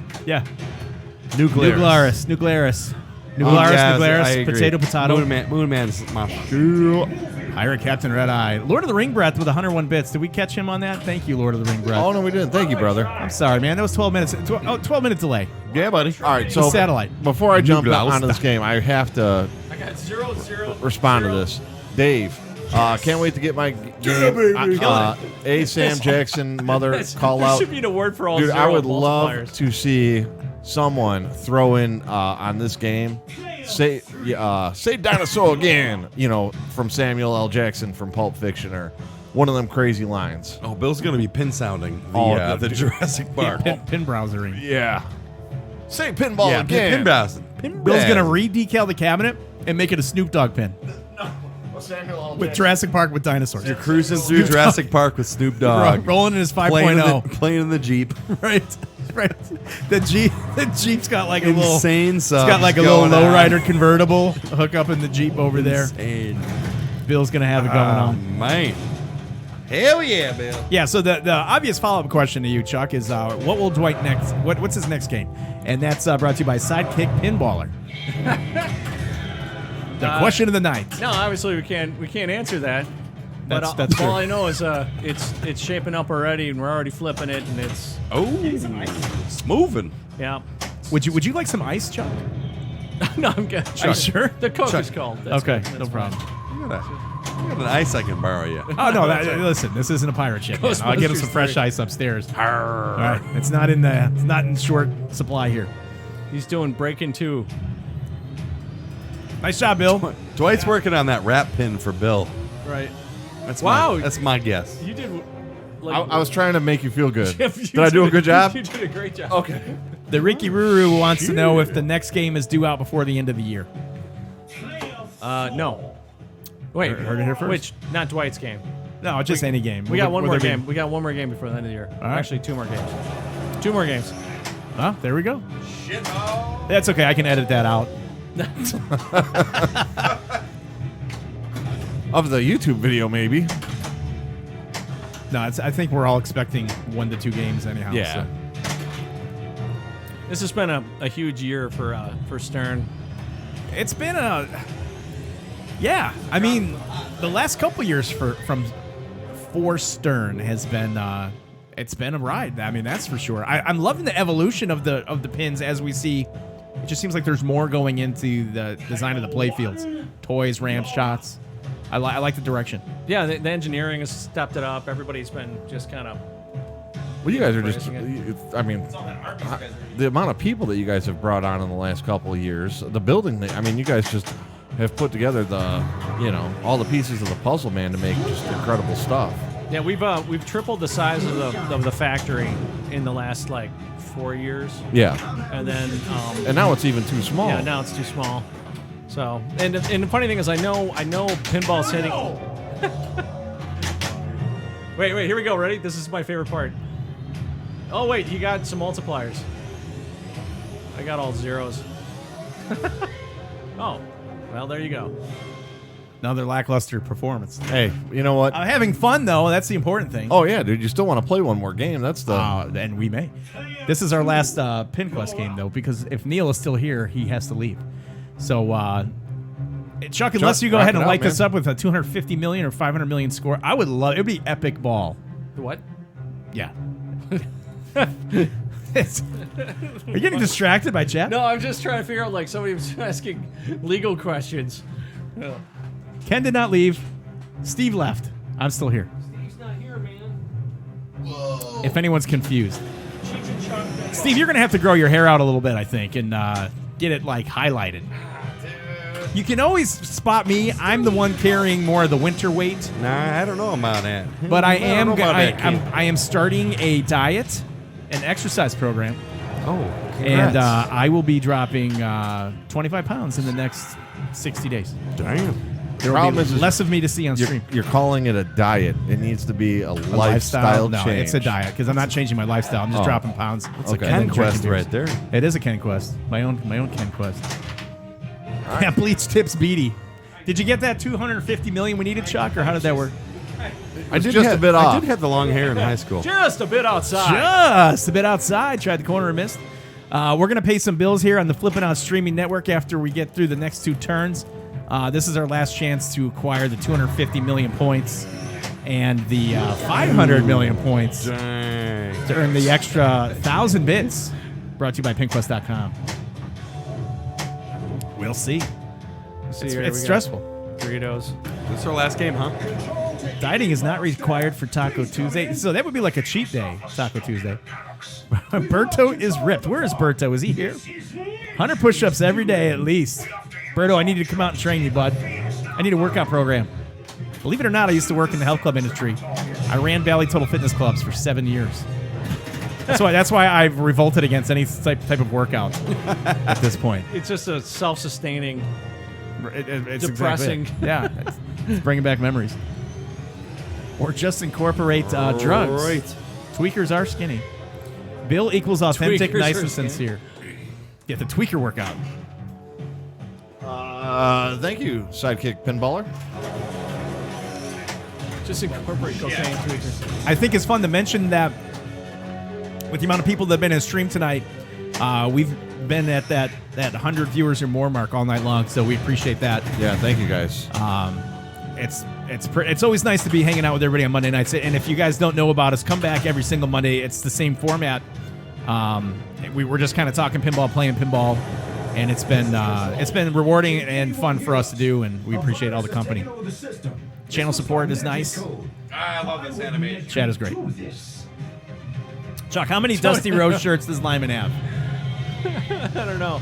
New Glarus. New Glarus. Nuglaris, Yes, Nuglaris, I agree. potato. Moon Man's my shoe. Pirate Captain Red Eye. Lord of the Ring Breath with 101 bits. Did we catch him on that? Thank you, Lord of the Ring Breath. Oh, no, we didn't. Thank you, brother. I'm sorry, man. That was 12 minutes. 12-minute delay. Yeah, buddy. All right, so satellite. before I jump Nuglaus. onto this game, I have to I got 0-0. respond to this. Dave, can't wait to get my game. Sam Jackson, mother, call There out. should be an award for all Dude, zero I would multipliers. love to see someone throw in on this game. Say dinosaur again, from Samuel L. Jackson from Pulp Fiction, or one of them crazy lines. Oh, Bill's going to be pin sounding the Jurassic Park. Pin browsering. Yeah. Say pinball Yeah, again. pin browsing. Bill's going to re-decal the cabinet and make it a Snoop Dogg pin. With Jurassic Park with dinosaurs. You're cruising through Jurassic Park with Snoop Dogg. Rolling in his 5.0. Playing in the Jeep. Right. The Jeep's got like a little... Insane It's songs got like a little going on. lowrider convertible hook up in the Jeep over there. Insane. Bill's going to have it going on. Man. Hell yeah, Bill. Yeah, so the obvious follow-up question to you, Chuck, is what will Dwight next? What's his next game? And that's brought to you by Sidekick Pinballer. The question of the night. No, obviously we can't answer that. But That's all true. I know is it's shaping up already, and we're already flipping it, and it's It's moving. yeah. Would you like some ice, Chuck? No, I'm good. Are you sure? The Coke is cold. That's Okay, good. no That's problem. I got an ice I can borrow you. Oh no! Listen, this isn't a pirate ship. Man. I'll get him some fresh ice upstairs. All right, it's not in short supply here. He's doing breaking 2. Nice job, Bill. Dwight's working on that wrap pin for Bill. Right. That's Wow. that's my guess. You did. I was trying to make you feel good. Jeff, you Did I do a good job? You did a great job. Okay. The Ricky Ruru wants to know if the next game is due out before the end of the year. No. Wait. Heard it here first? Which? Not Dwight's game. No, just any game. We got one Will more there be- game. We got one more game before the end of the year. right. Actually, 2 more games. 2 more games. Oh, there we go. That's okay. I can edit that out. Of the YouTube video, maybe. No, I think we're all expecting 1 to 2 games anyhow. Yeah. so. This has been a huge year for Stern. It's been I mean, the last couple years for Stern has been it's been a ride. I mean, that's for sure. I'm loving the evolution of the pins as we see. It just seems like there's more going into the design of the playfields, toys, ramps, shots. I like the direction. Yeah, the engineering has stepped it up. Everybody's been just kind of. Well, you guys are just, Embracing I mean, the amount of people that you guys have brought on in the last couple of years, the building, I mean, you guys just have put together all the pieces of the puzzle, man, to make just incredible stuff. Yeah, we've tripled the size of the factory in the last 4 years, Yeah. and then And now it's even too small. yeah, now it's too small. So and the funny thing is, I know pinball's hitting. wait, here we go. Ready? This is my favorite part. Oh wait, you got some multipliers. I got all zeros. Oh, well there you go. Another lackluster performance. Hey, you know what? I'm having fun though. That's the important thing. Oh, yeah, dude, you still want to play one more game. That's the... And we may. This is our last Pin Quest game, though, because if Neil is still here, he has to leave. So, Chuck, unless you go wrap ahead it and up, light this man. up with a 250 million or 500 million score, I would love it. Would be epic ball. What? Yeah. Are you getting distracted by chat? No, I'm just trying to figure out somebody was asking legal questions. Ken did not leave. Steve left. I'm still here. Steve's not here, man. If anyone's confused. Steve, you're going to have to grow your hair out a little bit, I think, and get it, highlighted. You can always spot me. I'm the one carrying more of the winter weight. Nah, I don't know about that. But I don't know about that, kid. I am starting a diet, an exercise program, Oh, and congrats. I will be dropping 25 pounds in the next 60 days. Damn. There will Problem be is less of me to see on stream. You're calling it a diet. It needs to be a A lifestyle No, change. it's a diet because I'm not changing my lifestyle. I'm just Oh. dropping pounds. It's a Ken And then Quest drinking right beers. there. It is a Ken Quest. My own Ken Quest. Yeah, Bleach Tips Beatty. Did you get that 250 million we needed, Chuck, or how did that work? I did just a bit I off. did have the long hair in high school. Just a bit outside. Just a bit outside. Tried the corner and missed. We're going to pay some bills here on the Flip N Out streaming network after we get through the next 2 turns. This is our last chance to acquire the 250 million points and the 500 million points to earn the extra 1,000 bits. Brought to you by pinquest.com. We'll see. It's stressful. Doritos. This is our last game, huh? Dieting is not required for Taco Tuesday. So that would be like a cheat day, Taco Tuesday. Berto is ripped. Where is Berto? Is he here? 100 push-ups every day at least. Berto, I need you to come out and train you, bud. I need a workout program. Believe it or not, I used to work in the health club industry. I ran Valley Total Fitness clubs for 7 years. That's why I've revolted against any type of workout at this point. It's just a self-sustaining, It's depressing. Exactly it. Yeah, it's bringing back memories. Or just incorporate drugs. Right. Tweakers are skinny. Bill equals authentic, Tweakers nice, are and skinny. sincere. Get the tweaker workout. Thank you, Sidekick Pinballer. Just incorporate cocaine tweakers. I think it's fun to mention that with the amount of people that have been in stream tonight, we've been at that 100 viewers or more mark all night long, so we appreciate that. Yeah, thank you guys. It's always nice to be hanging out with everybody on Monday nights. And if you guys don't know about us, come back every single Monday. It's the same format. We were just kind of talking pinball, playing pinball, and it's been rewarding and fun for us to do, and we appreciate all the company. Channel support is nice. I love this animation. Chat is great. Chuck, how many Dusty Rose shirts does Lyman have? I don't know.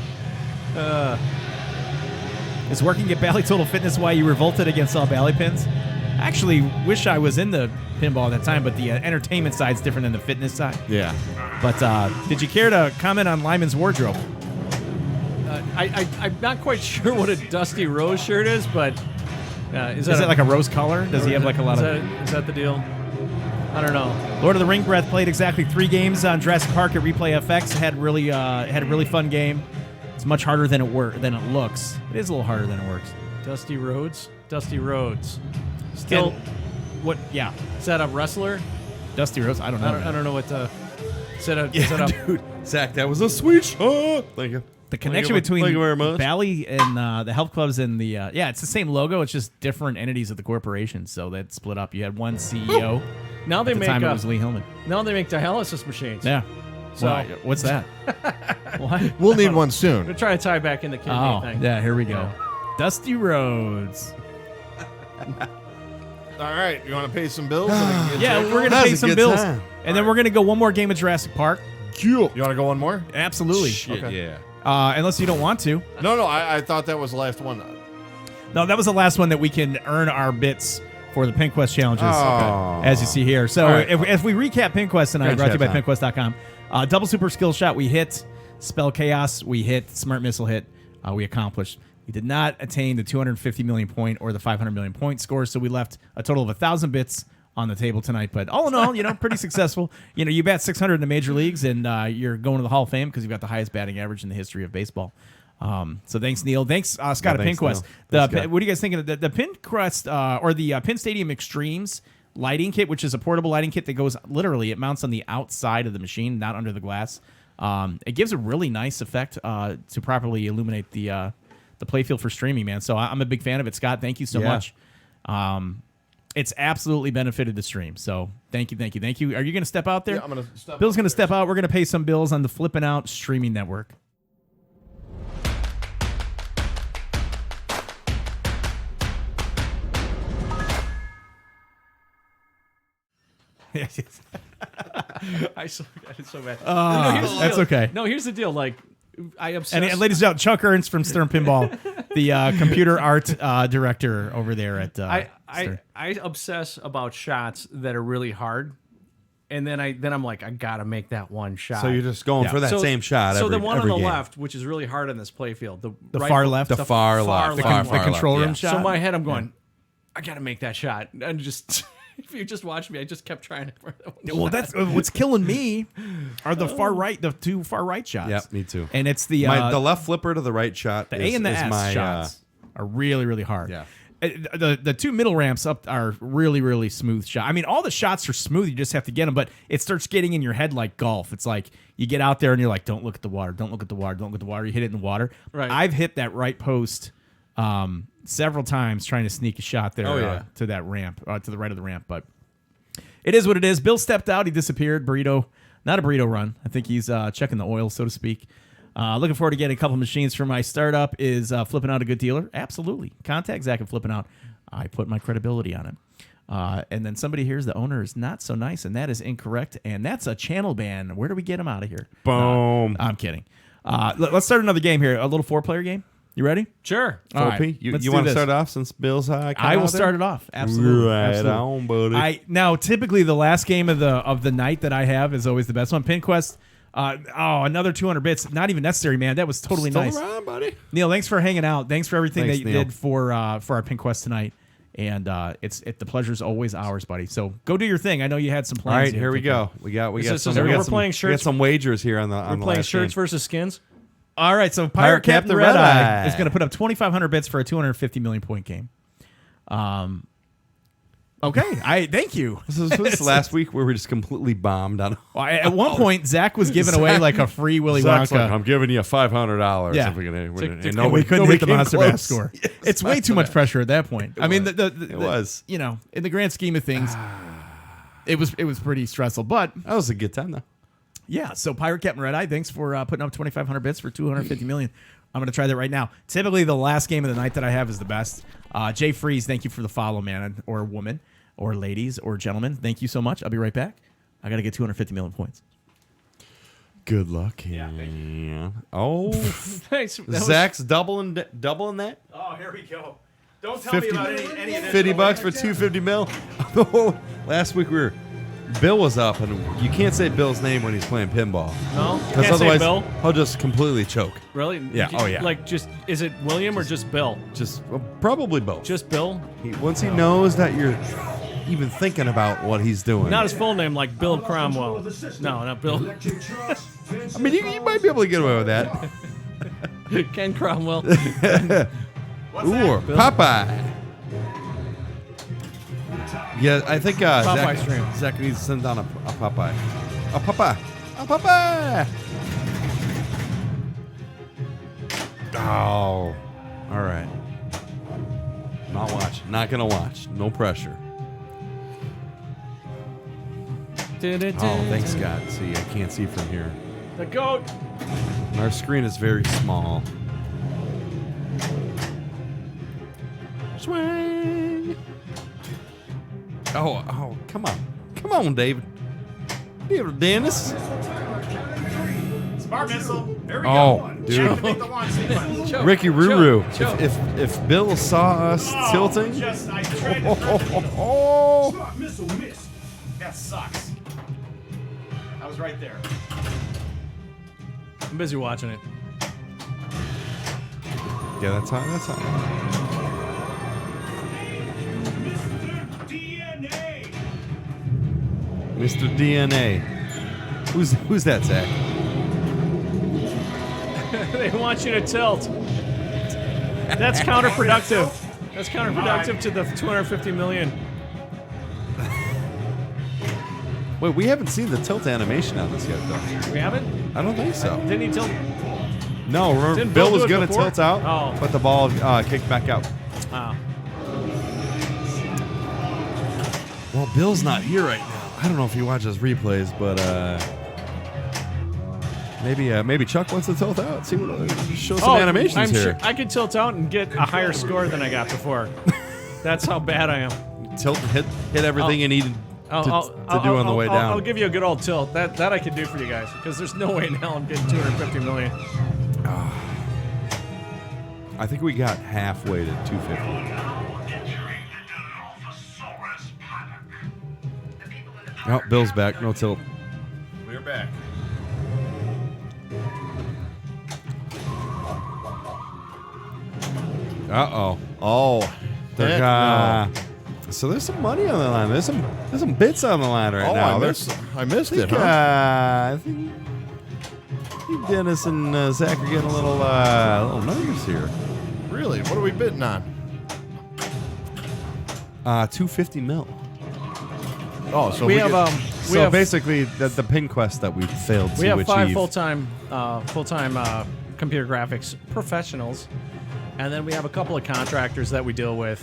Is working at Bally Total Fitness why you revolted against all Bally pins? I actually wish I was in the pinball at that time, but the entertainment side's different than the fitness side. Yeah. But did you care to comment on Lyman's wardrobe? I'm not quite sure what a Dusty Rose shirt is, but is Is it like a rose color? Does he have like a lot of... Is that the deal? I don't know. Lord of the Ring Breath played exactly 3 games on Jurassic Park at Replay FX. Had a really fun game. It's much harder than it looks. It is a little harder than it works. Dusty Rhodes? Dusty Rhodes. Still, And what? Yeah, is that a wrestler? Dusty Rose. I don't know. I don't know what the... Is that a... Dude, Zach, that was a sweet shot. Thank you. The connection Thank you very between much. Bally and the health clubs and the it's the same logo. It's just different entities of the corporation. So that split up. You had one CEO. Now they At the make time, it was Lee Hillman. now they make dialysis machines. Yeah. So- Well, what's that? What? We'll need one soon. They're trying to tie back in the kidney Oh, thing. yeah. Here we go. Dusty Rhodes. All right, you want to pay some bills? Yeah, we're gonna That pay was a some good bills, time. and then we're gonna go one more game of Jurassic Park. You want to go one more? Absolutely. Shit, Okay. yeah. Unless you don't want to. No, I thought that was the last one. No, that was the last one that we can earn our bits for the PinQuest challenges, Oh. as you see here. So All right. if we recap PinQuest tonight, brought to you by Grand chat PinQuest.com. Double Super Skill Shot, we hit. Spell Chaos, we hit. Smart Missile hit, we accomplished. We did not attain the 250 million point or the 500 million point score, so we left a total of 1,000 bits on the table tonight. But all in all, pretty successful. You bat 600 in the major leagues, and you're going to the Hall of Fame because you've got the highest batting average in the history of baseball. So thanks, Neil. Thanks, Scott at thanks, PinQuest. Neil. Thanks, Scott. What are you guys thinking of the PinQuest or the Pin Stadium Extremes lighting kit, which is a portable lighting kit that goes literally, it mounts on the outside of the machine, not under the glass. It gives a really nice effect to properly illuminate the playfield for streaming, man. So I'm a big fan of it, Scott. Thank you so much. It's absolutely benefited the stream. So thank you. Are you going to step out there? Yeah, I'm going to step Bill's going to step out. We're going to pay some bills on the Flip N Out streaming network. I got it so bad. That's okay. No, here's the deal. Like, I obsess. And ladies and gentlemen, Chuck Ernst from Stern Pinball, the computer art director over there at Stern. I obsess about shots that are really hard, and then I'm like, I gotta make that one shot. So you're just going for that same shot So every, the one on every the game. left, which is really hard on this playfield, the right- far left? The far left. the left. control room yeah. shot. So in my head, I'm going, I gotta make that shot, and just if you just watch me, I just kept trying to. Well, that's what's killing me are the far right, the two far right shots. Yep, me too. And it's the The left flipper to the right shot. the A and the is S my, shots are really, really hard. yeah. the two middle ramps up are really, really smooth shot. I mean, all the shots are smooth. You just have to get them, but it starts getting in your head like golf. It's like you get out there and you're like, don't look at the water, don't look at the water, don't look at the water. You hit it in the water. Right. I've hit that right post several times trying to sneak a shot there to that ramp, to the right of the ramp. But it is what it is. Bill stepped out. He disappeared. Burrito, not a burrito run. I think he's checking the oil, so to speak. Looking forward to getting a couple machines for my startup. Is Flipping Out a good dealer? Absolutely. Contact Zach at Flipping Out. I put my credibility on it. And then somebody here's the owner is not so nice, and that is incorrect. And that's a channel ban. Where do we get him out of here? Boom. I'm kidding. Let's start another game here. A little 4-player game. You ready? Sure. All right, 4P? let's You do want to this. start off since Bill's I will start it off. Absolutely. Right Absolutely. on, buddy. Now, typically, the last game of the night that I have is always the best one. PinQuest. Another 200 bits. Not even necessary, man. That was totally Still nice. around, buddy. Neil, thanks for hanging out. Thanks for everything Thanks, that you Neil. did for our PinQuest tonight. And the pleasure's always ours, buddy. So go do your thing. I know you had some All plans. right, here we go. We got this some. is- we're We playing got shirts- some wagers here on the We're playing last shirts game. versus skins. All right, so Pirate Captain Red Eye is going to put up 2,500 bits for a 250 million point game. Okay, thank you. This was last week where we just completely bombed on. Well, at one point, Zach was giving away like a free Willy Zach's Wonka. like, I'm giving you $500. Yeah. If we can, and we nobody couldn't hit the came Monster close. Mash score. It's way too much pressure at that point. I mean, it was. You know, in the grand scheme of things, it was pretty stressful. But That was a good time though. yeah, so Pirate Captain Red Eye, thanks for putting up 2,500 bits for 250 million. I'm going to try that right now. Typically, the last game of the night that I have is the best. Jay Freeze, thank you for the follow, man, or woman, or ladies, or gentlemen. Thank you so much. I'll be right back. I got to get 250 million points. Good luck. Yeah. Oh, Thanks. That was- Zach's doubling that. Oh, here we go. Don't tell 50 me about any of this. $50 for 250 mil. Last week Bill was up, and you can't say Bill's name when he's playing pinball. No, Because can't say otherwise, Bill. he'll just completely choke. Really? Yeah, oh, yeah. Like, just is it William or just Bill? Just probably both. Just Bill. Once he knows that you're even thinking about what he's doing. Not his full name, like Bill Cromwell. No, not Bill. I mean, you might be able to get away with that. Ken Cromwell. Or Popeye. Yeah, I think Popeye stream. Zach needs to send down a Popeye. A Popeye. A Popeye. Oh. All right. Not watching. Not going to watch. No pressure. Oh, thanks, God. See, I can't see from here. The goat. Our screen is very small. Swing. Oh, come on. Come on, David. David Dennis. Smart missile. There we Oh, dude. Make the launch sequence. Choke. Ricky Ruru. Choke. If Bill saw us tilting. I tried to Oh, Missile miss. That sucks. I was right there. I'm busy watching it. yeah, that's hot. That's hot. DNA. Mr. DNA. Who's that, Zach? They want you to tilt. That's counterproductive. That's counterproductive to the 250 million. Wait, we haven't seen the tilt animation on this yet, though. We haven't? I don't think so. Didn't he tilt? No, remember, Didn't Bill Bill was do it going to before? tilt out, Oh. but the ball kicked back out. Oh. Well, Bill's not here right now. I don't know if he watches replays, but maybe Chuck wants to tilt out. See what show some animations I'm here. Sure I could tilt out and get a higher score than I got before. That's how bad I am. Tilt, hit everything you need to do on the way down. I'll give you a good old tilt. That I could do for you guys because there's no way in hell I'm getting 250 million. I think we got halfway to 250. Oh, Bill's back. No tilt. We're back. Uh-oh. Oh. So there's some money on the line. There's some bits on the line right now. I missed it, huh? I think Dennis and Zach are getting a little nervous here. Really? What are we bidding on? $250 million. Oh, so we have So we have basically, the pin quest that we failed to we have achieve. 5 full-time computer graphics professionals, and then we have a couple of contractors that we deal with,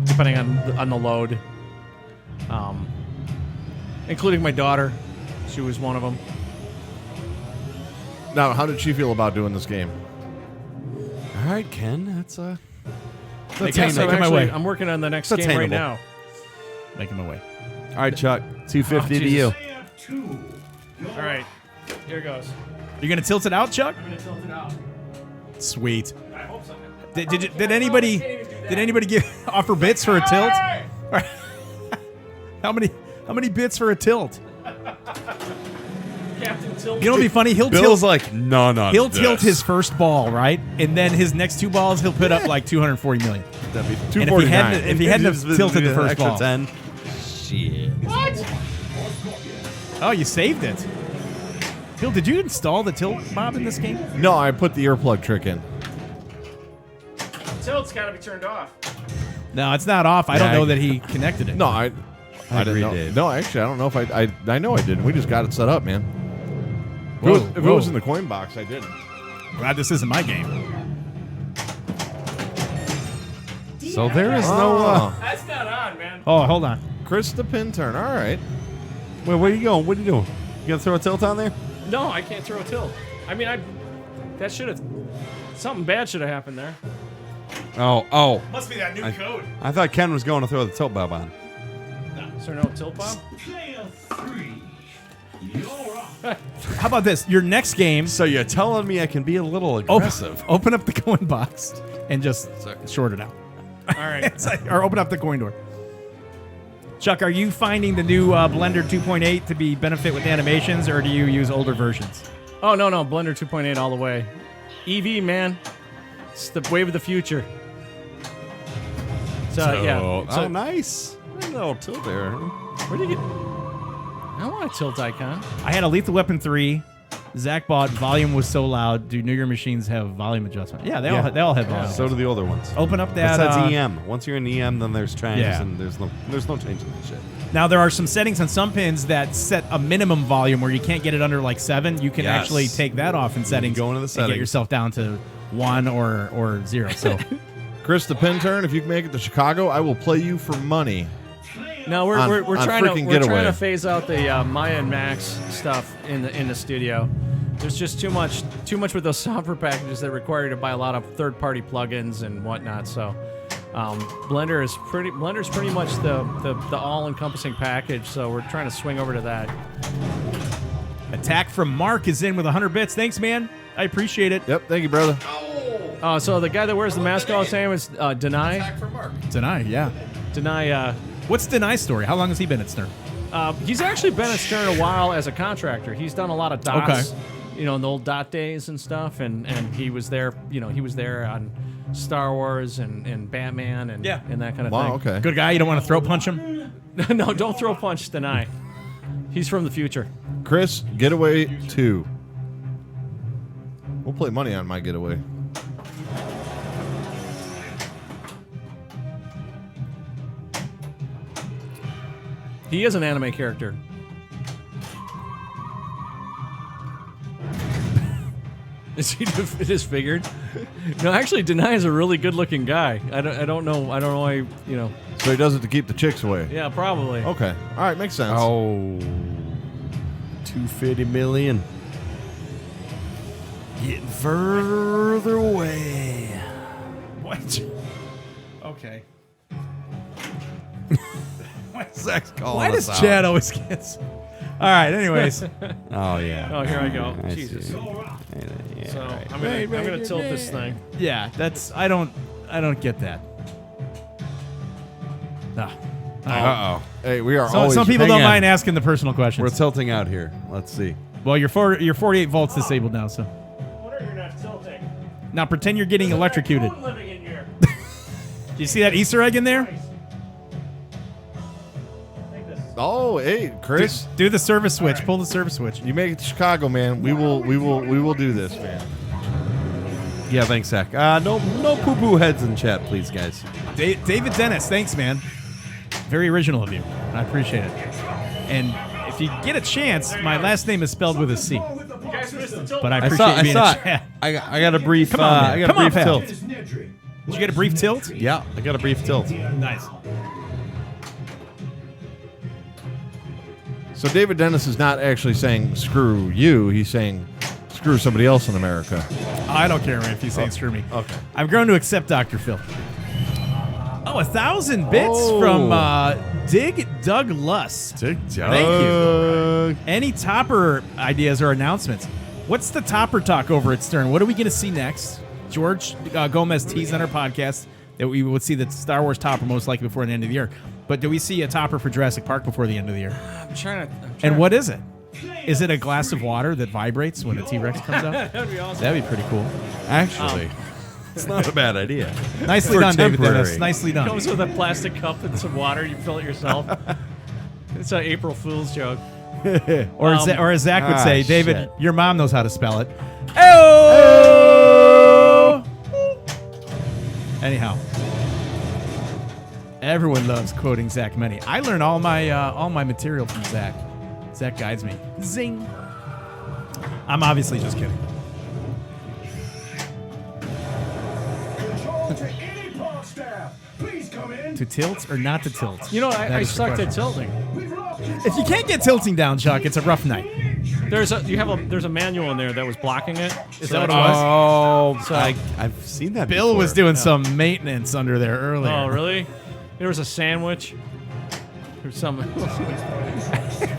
depending on the load, including my daughter. She was one of them. Now, how did she feel about doing this game? All right, Ken, that's Making my way. I'm working on the next That's game right attainable. now. Making my way. all right, Chuck. 250 to you. All right, here goes. You're gonna tilt it out, Chuck? I'm gonna tilt it out. Sweet. I hope so. Did anybody offer bits for a tilt? How many bits for a tilt? Captain Tilt. You know what'd be funny? He'll Bill's tilt. like, no. He'll tilt his first ball, right? And then his next 2 balls, he'll put up like 240 million. That'd be And if he hadn't have tilted the first extra ball. 10. Shit. Oh, you saved it. Bill, did you install the tilt bob in this game? No, I put the earplug trick in. Tilt's got to be turned off. No, it's not off. I don't Yeah, know that he connected it. No, I didn't agree, know. Dave. No, actually, I don't know if I know I didn't. We just got it set up, man. Whoa, If it was in the coin box, I didn't. Glad this isn't my game. So there is no. That's not on, man. Oh, hold on. Chris the pin turn. All right. Wait, where are you going? What are you doing? You gonna throw a tilt on there? No, I can't throw a tilt. I mean, that should have. Something bad should have happened there. Oh. Must be that new code. I thought Ken was going to throw the tilt bob on. Is there no tilt bomb? Player 3. You're up. How about this? Your next game, So you're telling me I can be a little aggressive? open up the coin box and just short it out. All right. Or open up the coin door. Chuck, are you finding the new Blender 2.8 to be benefit with animations, or do you use older versions? Oh, no. Blender 2.8 all the way. EV, man. It's the wave of the future. So, yeah. Oh, nice. A little tilt there. Where did you get... I want a tilt icon. I had a Lethal Weapon 3. Zach bought Volume Was So Loud. Do newer machines have volume adjustment? Yeah, they all have volume. So do the older ones. Open up that. Besides EM. Once you're in EM, then there's triangles, Yeah. and there's no changing that shit. Now, there are some settings on some pins that set a minimum volume where you can't get it under like 7. You can Yes. actually take that off in settings. go into the and settings. get yourself down to 1 or 0. So Chris the pin turn. If you can make it to Chicago, I will play you for money. No, we're On trying freaking to Getaway. phase out the Maya and Max stuff in the studio. There's just too much with those software packages that require you to buy a lot of third-party plugins and whatnot. So Blender's pretty much the all-encompassing package. So we're trying to swing over to that. Attack from Mark is in with 100 bits. Thanks, man. I appreciate it. Yep. Thank you, brother. So the guy that wears the mask all the time is Denai. Denai, yeah. Denai. What's Denai's story? How long has he been at Stern? He's actually been at Stern a while as a contractor. He's done a lot of dots, in the old dot days and stuff, and he was there. He was there on Star Wars and Batman and that kind of Wow. thing. Okay. Good guy. You don't want to throat punch him? No, don't throw punch Denai. He's from the future. Chris, Getaway 2. We'll play money on my Getaway. He is an anime character. Is he disfigured? No, actually, Denai is a really good-looking guy. I don't know why. So he does it to keep the chicks away. Yeah, probably. Okay. All right. Makes sense. Oh, 250 million. Getting further away. What? Okay. Zach's calling Why us does out. Chad always get... All right, anyways. Oh, yeah. Oh, here I go. I Jesus. see. Yeah, So right. I'm gonna tilt this thing. Yeah, that's... I don't get that. Ah. Uh-oh. Hey, we are So, always. some people hang don't on. mind asking the personal questions. We're tilting out here. Let's see. Well, your 48 volts disabled now, so... Wonder you're not tilting. Now pretend you're getting electrocuted. Who's living in here? Do you see that Easter egg in there? Oh, hey, Chris. Do the service switch. Pull the service switch. You make it to Chicago, man. We will do this, man. Yeah, thanks, Zach. No poo-poo heads in chat, please, guys. David Dennis, thanks, man. Very original of you. I appreciate it. And if you get a chance, my last name is spelled with a C. But I appreciate you being in chat. I got a brief. Come on, man. I got Come a on, brief pal. tilt. Did you get a brief tilt? Yeah, I got a brief tilt. Nice. So David Dennis is not actually saying screw you. He's saying screw somebody else in America. I don't care if you say screw me. Okay. I've grown to accept Dr. Phil. Oh, 1,000 bits from Dig Douglas. Thank you. Any topper ideas or announcements? What's the topper talk over at Stern? What are we going to see next? George Gomez teased on our podcast that we would see the Star Wars topper most likely before the end of the year. But do we see a topper for Jurassic Park before the end of the year? I'm trying to. And what is it? Is it a glass of water that vibrates when a T-Rex comes out? That'd be awesome. That'd be pretty cool. Actually, it's not a bad idea. Nicely For done, David temporary. Dennis. Nicely done. Comes with a plastic cup and some water. You fill it yourself. It's an April Fool's joke. Or as Zach would say, David, shit. your mom knows how to spell it. Oh! Anyhow, everyone loves quoting Zach Many. I learn all my material from Zach. Zach guides me. Zing. I'm obviously just kidding. Control to any park staff. Please come in. To tilt or not to tilt? You know, That I is the sucked at question. tilting. We've lost control. If you can't get tilting down, Chuck, it's a rough night. There's a manual in there that was blocking it. Is that what it was? Oh, So- I've seen that. Bill before. was doing some maintenance under there earlier. Oh, really? There was a sandwich. There's some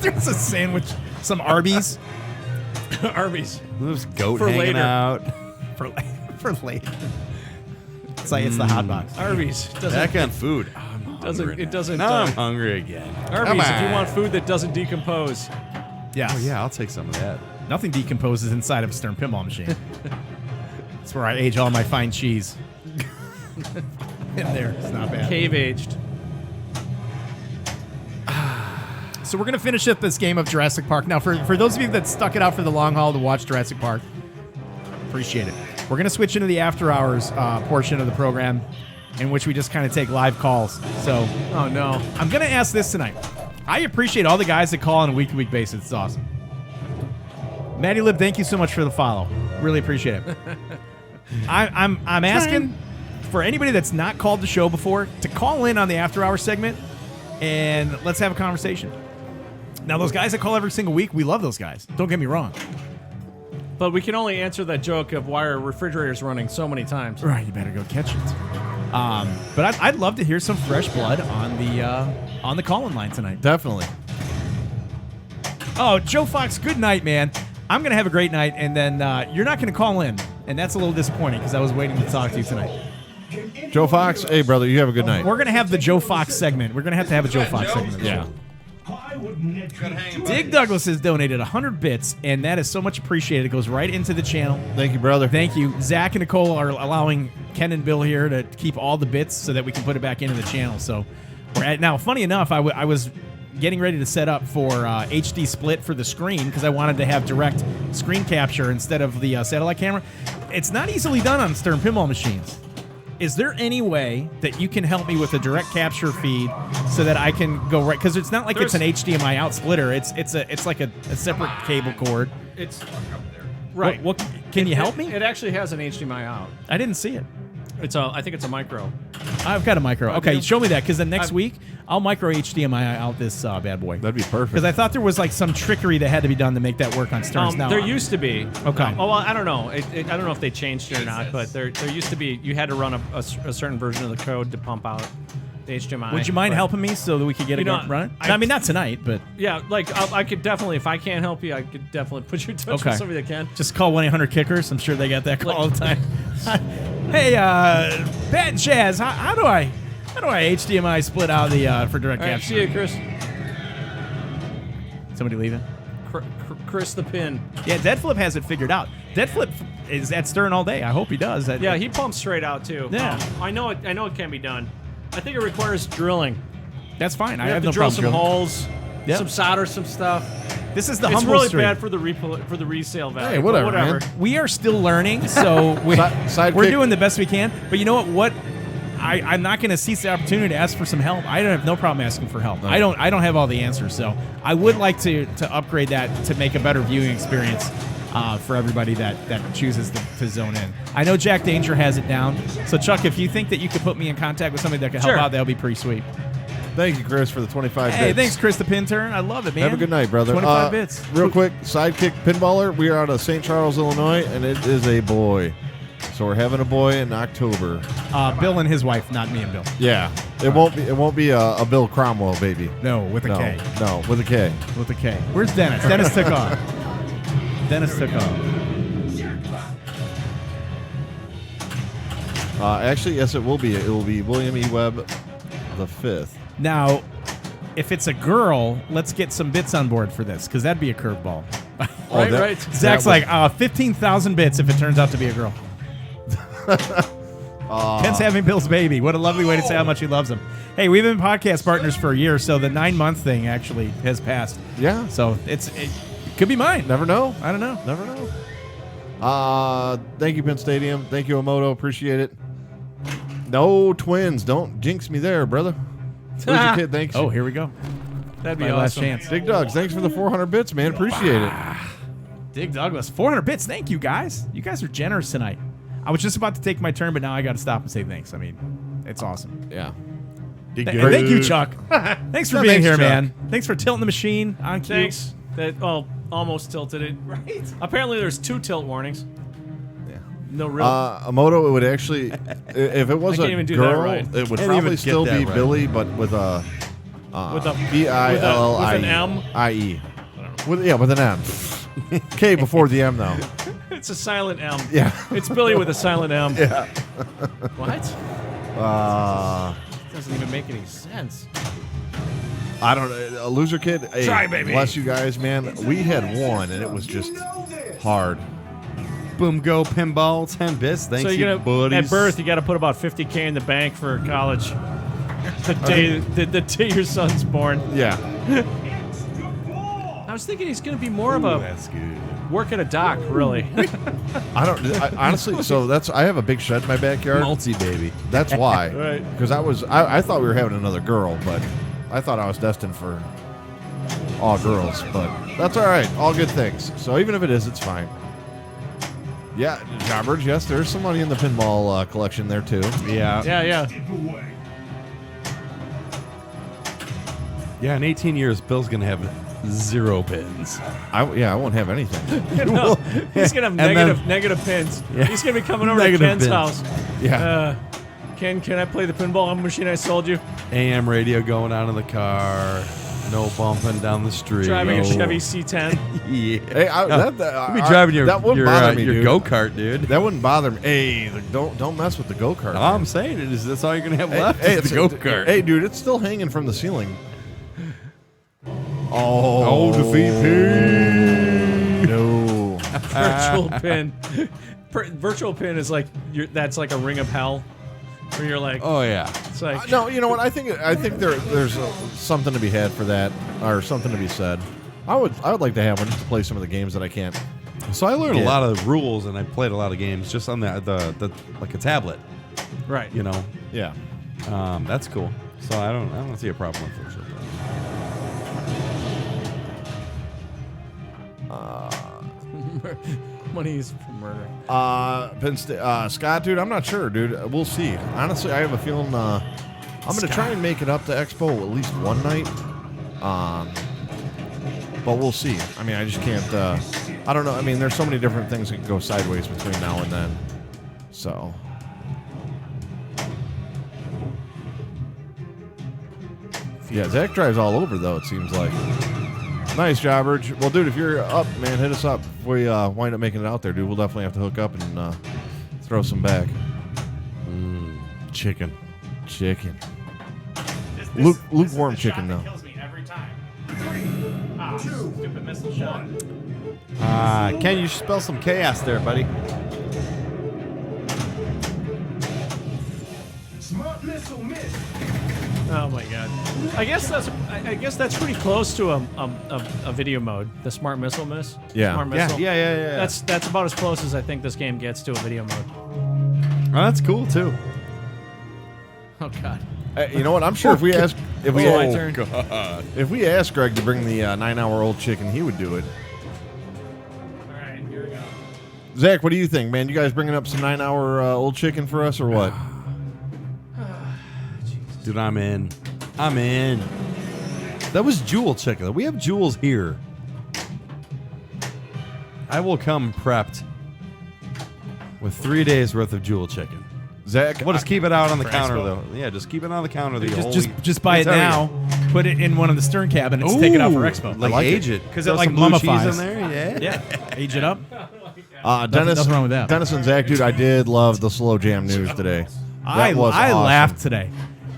There was a sandwich, some Arby's Arby's. There's a goat For hanging later. out. for later. It's like it's the hot box. Arby's doesn't Back on food. doesn't. Now I'm hungry again. Arby's. If you on. want food that doesn't decompose. Yeah. Oh yeah, I'll take some of that. Nothing decomposes inside of a Stern pinball machine. That's where I age all my fine cheese. In there. It's not bad. Cave aged. So we're going to finish up this game of Jurassic Park. Now, for those of you that stuck it out for the long haul to watch Jurassic Park, appreciate it. We're going to switch into the after hours portion of the program in which we just kind of take live calls. So, Oh no. I'm going to ask this tonight. I appreciate all the guys that call on a week-to-week basis. It's awesome. Matty Lib, thank you so much for the follow. Really appreciate it. I'm asking for anybody that's not called the show before to call in on the after hours segment and let's have a conversation. Now, those guys that call every single week, we love those guys. Don't get me wrong. But we can only answer that joke of why our refrigerator's running so many times. Right, you better go catch it. But I'd love to hear some fresh blood on the call-in line tonight. Definitely. Oh, Joe Fox, good night, man. I'm going to have a great night, and then you're not going to call in, and that's a little disappointing because I was waiting to talk to you tonight. Joe Fox, hey, brother, you have a good night. We're going to have the Joe Fox segment. We're going to have a Joe Fox segment. Yeah. Why wouldn't it be Dig Douglas has donated 100 bits, and that is so much appreciated. It goes right into the channel. Thank you, brother. Thank you. Zach and Nicole are allowing Ken and Bill here to keep all the bits so that we can put it back into the channel. So we're at now. Funny enough, I was getting ready to set up for HD split for the screen because I wanted to have direct screen capture instead of the satellite camera. It's not easily done on Stern pinball machines. Is there any way that you can help me with a direct capture feed so that I can go right? Because it's not like it's an HDMI out splitter. It's like a separate cable cord. It's right. What can you help me? It actually has an HDMI out. I didn't see it. I think it's a micro. I've got a micro. Okay, Okay. show me that because then next week I'll micro HDMI out this bad boy. That'd be perfect. Because I thought there was like some trickery that had to be done to make that work on Stearns. Now There used to be. Okay. Oh, well, I don't know. I don't know if they changed it or not, but there used to be. You had to run a certain version of the code to pump out the HDMI. would you mind but- helping me so that we could get it You know, running? I- I mean, not tonight, but Yeah, like I could definitely. If I can't help you, I could definitely put you in touch Okay. with somebody that can. just call 1-800-KICKERS. I'm sure they got that call all the time. Hey, Pat and Chaz, how do I HDMI split out the for direct All right, capture? see you, Chris. Somebody leaving? Chris the pin. Yeah, Dead Flip has it figured out. Dead Flip is at Stern all day. I hope he does. Yeah, he pumps straight out too. Yeah. I know it. I know it can be done. I think it requires drilling. That's fine. I You have have no to drill problem some drilling. holes, Yep. some solder, some stuff. This is the It's humble really stream. bad for the resale value. Hey, but whatever, whatever. man. We are still learning, so Sidekick. we're doing the best we can. But you know what? I'm not going to cease the opportunity to ask for some help. I don't have no problem asking for help. I don't have all the answers, so I would like to upgrade that to make a better viewing experience for everybody that chooses to zone in. I know Jack Danger has it down. So Chuck, if you think that you could put me in contact with somebody that could help Sure. out, that would be pretty sweet. Thank you, Chris, for the 25 Hey, bits. thanks, Chris the Pinturn. I love it, man. Have a good night, brother. 25 bits. Real quick, Sidekick Pinballer. We are out of St. Charles, Illinois, and it is a boy. So we're having a boy in October. Bill and his wife, not me and Bill. Yeah, it won't be a Bill Cromwell baby. No, with a No, K. no, with a K. With a K. Where's Dennis? Dennis took off. Dennis took off. Actually, yes, it will be. It will be William E. Webb the 5th. Now, if it's a girl, let's get some bits on board for this, because that'd be a curveball. Right, that- right. Zach's like, 15,000 bits if it turns out to be a girl. Ken's having Bill's baby. What a lovely way to say how much he loves him. Hey, we've been podcast partners for a year, so the 9-month thing actually has passed. Yeah. So it could be mine. Never know. I don't know. Never know. Thank you, Penn Stadium. Thank you, Emoto. Appreciate it. No twins. Don't jinx me there, brother. Where's your kid? Thanks. Oh, here we go. That'd be My last awesome. chance. Dig Dogs, thanks for the 400 bits, man. Appreciate it. Dig Douglas, 400 bits. Thank you, guys. You guys are generous tonight. I was just about to take my turn, but now I got to stop and say thanks. I mean, it's awesome. Yeah. And thank you, Chuck. Thanks for Yeah, being thanks, here, Chuck. man. Thanks for tilting the machine on cue. Thanks. That almost tilted it. Right. Apparently, there's 2 tilt warnings. Yeah. No real. Emoto, it would actually, if it was I can't a even do that girl, right. it would Can't probably even get still that be right. Billy, but with a With a- B-I-L-L-I-E. with an M? I-E. With an M. K before the M, though. It's a silent M. Yeah. It's Billy with a silent M. Yeah. What? Doesn't even make any sense. I don't know. A loser kid. Hey, Try, baby. Bless you guys, man. We had one, and it was just hard. Boom, go pinball, 10 bits. Thank So you, you're gonna buddies. at birth you got to put about $50K in the bank for college. The day your son's born. Yeah. I was thinking he's gonna be more of a That's good. work at a dock, really. Honestly, so I have a big shed in my backyard. Multi baby. That's why. Right. Because I thought we were having another girl, but I thought I was destined for all girls. But that's all right. All good things. So even if it is, it's fine. Yeah, Jobbers, yes, there's some money in the pinball collection there, too. Yeah. yeah. Yeah, in 18 years, Bill's going to have 0 pins. I won't have anything. No, he's gonna have then- negative pins. Yeah. He's gonna be coming over to Negative Ken's pins. house. Yeah. Ken, can I play the pinball machine I sold you? AM radio going on in the car. No bumping down the street. Driving a Oh. Chevy C10. Yeah. Hey, You'll be driving your bother me, dude. go-kart, dude. That wouldn't bother me. Hey, don't mess with the go-kart. All I'm saying is that's all you're going to have left Hey, is it's the go-kart. Hey, dude, it's still hanging from the ceiling. Oh, the VP. No. Virtual pin. Virtual pin is like that's like a ring of hell, where you're like, Oh, yeah. it's like No, you know what? I think there's something to be had for that, or something to be said. I would like to have one just to play some of the games that I can't. So I learned a Yeah. lot of rules, and I played a lot of games just on the like a tablet, right. you know. Yeah. That's cool. So I don't see a problem with virtual pin. Money's for murder. Scott, dude, I'm not sure, dude. We'll see. Honestly, I have a feeling I'm gonna try and make it up to Expo at least one night. But we'll see. I mean, I just can't. I don't know. I mean, there's so many different things that can go sideways between now and then. So. Yeah, Zach drives all over though. It seems like. Nice job, Urge. Well, dude, if you're up, man, hit us up. If we wind up making it out there, dude, we'll definitely have to hook up and throw some back. Chicken. Chicken. Lukewarm chicken, though. Kills me every time. Stupid missile shot. Ken, you should spell some chaos there, buddy. Smart missile miss. Oh my god! I guess that's pretty close to a video mode. The smart missile miss. Yeah. Smart Yeah, missile. yeah. That's about as close as I think this game gets to a video mode. Oh, that's cool too. Oh god. You know what? I'm sure if we ask my turn. if we asked Greg to bring the 9-hour-old chicken, he would do it. All right, here we go. Zach, what do you think, man? You guys bringing up some 9-hour old chicken for us or what? Dude, I'm in. I'm in. That was Jewel chicken. We have Jewels here. I will come prepped with 3 days worth of Jewel chicken. Zach, We'll just keep it out on the For counter, Expo. though. Yeah, just keep it on the counter. The Just buy it now. Put it in one of the stern cabinets. Take it out for Expo. Like, like age it. 'Cause it, Throw like, some blue cheese mummifies. in there. Yeah. Yeah, age it up. Dennis, nothing wrong with that. Dennis and Zach, dude, I did love the slow jam news today. I That was awesome. laughed today.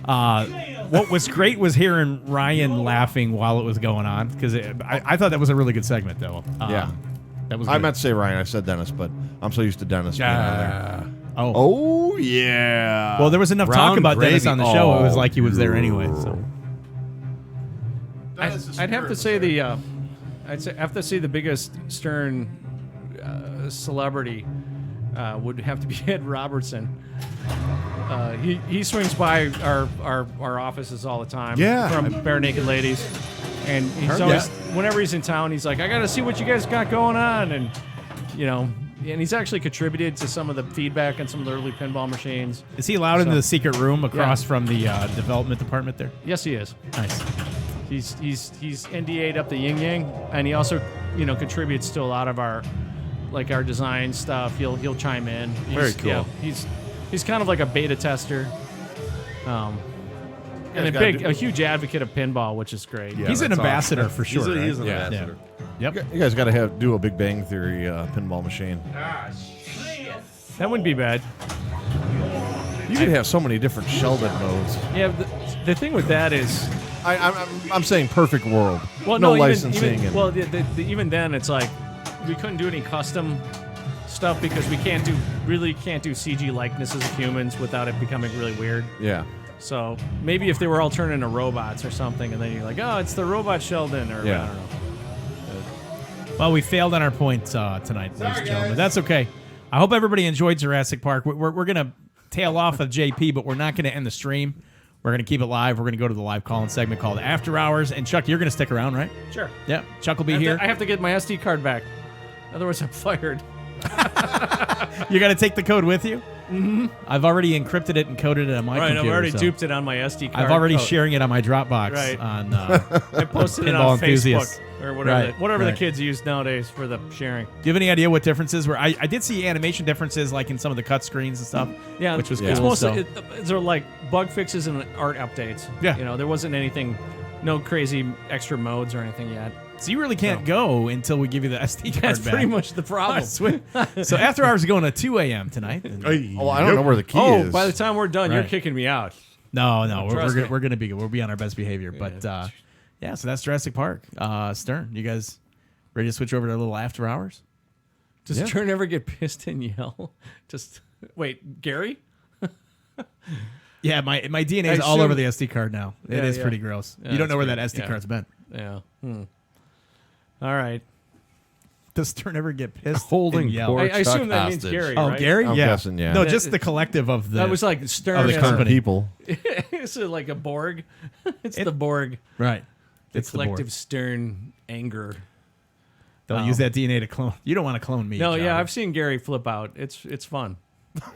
What was great was hearing Ryan laughing while it was going on because I thought that was a really good segment though. Yeah. That was. I good. meant to say Ryan. I said Dennis, but I'm so used to Dennis being on there. Oh. Oh, yeah. Well, there was enough talk Brown about Dennis gravy. on the show. It was Oh, like he was there anyway. So I'd have to say I'd have to say the biggest Stern celebrity would have to be Ed Robertson. He swings by our offices all the time. Yeah. From Bare Naked Ladies, and he's always whenever he's in town, he's like, I got to see what you guys got going on, and and he's actually contributed to some of the feedback on some of the early pinball machines. is he allowed into So- the secret room across from the development department there? Yes, he is. Nice. He's NDA'd up the yin yang, and he also contributes to a lot of our design stuff. He'll chime in. Very cool. Yeah, he's kind of like a beta tester, and gotta a huge advocate of pinball, which is great. Yeah, He's an that's ambassador awesome. for sure. He's, he's an right? ambassador. Yep. You guys got to do a Big Bang Theory pinball machine. That wouldn't be bad. You could have so many different Sheldon modes. Yeah, the thing with that is, I'm saying perfect world. well, no even- licensing. Even, well, even then, it's like we couldn't do any custom stuff because we can't do CG likenesses of humans without it becoming really weird. yeah. So maybe if they were all turned into robots or something, and then you're like, oh, it's the robot Sheldon, or Yeah. I don't know. Well, we failed on our point tonight, ladies and gentlemen. That's okay. I hope everybody enjoyed Jurassic Park. We're going to tail off of JP, but we're not going to end the stream. We're going to keep it live. We're going to go to the live call-in segment called After Hours. And Chuck, you're going to stick around, right? Sure. Yeah. Chuck will be I here. have to get my SD card back. Otherwise, I'm fired. You got to take the code with you? Mm-hmm. I've already encrypted it and coded it on my Right, computer. I've already so duped it on my SD card. I've already Oh, sharing it on my Dropbox Right. on I posted it Pinball on enthusiasts. Facebook or whatever, Right, whatever right. the kids use nowadays for the sharing. Do you have any idea what differences were? I did see animation differences like in some of the cut screens and stuff. Yeah, which was it's cool. mostly so- they're like bug fixes and art updates. Yeah. there wasn't anything, no crazy extra modes or anything yet. So you really can't go until we give you the SD card That's back. pretty much the problem. Sweet. So After Hours is going to 2 a.m. tonight. Oh, I don't know where the key is. By the time we're done, you're Right. kicking me out. No, Trust me. we're gonna be good. We'll be on our best behavior. But yeah, so that's Jurassic Park. Stern, you guys ready to switch over to a little After Hours? Does Stern ever get pissed and yell? Just wait, Gary? Yeah, my DNA is I all over assume- the SD card now. It Yeah, is yeah. pretty gross. Yeah, you don't it's know where that pretty- SD yeah. card's been. Yeah. All right. Does Stern ever get pissed? Holding and yell? pork. I assume that hostage. means Gary. Oh, right? Gary? I'm Yeah. guessing, yeah. No, just the collective of the. That was like Stern. Of the as a- company. people. It's like a Borg. It's the Borg. right. The It's the board. collective Stern anger. They'll use that DNA to clone. You don't want to clone me. No, yeah, John. I've seen Gary flip out. It's fun.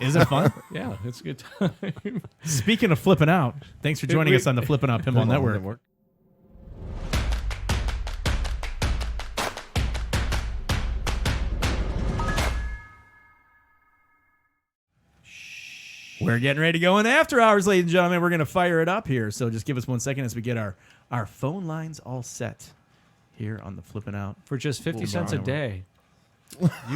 Is it fun? Yeah, it's a good time. Speaking of flipping out, thanks for joining us on the Flip N Out Pinball Network. We're getting ready to go in After Hours, ladies and gentlemen. We're going to fire it up here. So just give us 1 second as we get our phone lines all set here on the Flippin' Out. For just 50 cents a day.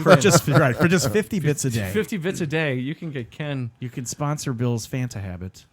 For just 50 bits a day. 50 bits a day, you can get Ken. You can sponsor Bill's Fanta habit.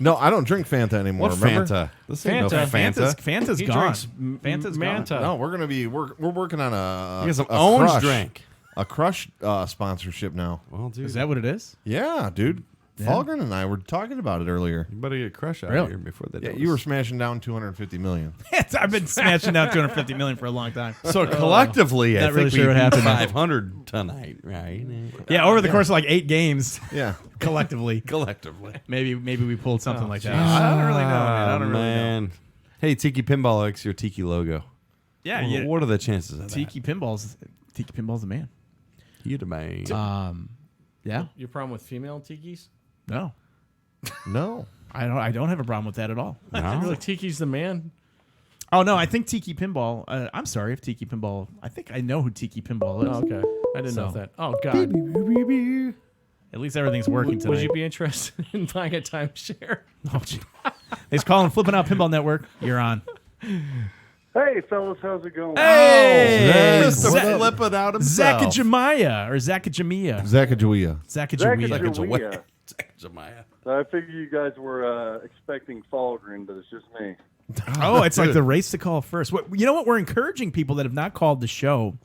No, I don't drink Fanta anymore. What remember? Fanta? This ain't no Fanta. Fanta's He gone. drinks Fanta's Manta. gone. No, we're gonna be we're working on a He has some a orange Crush- drink. a Crush sponsorship now. Well, dude. Is that what it is? Yeah, dude. Falgren and I were talking about it earlier. You better get Crush out Really? here before they Yeah, notice. you were smashing down 250 million. I've been smashing down 250 million for a long time. So collectively, I Not think really sure we what beat happened. 500 tonight, right? Yeah, over the course of like 8 games Yeah. collectively. Collectively. Maybe we pulled something like that. I don't really know, man. I don't really know. know. Hey, Tiki Pinball likes your Tiki logo. Yeah, Well, yeah. what are the chances of Tiki Pinball's the man. that? You the man. Yeah. Your problem with female tikis? No. No. I don't have a problem with that at all. No? Really, tiki's the man. Oh no, I think Tiki Pinball. I'm sorry if Tiki Pinball. I think I know who Tiki Pinball is. Oh, okay. I didn't know So- that. Oh God. At least everything's working today. Would you be interested in buying a timeshare? Oh, gee. He's calling Flipping Out Pinball Network. You're on. Hey, fellas, how's it going? Hey, Mr. Zach- Flip It Out himself. Zakajamaya or Zakajamia. Zacajawea. Zakajamia. Zacajawea. Jemiah. I figured you guys were expecting Falgren, but it's just me. Oh, it's like the race to call first. You know what? We're encouraging people that have not called the show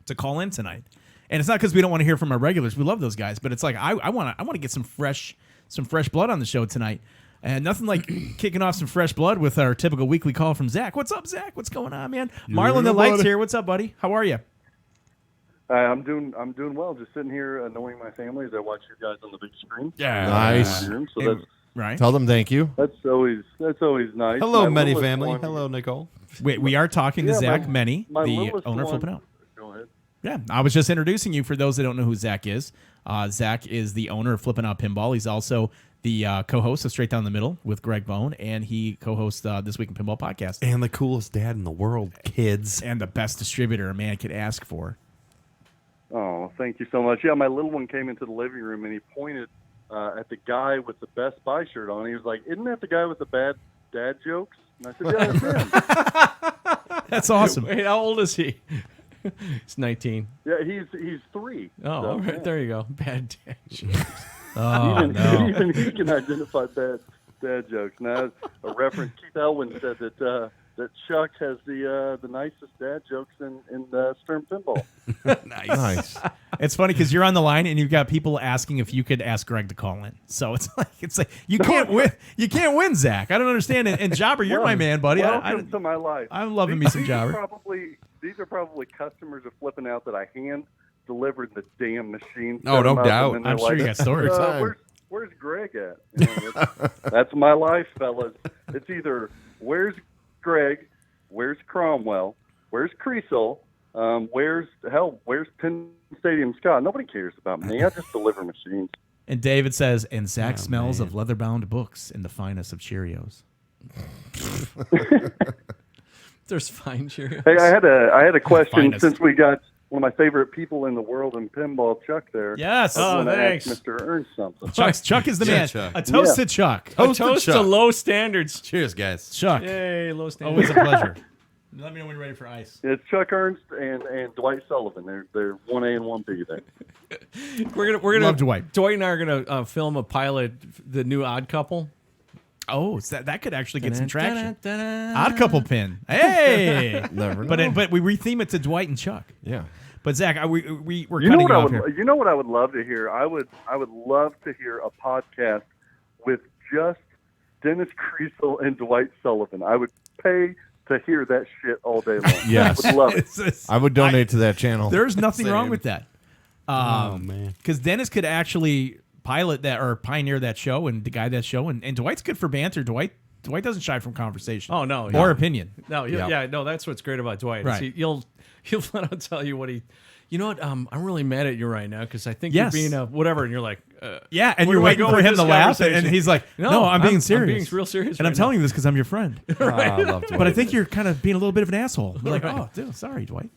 to call in tonight, and it's not because we don't want to hear from our regulars. We love those guys, but it's like I want to get some fresh blood on the show tonight, and nothing like kicking off some fresh blood with our typical weekly call from Zach. What's up, Zach? What's going on, man? Marlon the Lights here. What's up, buddy? How are you? I'm doing well. Just sitting here annoying my family as I watch you guys on the big screen. Yeah. Nice. So Right. Tell them thank you. that's always nice. Hello, My Many littlest family. one- Hello, Nicole. We are talking to Yeah, Zach Meny, my the littlest owner of one- Flipping Out. Go ahead. Yeah, I was just introducing you for those that don't know who Zach is. Zach is the owner of Flippin' Out Pinball. He's also the co-host of Straight Down the Middle with Greg Bone, and he co-hosts This Week in Pinball podcast. And the coolest dad in the world, kids. And the best distributor a man could ask for. Oh, thank you so much. Yeah, my little one came into the living room and he pointed at the guy with the Best Buy shirt on. He was like, "Isn't that the guy with the bad dad jokes?" And I said, "Yeah, that's him." That's awesome. Wait, how old is he? He's 19. Yeah, he's 3. Oh, So, all right, yeah. there you go. Bad dad. Even he can identify bad dad jokes. Now, a reference, Keith Elwin said that Chuck has the nicest dad jokes in Stern Pinball. Nice. It's funny because you're on the line and you've got people asking if you could ask Greg to call in. So it's like you can't win. You can't win, Zach. I don't understand it. And Jobber, you're my man, buddy. Welcome to my life. I'm loving me some Jobber. These are probably customers of Flipping Out that I hand delivered the damn machine. Oh, set no them up, doubt. and then I'm they're sure you got stories. Where's Greg at? You know, that's my life, fellas. It's either where's Greg, where's Cromwell, where's Creasel, where's Penn Stadium Scott. Nobody cares about me. I just deliver machines. And David says, and Zach smells of leather-bound books and the finest of Cheerios. There's fine Cheerios. Hey, I had a question Finest. since we got one of my favorite people in the world in pinball, Chuck. There. Yes. I Oh, wanna ask thanks. Mr. Ernst something. Chuck is the Yeah, man. Chuck. A toast Yeah. to Chuck. A toast to low standards. Cheers, guys. Chuck. Yay, low standards. Always a pleasure. Let me know when you're ready for ice. It's Chuck Ernst and Dwight Sullivan. They're 1A and 1B there. We're gonna Love Dwight. Dwight and I are gonna film a pilot, the new Odd Couple. Oh, so that could actually get some traction. Odd couple pin. Hey. Never know. But we retheme it to Dwight and Chuck. Yeah. But Zach, we're You cutting know you what I off would here. you know what I would love to hear? I would love to hear a podcast with just Dennis Creasel and Dwight Sullivan. I would pay to hear that shit all day long. Yes. I would love it. I would donate to that channel. There's nothing wrong Same. with that. Oh, man. Because Dennis could actually pilot that or pioneer that show and guide that show. And Dwight's good for banter. Dwight doesn't shy from conversation. Oh no, Or opinion. No, Yeah. yeah, no. That's what's great about Dwight. is Right. He'll flat out tell you what he. You know what? I'm really mad at you right now because I think Yes. you're being a whatever, and you're like, Yeah, and Where you're do I waiting go for with him this to laugh, and conversation? he's like, "No, I'm being serious. I'm being real serious, and I'm right telling you this because I'm your friend." I love Dwight. But I think you're kind of being a little bit of an asshole. You're like, "Oh, dude, sorry, Dwight."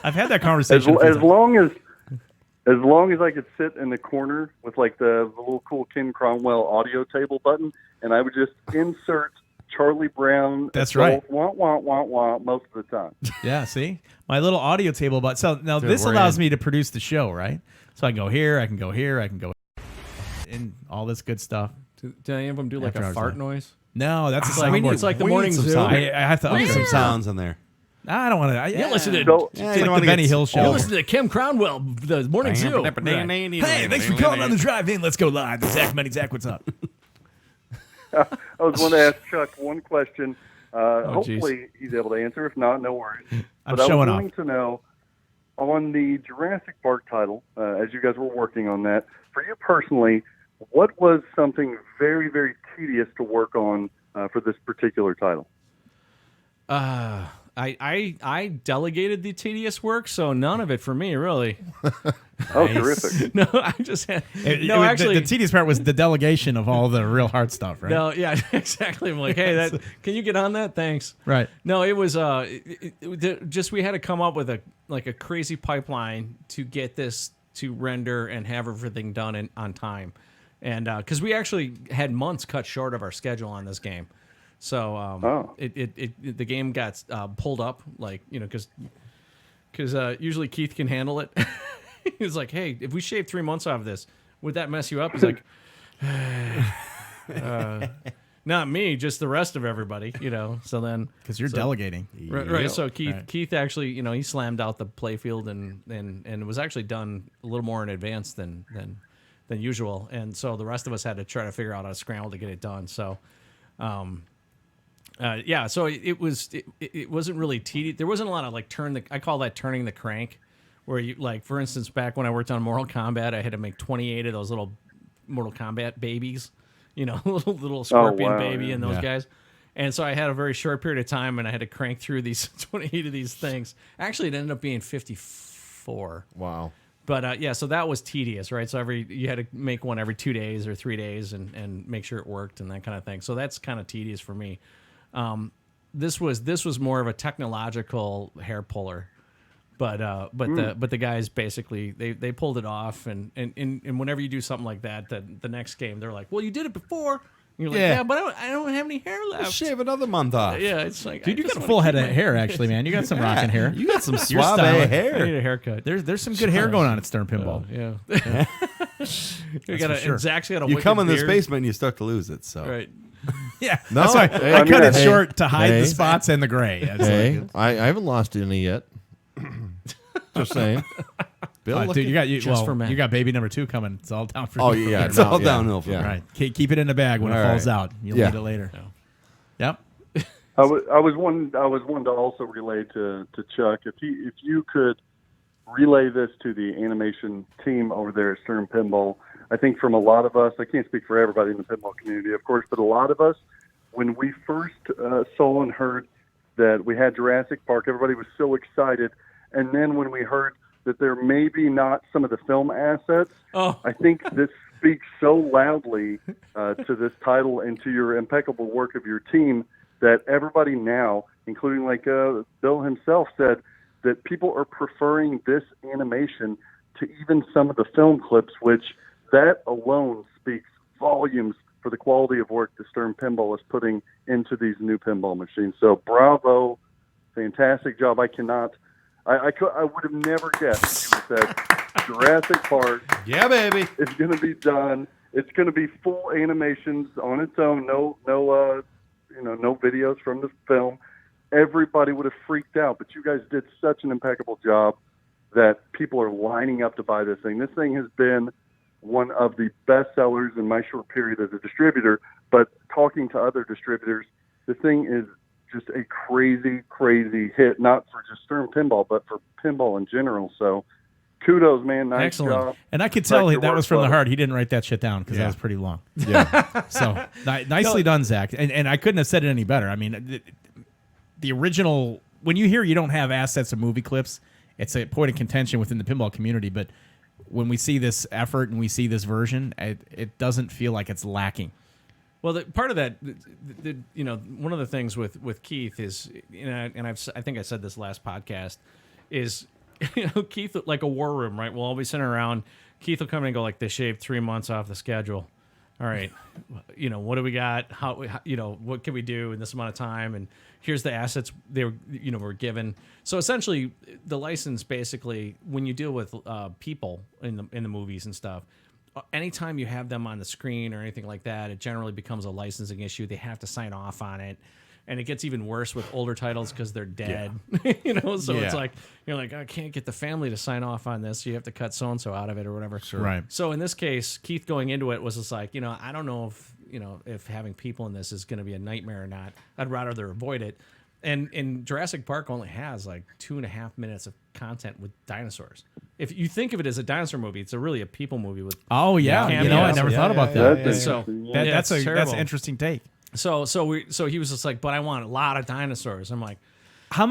I've had that conversation. As long as I could sit in the corner with like the little cool Ken Cromwell audio table button, and I would just insert Charlie Brown. That's adult right. Wah wah wah wah most of the time. Yeah, see? My little audio table, but so now Dude, this we're allows in. me to produce the show, right? So I can go here, I can go here, I can go and all this good stuff. do any of them do like After a hours, fart yeah. noise? No, that's a It's like, soundboard. it's like the We need morning some zoo. sound. I have to Put some upgrade. sounds in there. I don't want to. You listen to So, It's like the Benny Hill show. you listen to Kim Cromwell, the Morning Zoo. Hey, thanks for calling on the drive-in. Let's go live. The Zach Benny Zach, what's up? I was going to ask Chuck one question. geez. Hopefully he's able to answer. If not, no worries. I'm But I was showing off. wanting to know, on the Jurassic Park title, as you guys were working on that, for you personally, what was something very, very tedious to work on for this particular title? I delegated the tedious work, so none of it for me, really. Oh, terrific. No, I just had The tedious part was the delegation of all the real hard stuff, right? No, yeah, exactly. I'm like, hey, can you get on that? Thanks. Right. No, it was just we had to come up with a crazy pipeline to get this to render and have everything done on time, and because we actually had months cut short of our schedule on this game, so the game got pulled up, like, because usually Keith can handle it. He's like, hey, if we shave 3 months off of this, would that mess you up? He's like, not me, just the rest of everybody, So then, Because you're delegating. right. So Keith actually, he slammed out the playfield and it was actually done a little more in advance than usual, and so the rest of us had to try to figure out how to scramble to get it done. So, so it wasn't really tedious. There wasn't a lot of I call that turning the crank. Where you, like, for instance, back when I worked on Mortal Kombat, I had to make 28 of those little Mortal Kombat babies, little Scorpion baby and those guys. And so I had a very short period of time, and I had to crank through these 28 of these things. Actually, it ended up being 54. Wow. But so that was tedious, right? So you had to make one every 2 days or 3 days and make sure it worked and that kind of thing. So that's kind of tedious for me. This was more of a technological hair puller. But the guys basically they pulled it off, and whenever you do something like that, the next game they're like, well, you did it before. And you're like, yeah, but I don't have any hair left. Shave another month off. Yeah, it's like, Dude, you got a full head of hair, actually, man. You got some rocking hair. You got some You're suave styling. I hair. need a haircut. There's some good hair going on at Stern Pinball. Yeah. And Zach's got a You wicked come in this beard. basement and you start to lose it. So Right. Yeah, No, that's why hey, I cut it hey, short to hide hey. the spots and the gray. That's Hey, like- I haven't lost any yet. Just saying. Bill, dude, you got just for men. you got baby number 2 coming. It's all down for Oh you. yeah, It's no, all yeah, downhill from yeah. there. Right. Keep it in the bag when it All falls right. out. You'll Yeah. need it later. Yep. I was wanting to also relay to Chuck, if you could relay this to the animation team over there at Stern Pinball. I think from a lot of us, I can't speak for everybody in the pinball community, of course, but a lot of us, when we first saw and heard that we had Jurassic Park, everybody was so excited. And then when we heard that there may be not some of the film assets, I think this speaks so loudly to this title and to your impeccable work of your team that everybody now, including like Bill himself said, that people are preferring this animation to even some of the film clips, which that alone speaks volumes for the quality of work the Stern Pinball is putting into these new pinball machines. So bravo, fantastic job. I would have never guessed you would have said Jurassic Park. yeah, baby. It's going to be done. It's going to be full animations on its own. No videos from the film. Everybody would have freaked out, but you guys did such an impeccable job that people are lining up to buy this thing. This thing has been one of the best sellers in my short period as a distributor, but talking to other distributors, this thing is just a crazy, crazy hit, not for just Stern Pinball, but for pinball in general. So kudos, man. Nice Excellent. job. And I could tell Like your that was from the workflow. heart. He didn't write that shit down because that was pretty long. Yeah. So nicely done, Zach. And I couldn't have said it any better. I mean, the original, when you hear you don't have assets of movie clips, it's a point of contention within the pinball community. But when we see this effort and we see this version, it doesn't feel like it's lacking. Well, part of that, one of the things with Keith is, and I think I said this last podcast, is, Keith, like a war room, right? We'll all be sitting around. Keith will come in and go like, they shaved 3 months off the schedule. All right, what do we got? How what can we do in this amount of time? And here's the assets they were given. So essentially, the license basically, when you deal with people in the movies and stuff, anytime you have them on the screen or anything like that, it generally becomes a licensing issue. They have to sign off on it. And it gets even worse with older titles because they're dead. So it's like you're like, I can't get the family to sign off on this. So you have to cut so and so out of it or whatever. Sure. Right. So in this case, Keith going into it was just like, I don't know if having people in this is going to be a nightmare or not. I'd rather avoid it. And Jurassic Park only has like 2.5 minutes of content with dinosaurs. If you think of it as a dinosaur movie, it's really a people movie with. Oh yeah, cameos. I never thought about that. That's that's an interesting take. So he was just like, but I want a lot of dinosaurs. I'm like, how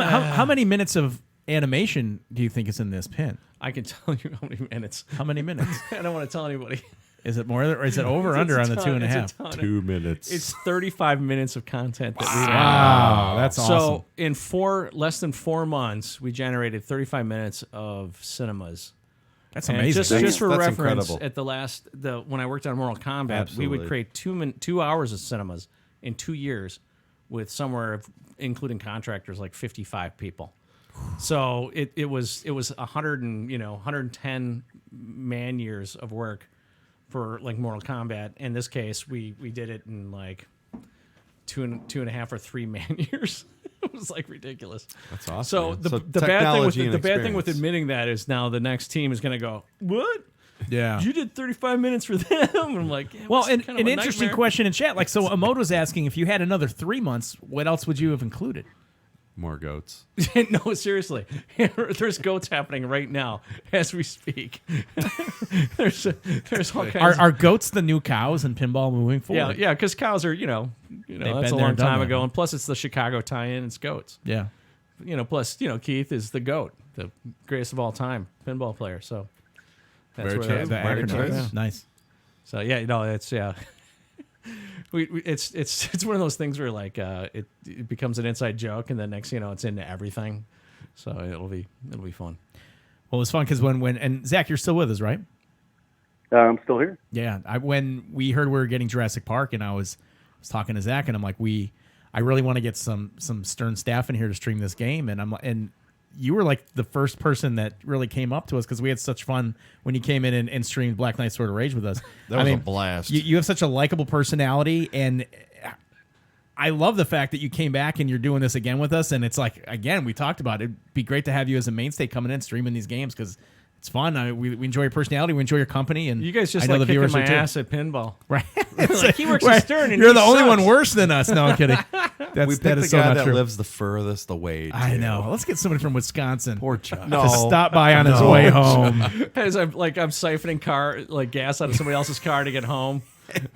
many minutes of animation do you think is in this pin? I can tell you how many minutes. How many minutes? I don't want to tell anybody. Is it more, or is it over or under on the 2.5? 2 minutes. It's 35 minutes of content that we have. Wow, that's awesome. So in less than 4 months, we generated 35 minutes of cinemas. That's And amazing. Just for That's reference, incredible. at when I worked on Mortal Kombat, we would create 2 hours of cinemas in 2 years, with somewhere, including contractors, like 55 people. So it was 110 man years of work for like Mortal Kombat. In this case, we did it in like 2.5 or 3 man years. It was like ridiculous. That's awesome. So man. the bad thing with technology with admitting that is now the next team is going to go, what? Yeah. You did 35 minutes for them. And I'm like, yeah, Well, it's and kind of an a interesting nightmare. question in chat. Like, so Amodo's asking, if you had another 3 months, what else would you have included? More goats. No, seriously. There's goats happening right now as we speak. there's all kinds. Are goats the new cows in pinball moving forward? Yeah, because cows are, that's been a there long and done time that. ago. And plus, it's the Chicago tie-in. It's goats. Yeah. Plus, Keith is the goat, the greatest of all time pinball player. So that's Very where true. that Very acronym true. is. Nice. So it's it's one of those things where like it becomes an inside joke, and then next thing you know, it's into everything. So it'll be fun. Well, it was fun because and Zach, you're still with us, right? I'm still here. Yeah. When we heard we were getting Jurassic Park, and I was talking to Zach, and I'm like, I really want to get some Stern staff in here to stream this game, and you were like the first person that really came up to us because we had such fun when you came in and streamed Black Knight Sword of Rage with us. That was a blast. You have such a likable personality, and I love the fact that you came back and you're doing this again with us. And it's like, again, we talked about it. It'd be great to have you as a mainstay coming in streaming these games because it's fun. We enjoy your personality. We enjoy your company. And You guys just I know like the kicking viewers my do too. ass at pinball. Right. Like, he works Right. at Stern, and you're he the only sucks. one worse than us. No, I'm kidding. We picked that the is so guy not that true. lives the furthest away. I too. know. Let's get somebody from Wisconsin. Poor Chuck. To stop by on his way home. As I'm siphoning gas out of somebody else's car to get home.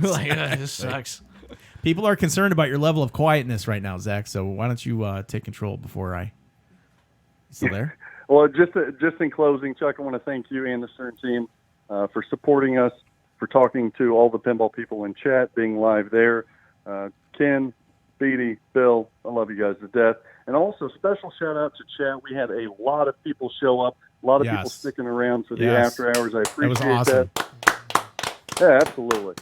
Like, this sucks. People are concerned about your level of quietness right now, Zach. So why don't you take control before I? Still there? Well, just in closing, Chuck, I want to thank you and the Stern team for supporting us, for talking to all the pinball people in chat, being live there. Ken, Beatty, Bill, I love you guys to death. And also, special shout out to chat. We had a lot of people show up, a lot of people sticking around for the after hours. I appreciate awesome. that. Yeah, absolutely.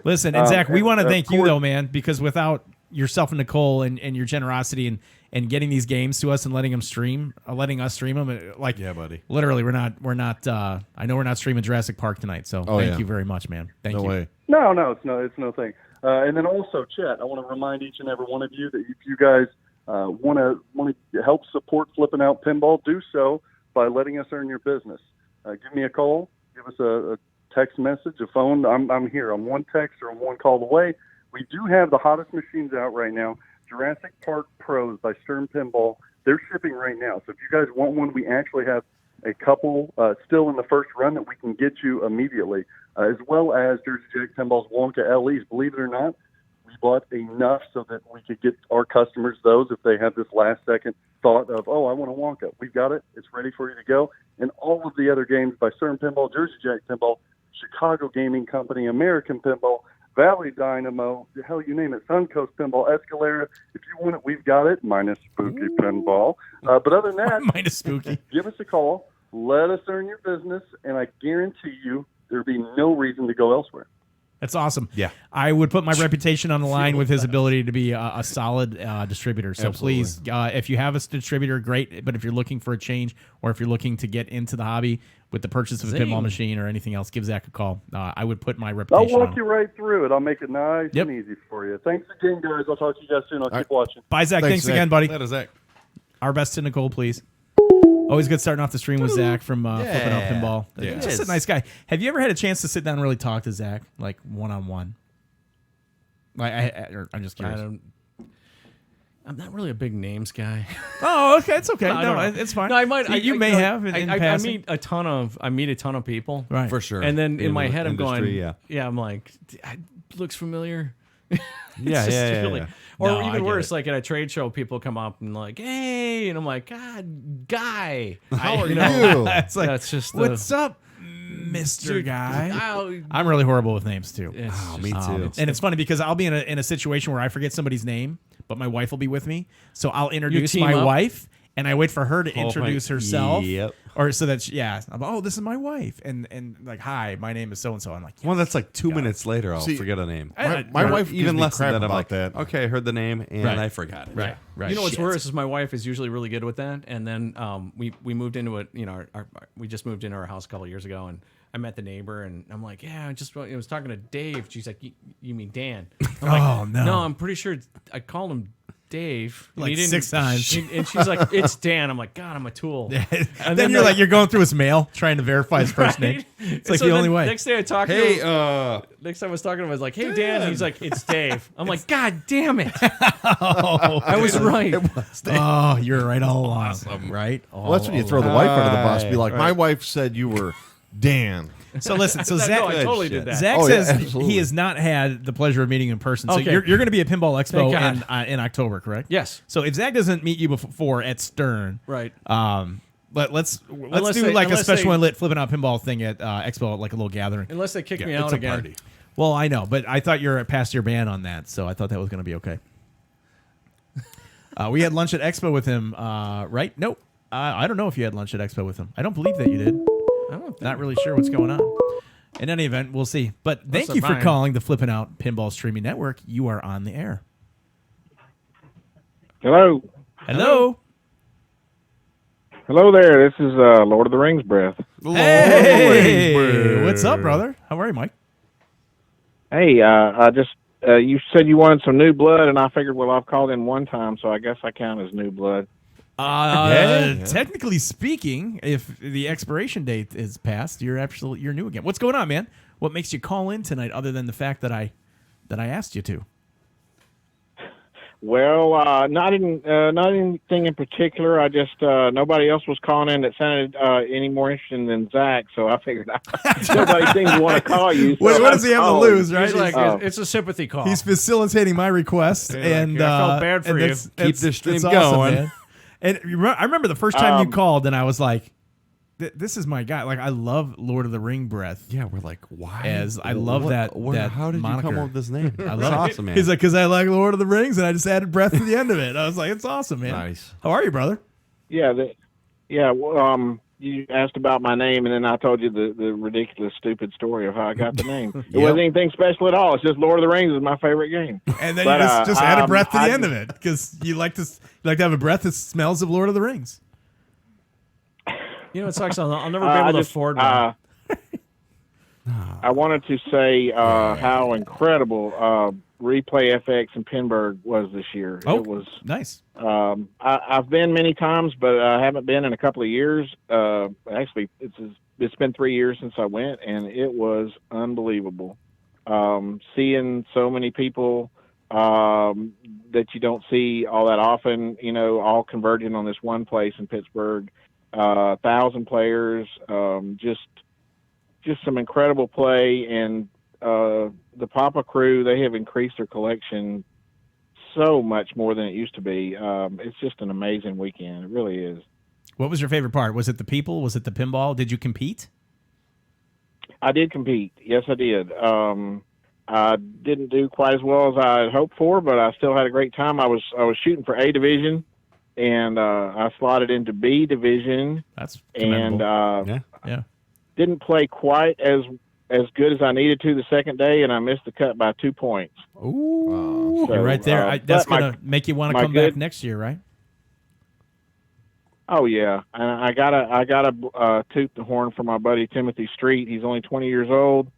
Listen, and Zach, we want to of thank you course- though, man, because without yourself and Nicole and your generosity and getting these games to us and letting us stream them, like, Yeah, buddy. literally, we're not. I know we're not streaming Jurassic Park tonight, so thank you very much, man. Thank No you. way. No, it's no thing. And then also, chat, I want to remind each and every one of you that if you guys want to help support Flip N Out Pinball, do so by letting us earn your business. Give me a call, give us a text message, a phone. I'm here. I'm one text or I'm one call away. We do have the hottest machines out right now, Jurassic Park Pros by Stern Pinball. They're shipping right now. So if you guys want one, we actually have a couple still in the first run that we can get you immediately, as well as Jersey Jack Pinball's Wonka LEs. Believe it or not, we bought enough so that we could get our customers those if they have this last-second thought of, oh, I want a Wonka. We've got it. It's ready for you to go. And all of the other games by Stern Pinball, Jersey Jack Pinball, Chicago Gaming Company, American Pinball, Valley Dynamo, hell, you name it, Suncoast Pinball, Escalera. If you want it, we've got it, minus Spooky Pinball. But other than that, Minus Spooky. give us a call. Let us earn your business, and I guarantee you there'll be no reason to go elsewhere. That's awesome. Yeah. I would put my reputation on the line with his ability to be a solid distributor. So please, if you have a distributor, great. But if you're looking for a change or if you're looking to get into the hobby with the purchase of a pinball machine or anything else, give Zach a call. I would put my I'll reputation walk on you it. right through it. I'll make it nice Yep. and easy for you. Thanks again, guys. I'll talk to you guys soon. I'll keep watching. Bye, Zach. Thanks Zach. again, buddy. That is Zach. Our best to Nicole, please. Always good starting off the stream with Zach from Flipping Out Pinball. Yeah. Just a nice guy. Have you ever had a chance to sit down and really talk to Zach, like one-on-one? I'm just curious. I'm not really a big names guy. Oh, okay, it's okay. I No, don't know. it's fine. No, I might. You may have in I passing. meet a ton of people. Right. For sure. And then in my the head, I'm going, industry, I'm like, looks familiar. Yeah, Just yeah. really- yeah. Or No, I even get worse, it. like at a trade show, people come up and like, hey, and I'm like, God, guy, How are you? It's like, that's just the, what's up, Mr. Dude, Guy? ow, I'm really horrible with names too. it's Oh, just- me too. And it's funny because I'll be in a situation where I forget somebody's name, but my wife will be with me. So I'll introduce team my up? wife, and I wait for her to Oh, introduce herself. Yep. Or so that, I'm, oh, this is my wife. And like, hi, my name is so-and-so. I'm like, Well, that's like 2 minutes later. I'll See, forget a name. My Or wife gives even me less crap than that. I'm about like, that. okay, I heard the name and Right. I forgot it. right. You know what's Shit. worse is my wife is usually really good with that, and then we moved into it. We just moved into our house a couple of years ago, and I met the neighbor, and I'm like, I was talking to Dave. She's like, you mean Dan? I'm like, Oh, no. no, I'm pretty sure I called him Dave. And Like he didn't- 6 times. and she's like, it's Dan. I'm like, God, I'm a tool. And then you're like, you're going through his mail trying to verify his first name. It's like So the then only way. Next day I talked to him. Next time I was talking to him, I was like, hey, Dan. And he's like, it's Dave. I'm like, God damn it. I was right. Oh, you're right all along. Right? Well, that's when you throw the wife under the bus. Be like, my wife said you were Dan. So listen, so No, Zach, I totally did that. Zach Oh, yeah, says absolutely. he has not had the pleasure of meeting in person. So Okay. you're going to be at Pinball Expo Thank in October, correct? Yes. So if Zach doesn't meet you before at Stern, Right. let's Unless do they- like a unless special they- and lit flipping out pinball thing at Expo, like a little gathering. Unless they kick me It's out a again. party. Well, I know, but I thought you're past your ban on that, so I thought that was going to be okay. We had lunch at Expo with him, right? Nope. I don't know if you had lunch at Expo with him. I don't believe that you did. I don't think- Not really sure what's going on. In any event, we'll see. But thank Unless you they're for buying. calling the Flippin' Out Pinball Streaming Network. You are on the air. Hello. Hello. Hello there. This is Lord of the Rings breath. Hey, what's up, brother? How are you, Mike? Hey, I just you said you wanted some new blood, and I figured, well, I've called in one time, so I guess I count as new blood. Technically speaking, if the expiration date is passed, you're new again. What's going on, man? What makes you call in tonight, other than the fact that I asked you to? Well, not anything in particular. I just nobody else was calling in that sounded any more interesting than Zach, so I figured nobody seems to want to call you. So What does he have to I'm lose, calling. right? He's like, Oh. it's a sympathy call. He's facilitating my request, and I felt bad for and you. that's- Keep that's- this stream that's awesome, going. man. And I remember the first time you called, and I was like, "This is my guy." Like, I love Lord of the Ring breath. Yeah, we're like, why? As I love that How did moniker. you come up with this name? I That's love it. awesome, man. He's like, "Because I like Lord of the Rings," and I just added breath to the end of it. I was like, "It's awesome, man." Nice. How are you, brother? Yeah, well, you asked about my name, and then I told you the ridiculous, stupid story of how I got the name. It wasn't anything special at all. It's just Lord of the Rings is my favorite game. And then But, you just added breath to the I end of it because you like to have a breath that smells of Lord of the Rings. You know, it sucks. I'll never be able to afford one. I wanted to say how incredible Replay FX and Pinburg was this year. Oh, It was. nice. I've been many times, but I haven't been in a couple of years. Actually, it's been 3 years since I went, and it was unbelievable. Seeing so many people that you don't see all that often, all converging on this one place in Pittsburgh. 1,000 players, just some incredible play, and the Papa crew, they have increased their collection so much more than it used to be. It's just an amazing weekend. It really is. What was your favorite part? Was it the people? Was it the pinball? Did you compete? I did compete. Yes, I did. I didn't do quite as well as I had hoped for, but I still had a great time. I was shooting for A division, and I slotted into B division. That's and commendable. Yeah. didn't play quite as as good as I needed to the second day, and I missed the cut by 2 points. Ooh, So, you're right there. That's but going to make you want to my come back good- next year, right? Oh yeah, and I got a toot the horn for my buddy Timothy Street. He's only 20 years old.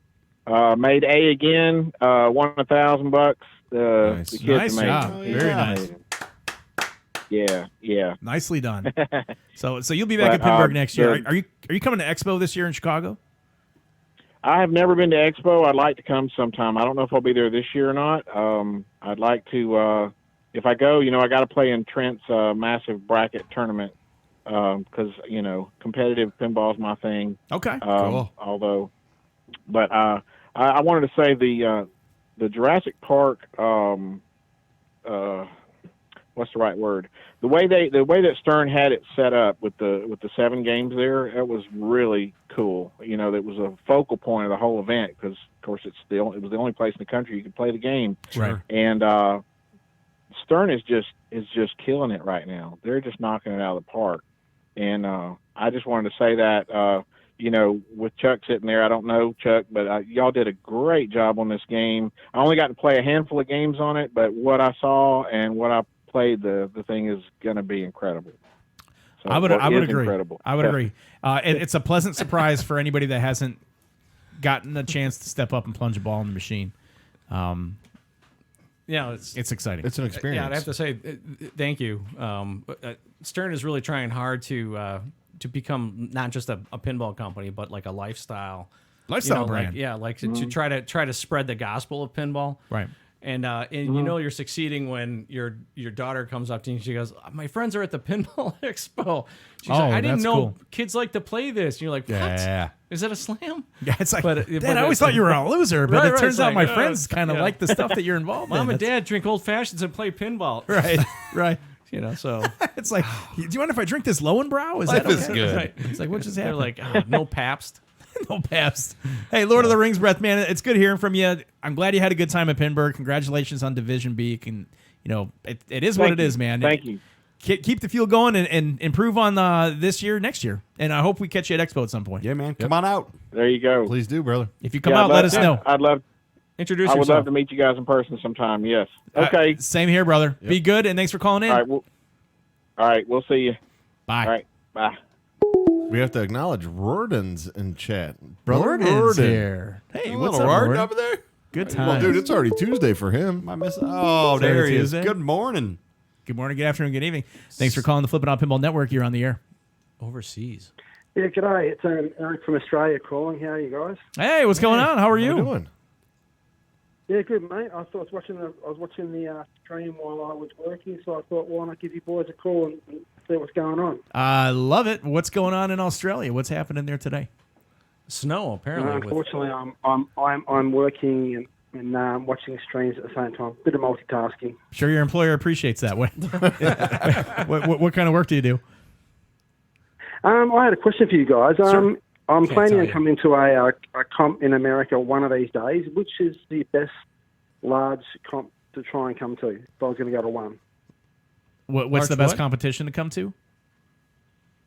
Made A again. Won $1,000. Nice. The kid's Nice amazing. job. Very nice. Yeah. Nicely done. So you'll be back But, at Pinburg next year. the- Are you coming to Expo this year in Chicago? I have never been to Expo. I'd like to come sometime. I don't know if I'll be there this year or not. I'd like to. If I go, I got to play in Trent's massive bracket tournament because competitive pinball is my thing. Okay. Cool. Although, but I wanted to say the Jurassic Park. What's the right word? The way that Stern had it set up with the 7 games there, it was really cool. That was a focal point of the whole event because, of course, it was the only place in the country you could play the game. Right. And Stern is just killing it right now. They're just knocking it out of the park. And I just wanted to say that. With Chuck sitting there, I don't know Chuck, but y'all did a great job on this game. I only got to play a handful of games on it, but what I saw and what I played, the thing is going to be incredible. So I would agree. Incredible. I would agree. It's a pleasant surprise for anybody that hasn't gotten a chance to step up and plunge a ball in the machine. It's exciting. It's an experience. Yeah, I'd have to say thank you. Stern is really trying hard to become not just a pinball company, but like a lifestyle brand. To try to spread the gospel of pinball. Right. And you're succeeding when your daughter comes up to you and she goes, "My friends are at the Pinball Expo." She's like, "I didn't know cool. kids like to play this." And you're like, "What? Yeah. Is that a slam?" Yeah, it's like, But Dad, I always thought you were a loser, but Right, it turns it's out like, my friends kind of like the stuff that you're involved in. Mom and That's- Dad drink old fashions and play pinball. Right. So It's like, do you mind if I drink this Lowenbrow? Is Life that is okay? good. Right. It's like, what just They're happened? like, "Oh, no Pabst." No Pabst. Hey, Lord of the Rings breath, man. It's good hearing from you. I'm glad you had a good time at Pinburg. Congratulations on Division B. It is what it is, man. Thank you. Keep the fuel going and improve on this year, next year. And I hope we catch you at Expo at some point. Yeah, man. Come on out. There you go. Please do, brother. If you come Yeah, out, let us know. I'd love. Introduce I would yourself. love to meet you guys in person sometime. Yes. Okay. Same here, brother. Be good, and thanks for calling in. All right. We'll see you. Bye. All right. Bye. We have to acknowledge Rorden's in chat. Brother Rorden's Rorden. here. Hey, You what's little up, Rorden Rorden? up there? Good time. Well, dude, it's already Tuesday for him. Am I missing? Oh, Is that there a he is. Tuesday? Good morning. Good morning, good afternoon, good evening. Thanks for calling the Flip N Out Pinball Network. You're on the air. overseas. Yeah, g'day. It's Eric from Australia calling. How are you guys? Hey, what's going on? How are you? doing? Yeah, good, mate. I was watching the stream while I was working, so I thought, why not give you boys a call and see what's going on? I love it. What's going on in Australia? What's happening there today? Snow, apparently. Unfortunately, I'm working and watching streams at the same time. Bit of multitasking. Sure, your employer appreciates that. What kind of work do you do? I had a question for you guys. Sure. I'm Can't planning tell on you. coming to a comp in America one of these days. Which is the best large comp to try and come to? If I was going to go to one. What's Large the best what? competition to come to?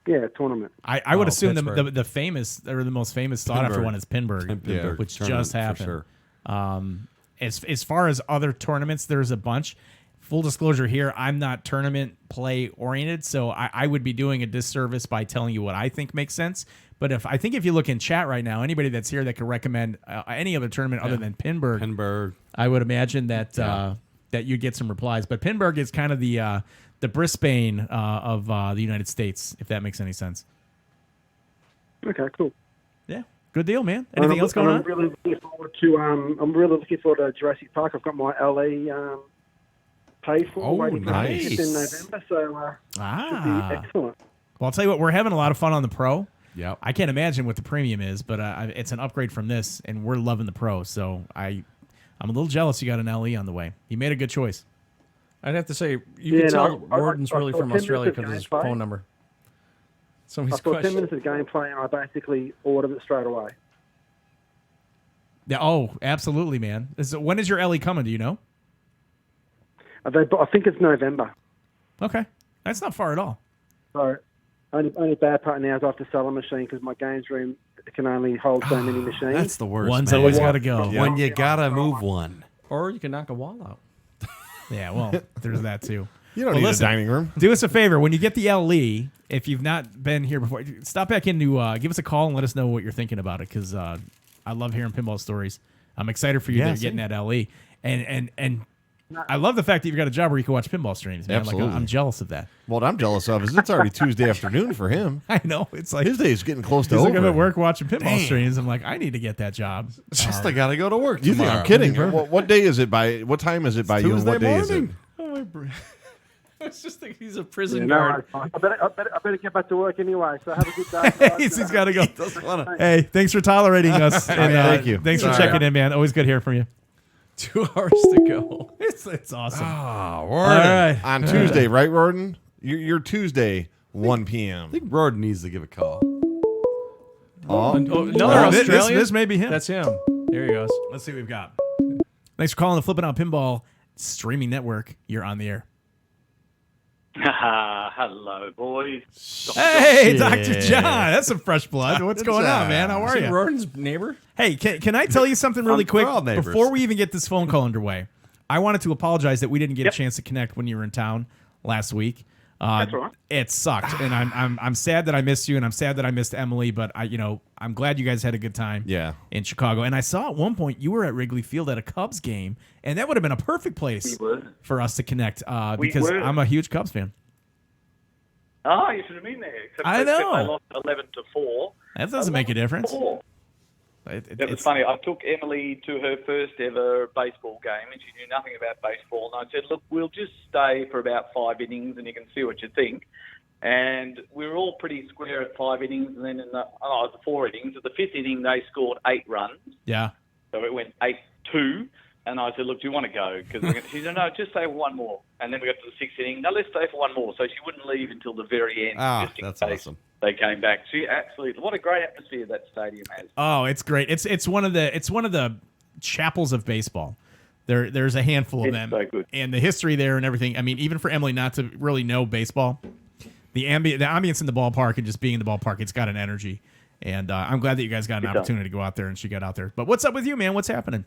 Yeah, tournament. I would assume Pittsburgh. the famous or the most famous sought after Pinburg. one is Pinburg, Pinburg which tournament, just for happened. sure. As far as other tournaments, there's a bunch. Full disclosure here, I'm not tournament play oriented, so I would be doing a disservice by telling you what I think makes sense. But if you look in chat right now, anybody that's here that could recommend any other tournament other than Pinburg, I would imagine that that you'd get some replies. But Pinburg is kind of the Brisbane of the United States, if that makes any sense. Okay, cool. Yeah, good deal, man. Anything else going on? I'm really looking forward to Jurassic Park. I've got my LE paid for. Oh, waiting for nice. it in November, so should be excellent. Well, I'll tell you what, we're having a lot of fun on the Pro. Yep. I can't imagine what the premium is, but it's an upgrade from this, and we're loving the Pro. So I'm a little jealous you got an LE on the way. You made a good choice. I'd have to say, you can tell Warden's really I from thought 10 Australia minutes of because his gameplay. phone number. I Somebody's thought 10 question. minutes of gameplay, and I basically ordered it straight away. Yeah. Oh, absolutely, man. When is your LE coming? Do you know? I think it's November. Okay, that's not far at all. So, Only bad part now is I have to sell a machine because my games room can only hold so many machines. That's the worst. One's man. always got to go. When you gotta move one. Or you can knock a wall out. Yeah, well, there's that too. You don't need a dining room. Do us a favor. When you get the LE, if you've not been here before, stop back in to give us a call and let us know what you're thinking about it, because I love hearing pinball stories. I'm excited for you that you're getting that LE. And I love the fact that you've got a job where you can watch pinball streams, man. Absolutely. Like, I'm jealous of that. What I'm jealous of is it's already Tuesday afternoon for him. I know. It's like his day's getting close to he's like, over. I'm at work watching pinball streams. I'm like, I need to get that job. Just I gotta go to work You tomorrow. think I'm kidding? What day is it by? What time is it by you? And what day is it? Oh, my brain. I was just thinking he's a prison Yeah, no, guard. I better get back to work anyway. So have a good day. guys. He's got to go. Hey, thanks for tolerating us. And, thank you. Thanks for checking in, man. Always good hearing from you. 2 hours to go. It's awesome. Oh, All Warden. right. On Tuesday, right, Roden? Your Tuesday, 1 p.m. I think Roden needs to give a call. Oh, another This- Australian? this may be him. That's him. There he goes. Let's see what we've got. Thanks for calling the Flip N Out Pinball streaming network. You're on the air. Hello, boys. Hey, Dr. John. That's some fresh blood. What's going on, man? How are Is he you? Roden's neighbor? Hey, can I tell you something really quick we're all neighbors. before we even get this phone call underway? I wanted to apologize that we didn't get a chance to connect when you were in town last week. That's all right. It sucked, and I'm sad that I missed you, and I'm sad that I missed Emily. But I'm glad you guys had a good time. Yeah. In Chicago, and I saw at one point you were at Wrigley Field at a Cubs game, and that would have been a perfect place for us to connect because were. I'm a huge Cubs fan. Oh, you should have been there. Except I know. They lost 11-4. That doesn't make a difference. 11-4. It was It's funny. I took Emily to her first ever baseball game, and she knew nothing about baseball. And I said, look, we'll just stay for about 5 innings, and you can see what you think. And we were all pretty square at 5 innings, and then in the 4 innings. At the 5th inning, they scored 8 runs. Yeah. So it went 8-2. And I said, look, do you want to go? Because she said, no, just stay for one more. And then we got to the 6th inning. No, let's stay for one more. So she wouldn't leave until the very end. Ah, just in that's case awesome. They came back. She absolutely, what a great atmosphere that stadium has. Oh, it's great. It's one of the chapels of baseball. There's a handful of It's them, so good. and the history there and everything. I mean, even for Emily not to really know baseball, the ambience in the ballpark and just being in the ballpark, it's got an energy. And I'm glad that you guys got an opportunity to go out there, and she got out there. But what's up with you, man? What's happening?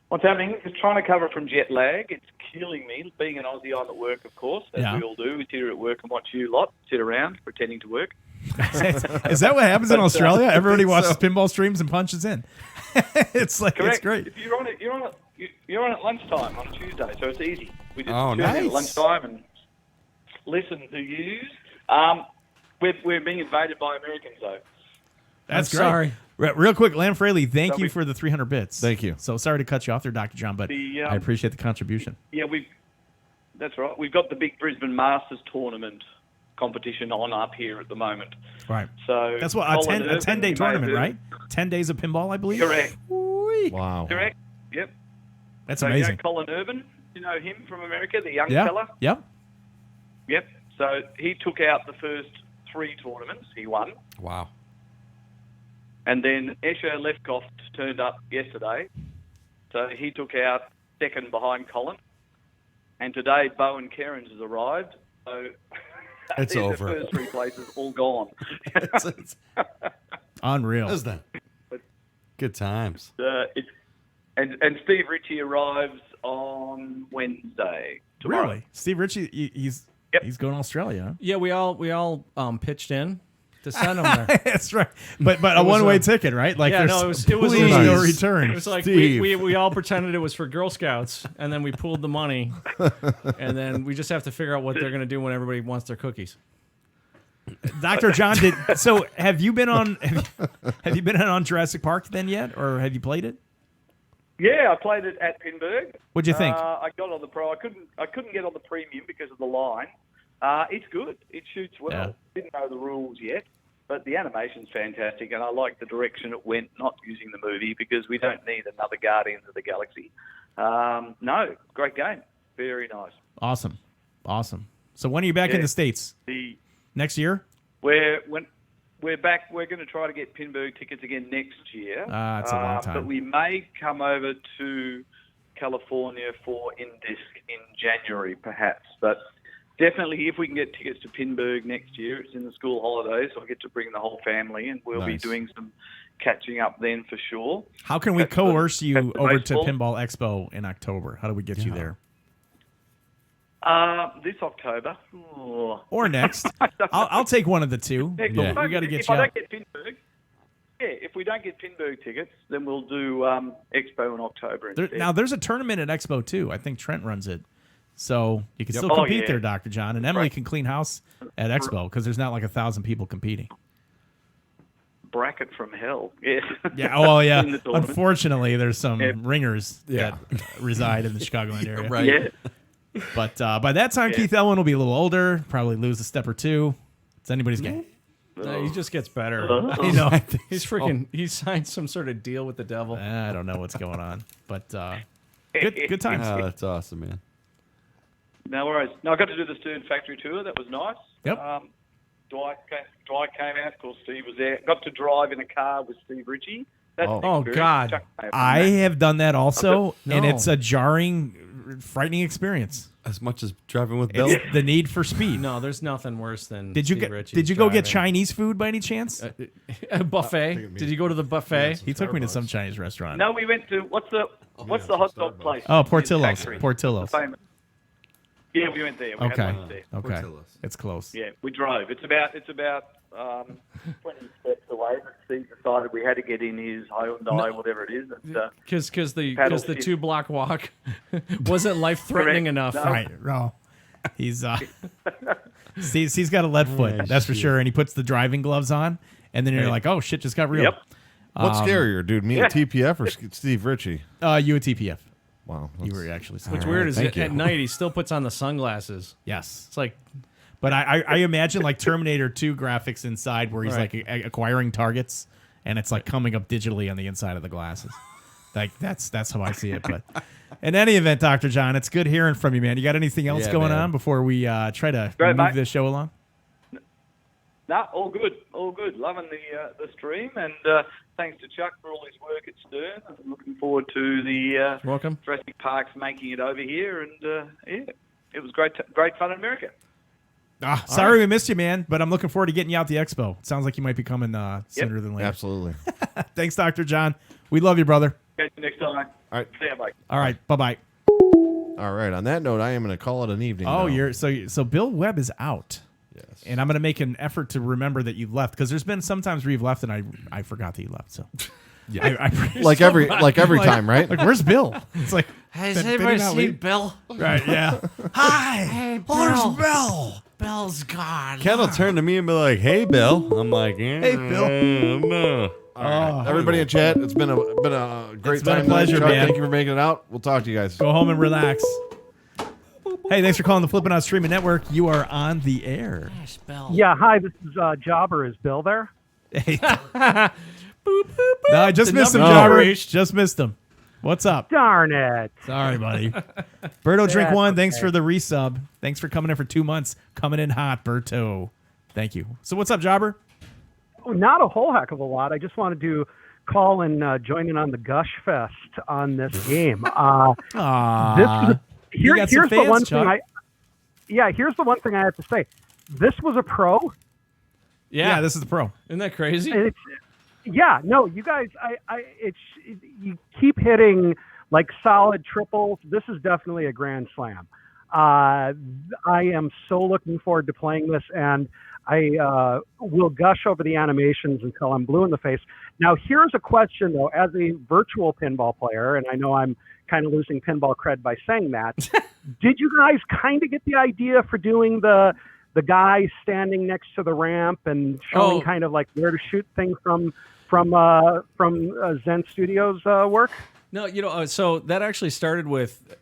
What's happening? Just trying to cover from jet lag. It's killing me. Being an Aussie, I'm at work, of course, as we all do. We sit here at work and watch you lot sit around pretending to work. Is that what happens in Australia? Everybody watches pinball streams and punches in. It's like Correct. it's great. If you're on at lunchtime on Tuesday, so it's easy. We just Oh, tune in nice. at lunchtime and listen to you. We're being invaded by Americans, though. That's I'm great. sorry. Real quick, Lam Fraley, thank So you we- for the 300 bits. Thank you. So sorry to cut you off there, Dr. John, but I appreciate the contribution. Yeah, that's right. We've got the big Brisbane Masters tournament competition on up here at the moment. Right. So That's what Colin a Irvin, 10-day you may tournament, have right? 10 days of pinball, I believe. Correct. Wow. Correct. Yep. That's so amazing. You know Colin Irvin, you know him from America, the young Yeah. fella? Yep. Yep. So he took out the first 3 tournaments. He won. Wow. And then Escher Lefkoff turned up yesterday. So he took out second behind Colin. And today Bowen Kerins has arrived. So It's the over. first 3 places all gone. Unreal. Isn't that? Good times. And Steve Ritchie arrives on Wednesday. Tomorrow. Really? Steve Ritchie, he's going to Australia, huh? Yeah, we all pitched in to send him there. That's right. But a one-way ticket, right? Like yeah, there's it was please no return. It was like Steve. we all pretended it was for Girl Scouts, and then we pooled the money, and then we just have to figure out what they're going to do when everybody wants their cookies. Dr. John, have you been on Jurassic Park then yet, or have you played it? Yeah, I played it at Pinburg. What'd you think? I got on the pro. I couldn't get on the premium because of the line. It's good. It shoots well. Yeah. Didn't know the rules yet, but the animation's fantastic, and I like the direction it went. Not using the movie because we don't need another Guardians of the Galaxy. No, great game. Very nice. Awesome. So when are you back in the States? Next year? When we're back, we're going to try to get Pinburg tickets again next year. It's a long time. But we may come over to California for Indisc in January, perhaps. But definitely, if we can get tickets to Pinburg next year, it's in the school holidays, so I get to bring the whole family, and we'll be doing some catching up then for sure. How can we coerce you over to baseball. Pinball Expo in October? How do we get you there? This October. Oh. Or next. I'll take one of the two. Next We October. got to get if you I out. don't get Pinburg, if we don't get Pinburg tickets, then we'll do Expo in October instead. Now, there's a tournament at Expo, too. I think Trent runs it. So you can still Oh, compete yeah. there, Dr. John. And Emily Right. can clean house at Expo because there's not like 1,000 people competing. Bracket from hell. Yeah. Yeah. Oh, yeah. In the tournament. Unfortunately, there's some Yeah. ringers that reside in the Chicagoland area. Right. Yeah. But by that time, Keith Elwin will be a little older, probably lose a step or two. It's anybody's game. No, he just gets better. I know. He signed some sort of deal with the devil. I don't know what's going on, but good times. Oh, that's awesome, man. No worries. No, I got to do the student factory tour. That was nice. Yep. Dwight came out. Of course, Steve was there. Got to drive in a car with Steve Ritchie. That's an Oh, experience. God. Chuck may have done I that. have done that also, and No. it's a jarring, frightening experience. As much as driving with Bill. It's the need for speed. No, there's nothing worse than Did you Steve get? Ritchie Did you go get driving. Chinese food by any chance? A buffet? Did you go to the buffet? He took me to some Chinese restaurant. No, we went to what's the hot dog place? Oh, in the Portillo's. factory? Portillo's. The famous- Yeah, we went there. We had Okay. lunch there. Okay. It's close. Yeah, we drove. It's about 20 steps away. But Steve decided we had to get in his Hyundai, whatever it is. Because the paddle 2-block walk wasn't life threatening enough. No. Right. No. He's he's got a lead foot, that's for sure, and he puts the driving gloves on, and then you're like, oh shit, just got real. Yep. What's scarier, dude? Me at TPF or Steve Ritchie? You at TPF. Wow. You were actually. What's weird is that at night he still puts on the sunglasses. Yes. It's like, But I imagine like Terminator 2 graphics inside where he's Right. like acquiring targets, and it's like coming up digitally on the inside of the glasses. Like that's how I see it. But in any event, Dr. John, it's good hearing from you, man. You got anything else Yeah, going man. on before we try to Great, move mate. this show along? No, all good. Loving the stream, and thanks to Chuck for all his work at Stern. I'm looking forward to the welcome. Jurassic Park's making it over here, and yeah, it was great fun in America. Sorry we missed you, man, but I'm looking forward to getting you out the expo. It sounds like you might be coming sooner than later. Absolutely. Thanks, Dr. John. We love you, brother. Catch you next time. All right. See ya, mate. All right, bye-bye. All right. On that note, I am going to call it an evening. Oh, now. so Bill Webb is out. Yes. And I'm going to make an effort to remember that you left, because there's been some times where you've left and I forgot that you left. So Yeah. like every time, right? Like, where's Bill? It's like, Has did anybody he not seen leave? Bill? Right, yeah. Hi. Hey, Where's Bill. Bill? Bill's gone. Ken will turn to me and be like, "Hey, Bill." I'm like, Hey, Bill. No. Everybody in chat, it's been a great It's been a time. pleasure, Chuck, man. Thank you for making it out. We'll talk to you guys. Go home and relax. Hey, thanks for calling the Flip N Out Streaming Network. You are on the air. Yes, Bill. Yeah, hi, this is Jobber. Is Bill there? Hey. No, I just missed him, number Jobber. reached. Just missed him. What's up? Darn it. Sorry, buddy. Berto Drink That's One, thanks okay. for the resub. Thanks for coming in for 2 months. Coming in hot, Berto. Thank you. So what's up, Jobber? Oh, not a whole heck of a lot. I just wanted to call and join in on the Gush Fest on this game. Aww. You got some here's the fans, one Chuck. here's the one thing I have to say. This was a pro. Yeah, this is the pro. Isn't that crazy? And no, you guys, you keep hitting like solid triples. This is definitely a grand slam. I am so looking forward to playing this, and I will gush over the animations until I'm blue in the face. Now, here's a question, though. As a virtual pinball player, and I know I'm kind of losing pinball cred by saying that, did you guys kind of get the idea for doing the guy standing next to the ramp and showing kind of like where to shoot things from Zen Studios work? No, so that actually started with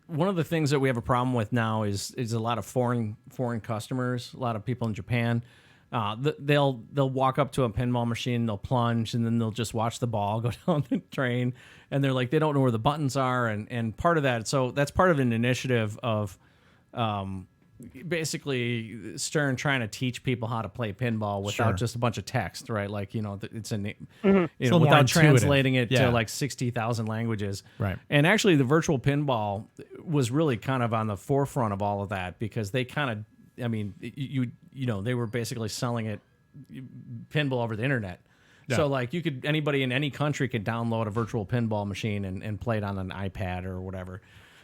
one of the things that we have a problem with now is a lot of foreign customers, a lot of people in Japan. They'll walk up to a pinball machine, they'll plunge, and then they'll just watch the ball go down the drain, and they're like, they don't know where the buttons are, and part of that. So that's part of an initiative of basically Stern trying to teach people how to play pinball without just a bunch of text, right? Like, it's without translating it to like 60,000 languages. Right. And actually the virtual pinball was really kind of on the forefront of all of that, because they kind of, they were basically selling it pinball over the internet. Yeah. So like anybody in any country could download a virtual pinball machine and play it on an iPad or whatever.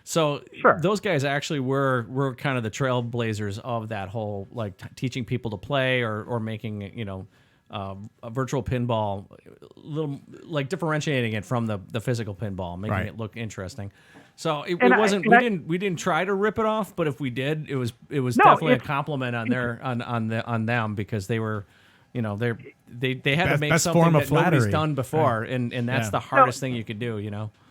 So those guys actually were kind of the trailblazers of that whole like teaching people to play or making a virtual pinball, little like differentiating it from the physical pinball, making it look interesting. So it wasn't we didn't try to rip it off, but if we did, it was definitely a compliment on them, because they were. They had to make something that nobody's done before, right. and that's the hardest thing you could do,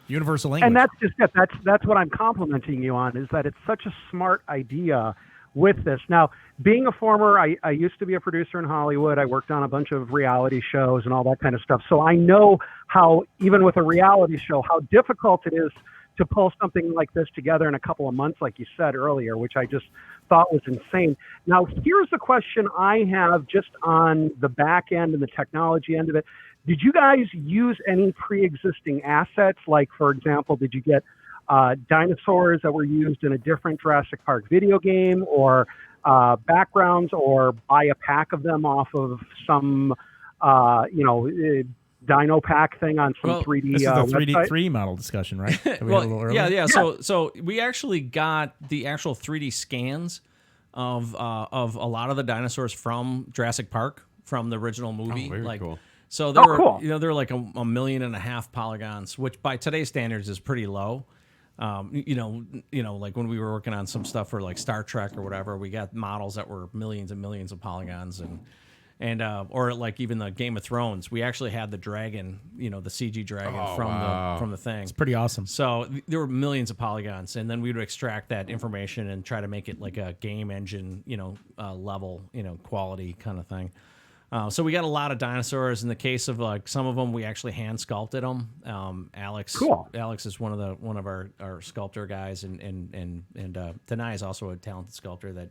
Universal language. And that's just it. That's what I'm complimenting you on, is that it's such a smart idea with this. Now, being a former, I used to be a producer in Hollywood. I worked on a bunch of reality shows and all that kind of stuff. So I know how, even with a reality show, how difficult it is to pull something like this together in a couple of months, like you said earlier, which I just thought was insane. Now, here's the question I have just on the back end and the technology end of it. Did you guys use any pre-existing assets? Like, for example, did you get dinosaurs that were used in a different Jurassic Park video game, or backgrounds, or buy a pack of them off of some, Dino Pack thing on some 3D. This is the 3D model discussion, right? Yeah. So we actually got the actual 3D scans of a lot of the dinosaurs from Jurassic Park, from the original movie. Oh, very cool. So there were, there were like a 1.5 million polygons, which by today's standards is pretty low. Like when we were working on some stuff for like Star Trek or whatever, we got models that were millions and millions of polygons, and or like even the Game of Thrones, we actually had the dragon, the CG dragon from the thing. It's pretty awesome. So there were millions of polygons, and then we would extract that information and try to make it like a game engine, level, quality kind of thing. So we got a lot of dinosaurs. In the case of like some of them, we actually hand sculpted them. Alex is one of our sculptor guys, and Tanai is also a talented sculptor that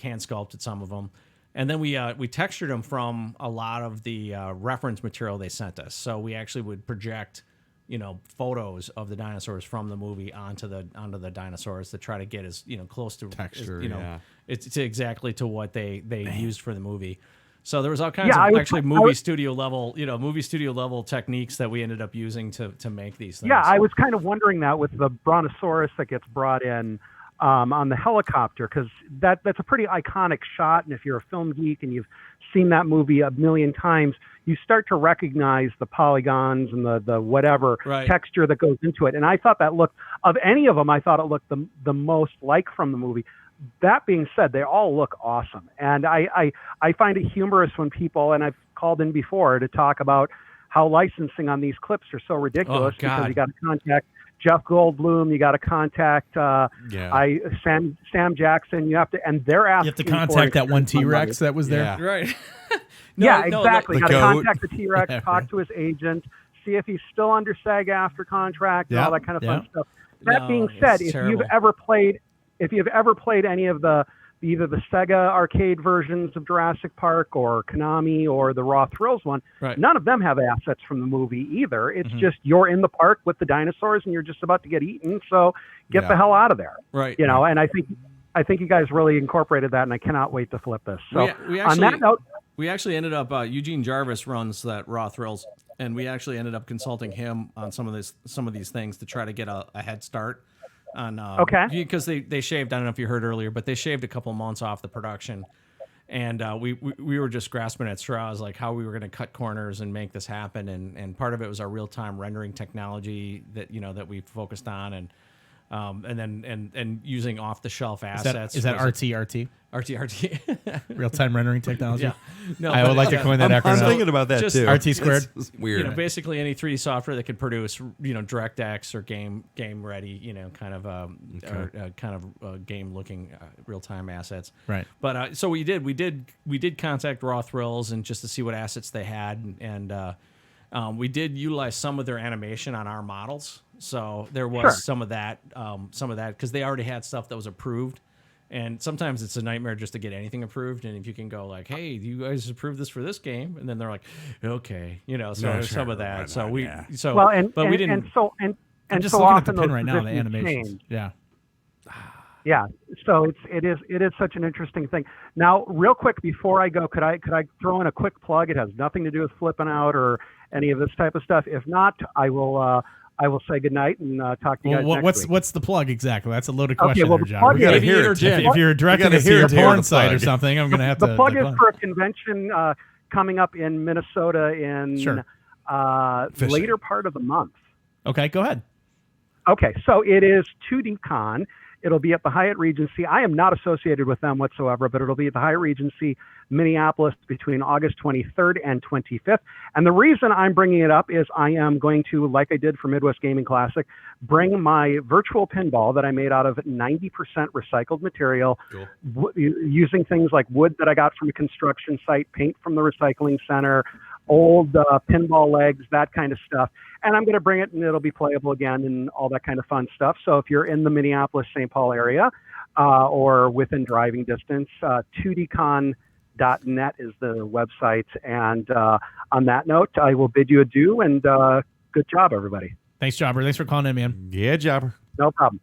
hand sculpted some of them. And then we textured them from a lot of the reference material they sent us. So we actually would project, photos of the dinosaurs from the movie onto the dinosaurs to try to get as close to texture, it's exactly to what they used for the movie. So there was all kinds of movie studio level techniques that we ended up using to make these things. Yeah, I was kind of wondering that with the Brontosaurus that gets brought in on the helicopter, because that's a pretty iconic shot. And if you're a film geek and you've seen that movie a million times, you start to recognize the polygons and the whatever texture that goes into it. And I thought that looked, of any of them, I thought it looked the most like from the movie. That being said, they all look awesome. And I find it humorous when people, and I've called in before to talk about how licensing on these clips are so ridiculous, because you got to contact Jeff Goldblum, you got to contact Sam Jackson, you have to, and they're asking. You have to contact that one T-Rex that was there. Right. Exactly. Got to contact the T-Rex, talk to his agent, see if he's still under SAG-AFTRA contract, and all that kind of fun stuff. That being said, if you've ever played any of either the Sega arcade versions of Jurassic Park or Konami or the Raw Thrills one, none of them have assets from the movie either. It's just you're in the park with the dinosaurs and you're just about to get eaten, so get the hell out of there. Right. And I think you guys really incorporated that, and I cannot wait to flip this. So on that note, we actually ended up Eugene Jarvis runs that Raw Thrills, and we actually ended up consulting him on some of these things to try to get a head start. Because they shaved, I don't know if you heard earlier, but they shaved a couple months off the production, and we were just grasping at straws, like how we were going to cut corners and make this happen, and part of it was our real-time rendering technology that we focused on, and using off-the-shelf assets. Is that RT? RT. Real-time rendering technology. Yeah. No, I would like to coin that acronym. I'm thinking about that too. RT squared. It's weird. Basically any 3D software that could produce, DirectX or game ready, kind of game looking real-time assets. Right. But so we did contact Raw Thrills and just to see what assets they had, and we did utilize some of their animation on our models. So there was some of that because they already had stuff that was approved. And sometimes it's a nightmare just to get anything approved. And if you can go like, hey, you guys approved this for this game, and then they're like, okay, so No, there's sure, some of that. why So not, we, yeah. so Well, and but we didn't. I'm just so looking at the often pin those right now, the positions animations. change. Yeah. Yeah, so it is such an interesting thing. Now, real quick before I go, could I throw in a quick plug? It has nothing to do with flipping out or any of this type of stuff. If not, I will say goodnight and talk to you guys next week. What's the plug exactly? That's a loaded question, well, there, the John. plug We gotta is- hear it. If you're directing us to your porn site or something, I'm going to have to. The plug is for a convention coming up in Minnesota in later part of the month. Okay, go ahead. Okay, so it is 2D Con. It'll be at the Hyatt Regency. I am not associated with them whatsoever, but it'll be at the Hyatt Regency, Minneapolis, between August 23rd and 25th. And the reason I'm bringing it up is I am going to, like I did for Midwest Gaming Classic, bring my virtual pinball that I made out of 90% recycled material, using things like wood that I got from a construction site, paint from the recycling center, old pinball legs, that kind of stuff. And I'm going to bring it and it'll be playable again and all that kind of fun stuff. So if you're in the Minneapolis, St. Paul area or within driving distance, 2dcon.net is the website. And on that note, I will bid you adieu and good job, everybody. Thanks, Jobber. Thanks for calling in, man. Yeah, Jobber. No problem.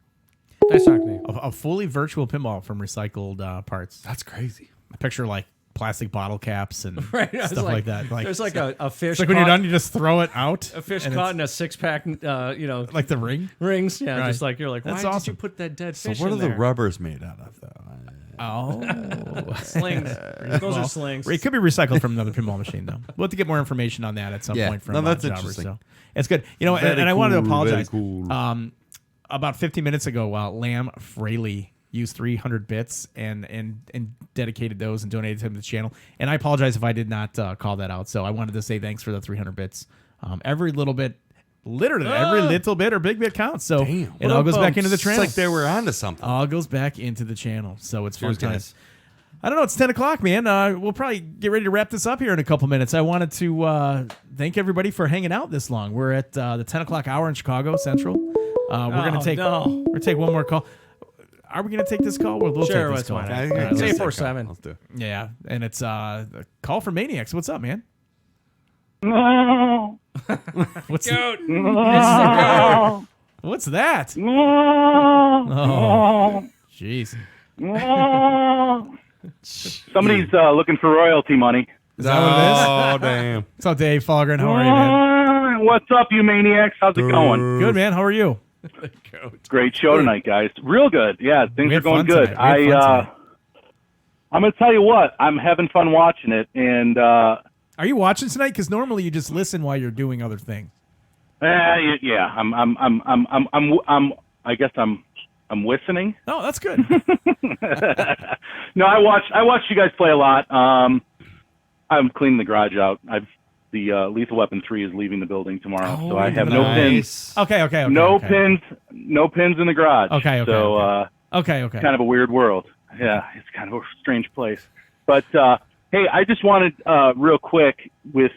Nice talking to you. A fully virtual pinball from recycled parts. That's crazy. I picture like plastic bottle caps and Right, I was stuff like that. There's like a fish. It's like when you're done, you just throw it out. A fish and caught it's in a 6-pack, like the ring. rings. Yeah, Right. just like you're like, why That's did awesome. you put that dead So fish what in are the there? rubbers made out of, though? Oh, slings. Those are slings. It could be recycled from another pinball machine, though. We'll have to get more information on that at some Yeah. point from No, that's Jobber, interesting. So it's good. And Very I wanted to cool, apologize. very cool. About 15 minutes ago, Lamb Fraley used 300 bits and dedicated those and donated them to the channel. And I apologize if I did not call that out. So I wanted to say thanks for the 300 bits. Every little bit, literally every little bit or big bit counts. So it all goes back into the channel. It's like they were onto something. All goes back into the channel. So it's fun Cheers, times. guys. I don't know. It's 10 o'clock, man. We'll probably get ready to wrap this up here in a couple minutes. I wanted to thank everybody for hanging out this long. We're at the 10 o'clock hour in Chicago Central. We're going to take one more call. Are we going to take this call? We'll Sure, take this call. why not? All right, It's let's- 847. Let's do it. Yeah, and it's a call from Maniacs. What's up, man? What's Goat. What's that? Oh, jeez. Somebody's looking for royalty money. Is that what it is? Oh, damn. What's up, Dave Falgren? How are you, man? What's up, you maniacs? How's it going? Good, man. How are you? Great show tonight, guys. Real good. Yeah, things We are had going fun good. tonight. We had fun tonight. I'm going to tell you what. I'm having fun watching it, and Are you watching tonight? Because normally you just listen while you're doing other things. yeah, I guess I'm listening. Oh, that's good. No, I watched you guys play a lot. I'm cleaning the garage out. The Lethal Weapon 3 is leaving the building tomorrow, so I have no pins. Okay. No pins in the garage. Okay. So Okay. kind of a weird world. Yeah, it's kind of a strange place. But hey, I just wanted real quick with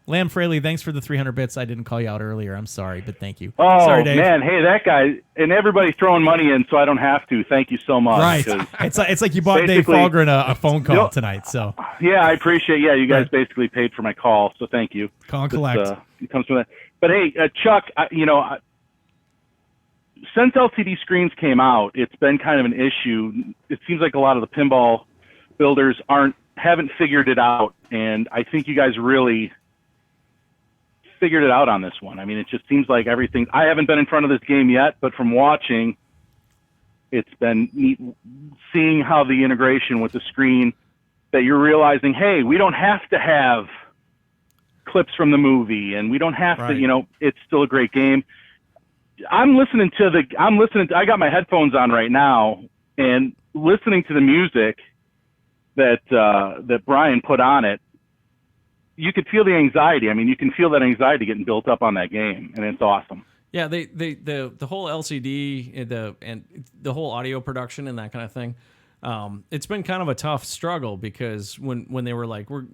Lamb Fraley, thanks for the 300 bits. I didn't call you out earlier. I'm sorry, but thank you. Oh, sorry, Dave. man. Hey, that guy. And everybody's throwing money in, so I don't have to. Thank you so much. Right. 'cause It's like you bought Dave basically- Falgren a phone call tonight. So Yeah, I appreciate. Yeah, you guys basically paid for my call, so thank you. Call and collect. It comes from that. But hey, Chuck, since LCD screens came out, it's been kind of an issue. It seems like a lot of the pinball builders haven't figured it out, and I think you guys really figured it out on this one. I mean, it just seems like everything. I haven't been in front of this game yet, but from watching, it's been neat seeing how the integration with the screen, that you're realizing, hey, we don't have to have clips from the movie, and we don't have to, it's still a great game. I got my headphones on right now and listening to the music that Brian put on it. You could feel the anxiety. I mean, you can feel that anxiety getting built up on that game, and it's awesome. Yeah, the whole LCD and the whole audio production and that kind of thing. It's been kind of a tough struggle because when they were like, we're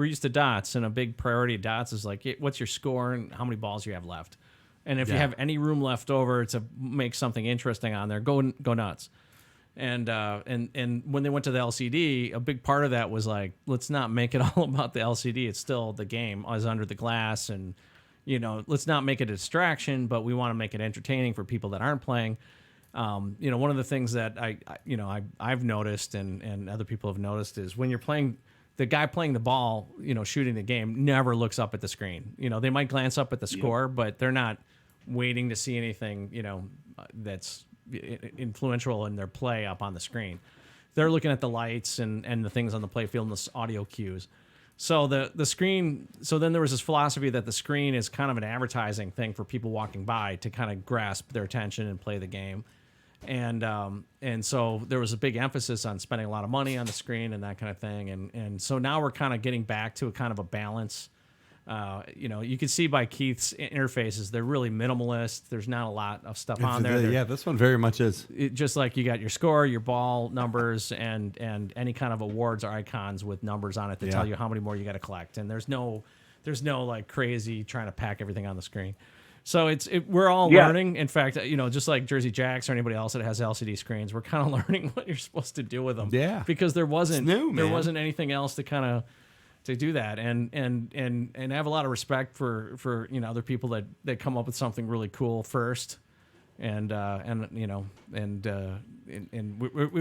used to dots, and a big priority of dots is like, what's your score and how many balls you have left, and if you have any room left over to make something interesting on there, go nuts. And when they went to the LCD, a big part of that was like, let's not make it all about the LCD. It's still the game is under the glass, and let's not make it a distraction, but we want to make it entertaining for people that aren't playing. One of the things that I've noticed and other people have noticed is when you're playing, the guy playing the ball, shooting the game, never looks up at the screen. They might glance up at the score, but they're not waiting to see anything, that's influential in their play up on the screen. They're looking at the lights and the things on the playfield and the audio cues. So the screen. So then there was this philosophy that the screen is kind of an advertising thing for people walking by to kind of grasp their attention and play the game. And so there was a big emphasis on spending a lot of money on the screen and that kind of thing. And so now we're kind of getting back to a kind of a balance. You can see by Keith's interfaces, they're really minimalist. There's not a lot of stuff on there. Yeah, this one very much is. Just like you got your score, your ball numbers, and any kind of awards or icons with numbers on it to tell you how many more you got to collect. And there's no like crazy trying to pack everything on the screen. So we're all learning. In fact, just like Jersey Jacks or anybody else that has LCD screens, we're kind of learning what you're supposed to do with them. Yeah, because there wasn't there wasn't anything else to kind of to do that, and I have a lot of respect for other people that come up with something really cool first, and when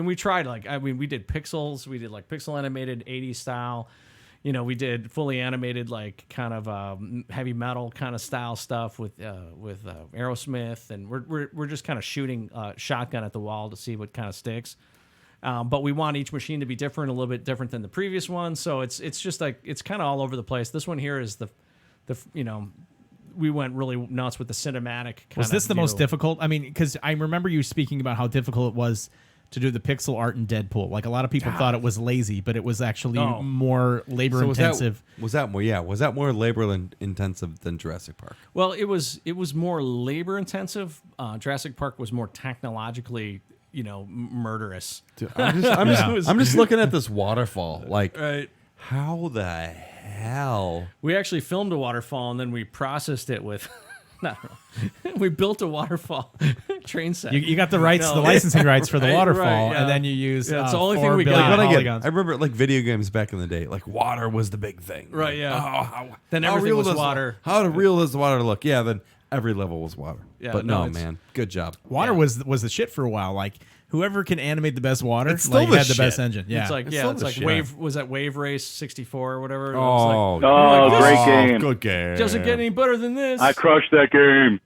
we tried, like we did pixels, we did like pixel animated 80s style. We did fully animated, like kind of heavy metal kind of style stuff with Aerosmith, and we're just kind of shooting shotgun at the wall to see what kind of sticks. But we want each machine to be different, a little bit different than the previous one. So it's just like it's kind of all over the place. This one here is we went really nuts with the cinematic. Was this the most difficult? I mean, because I remember you speaking about how difficult it was to do the pixel art in Deadpool. Like a lot of people thought it was lazy, but it was actually more labor intensive. Was that more labor intensive than Jurassic Park? Well, it was more labor intensive. Jurassic Park was more technologically, murderous. Dude, I'm just looking at this waterfall. Like, how the hell? We actually filmed a waterfall and then we processed it with. We built a waterfall train set. You got the rights, the licensing rights for the waterfall, and then you use. It's the only thing we got. I remember like video games back in the day. Like water was the big thing. Right? Yeah. Then everything was water. How real does the water look? Yeah. Then every level was water. Yeah, but no, man, good job. Water was the shit for a while. Like whoever can animate the best water, it's still had the best engine. Yeah, it's like Wave. Was that Wave Race 64 or whatever? Great game. Good game. Doesn't get any better than this. I crushed that game.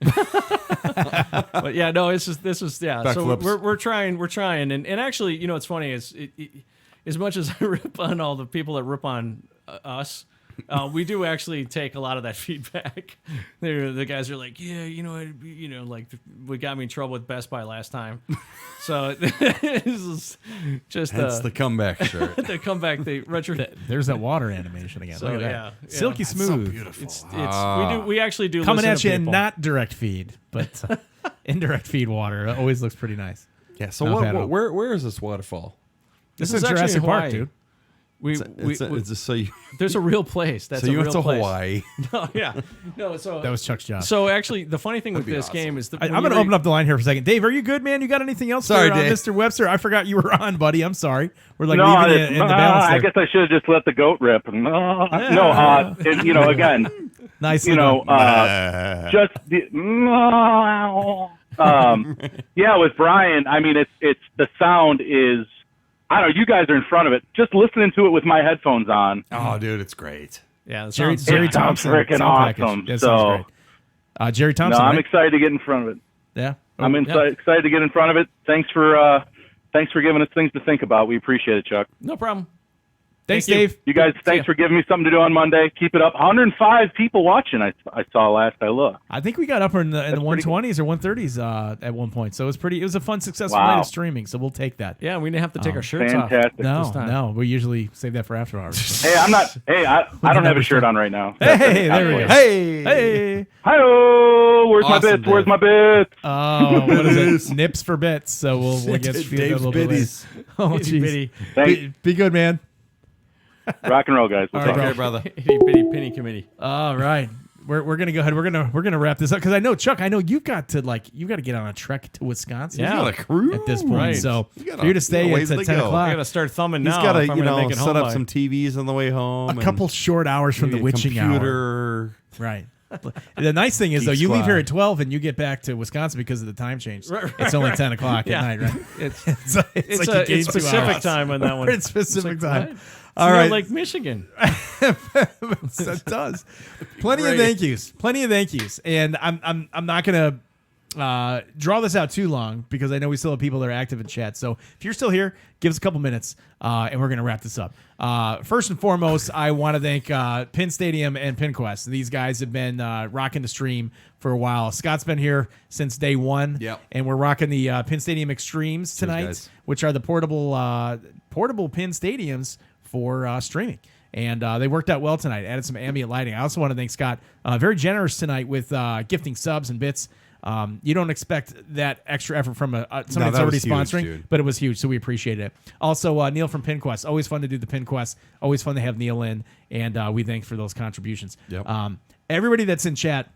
But yeah, no, this is Back so flips. we're trying, and actually, it's funny. As much as I rip on all the people that rip on us. We do actually take a lot of that feedback. The guys are like, like we got me in trouble with Best Buy last time. So this is just the comeback shirt. The comeback. There's that water animation again. So, Look at that. Silky smooth. So beautiful. We actually do coming listen at to you, people. not direct feed, but indirect feed water. It always looks pretty nice. Yeah. So where is this waterfall? This is is Jurassic actually in Park, Hawaii. dude. It's just so you. There's a real place. That's so you a went real to place. Hawaii. No, yeah, no. So that was Chuck's job. So actually, the funny thing with this awesome. game is I'm going to open up the line here for a second. Dave, are you good, man? You got anything else? Sorry, for, Dave. Mr. Webster. I forgot you were on, buddy. I'm sorry. We're like No, leaving you in the balance there. I guess I should have just let the goat rip. Again, nicely just the, with Brian. I mean, it's the sound is. I don't know. You guys are in front of it. Just listening to it with my headphones on. Oh, dude, it's great. Yeah, Jerry sounds Thompson. freaking awesome. That sounds great. Jerry Thompson. No, I'm right? excited to get in front of it. Yeah, I'm excited to get in front of it. Thanks for giving us things to think about. We appreciate it, Chuck. No problem. Thanks, Dave. You guys, thanks for giving me something to do on Monday. Keep it up. 105 people watching. I saw last I looked. I think we got up in the 120s or 130s at one point. So it was a fun, successful night of streaming. So we'll take that. Yeah, we didn't have to take our shirts fantastic. off. No, we usually save that for after hours. Hey, I'm not. Hey, I don't have a shirt on right now. Hey, there we go. Hey. Hi-oh. Where's my bits? Where's my bits? Oh, what is it? Nips for bits. So we'll get Dave's biddies. Oh, jeez. Thanks. Be good, man. Rock and roll, guys. Take care, brother. Itty bitty penny committee. All right. we're gonna go ahead. We're gonna wrap this up because I know Chuck. I know you've got to get on a trek to Wisconsin. Yeah, a cruise at this point. Right. So You for you to stay ways at to 10 go. o'clock. I gotta start thumbing He's now. got to if I'm gonna make it set home up by- some TVs on the way home. a couple short hours from the maybe a witching hour. computer. Right. The nice thing is, Geek though, you leave Squad. here at 12 and you get back to Wisconsin because of the time change. Right, It's only 10 o'clock Yeah. at night, right? It's It's like you it's gain 2 Pacific hours. time on that one. It's Pacific like, time. what? All It's right. near Lake Michigan. It does. Plenty of Great. thank yous. Plenty of thank yous. And I'm not gonna draw this out too long because I know we still have people that are active in chat. So if you're still here, give us a couple minutes and we're gonna wrap this up. First and foremost, I want to thank Pin Stadium and PinQuest. These guys have been rocking the stream for a while. Scott's been here since day one. Yep. And we're rocking the Pin Stadium Extremes tonight, guys. which are the portable pin stadiums for streaming. And they worked out well tonight. Added some ambient lighting. I also want to thank Scott. Very generous tonight with gifting subs and bits. You don't expect that extra effort from somebody that's that already was huge, sponsoring, dude. but it was huge, so we appreciate it. Also, Neil from PinQuest. Always fun to do the PinQuest. Always fun to have Neil in, and we thank for those contributions. Yep. Everybody that's in chat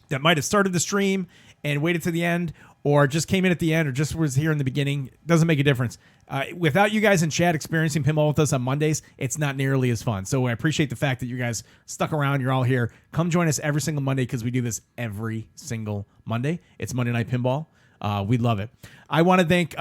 that might have started the stream and waited to the end, or just came in at the end, or just was here in the beginning, doesn't make a difference. Without you guys in chat experiencing pinball with us on Mondays, it's not nearly as fun. So I appreciate the fact that you guys stuck around. You're all here. Come join us every single Monday because we do this every single Monday. It's Monday Night Pinball. We love it. I want to thank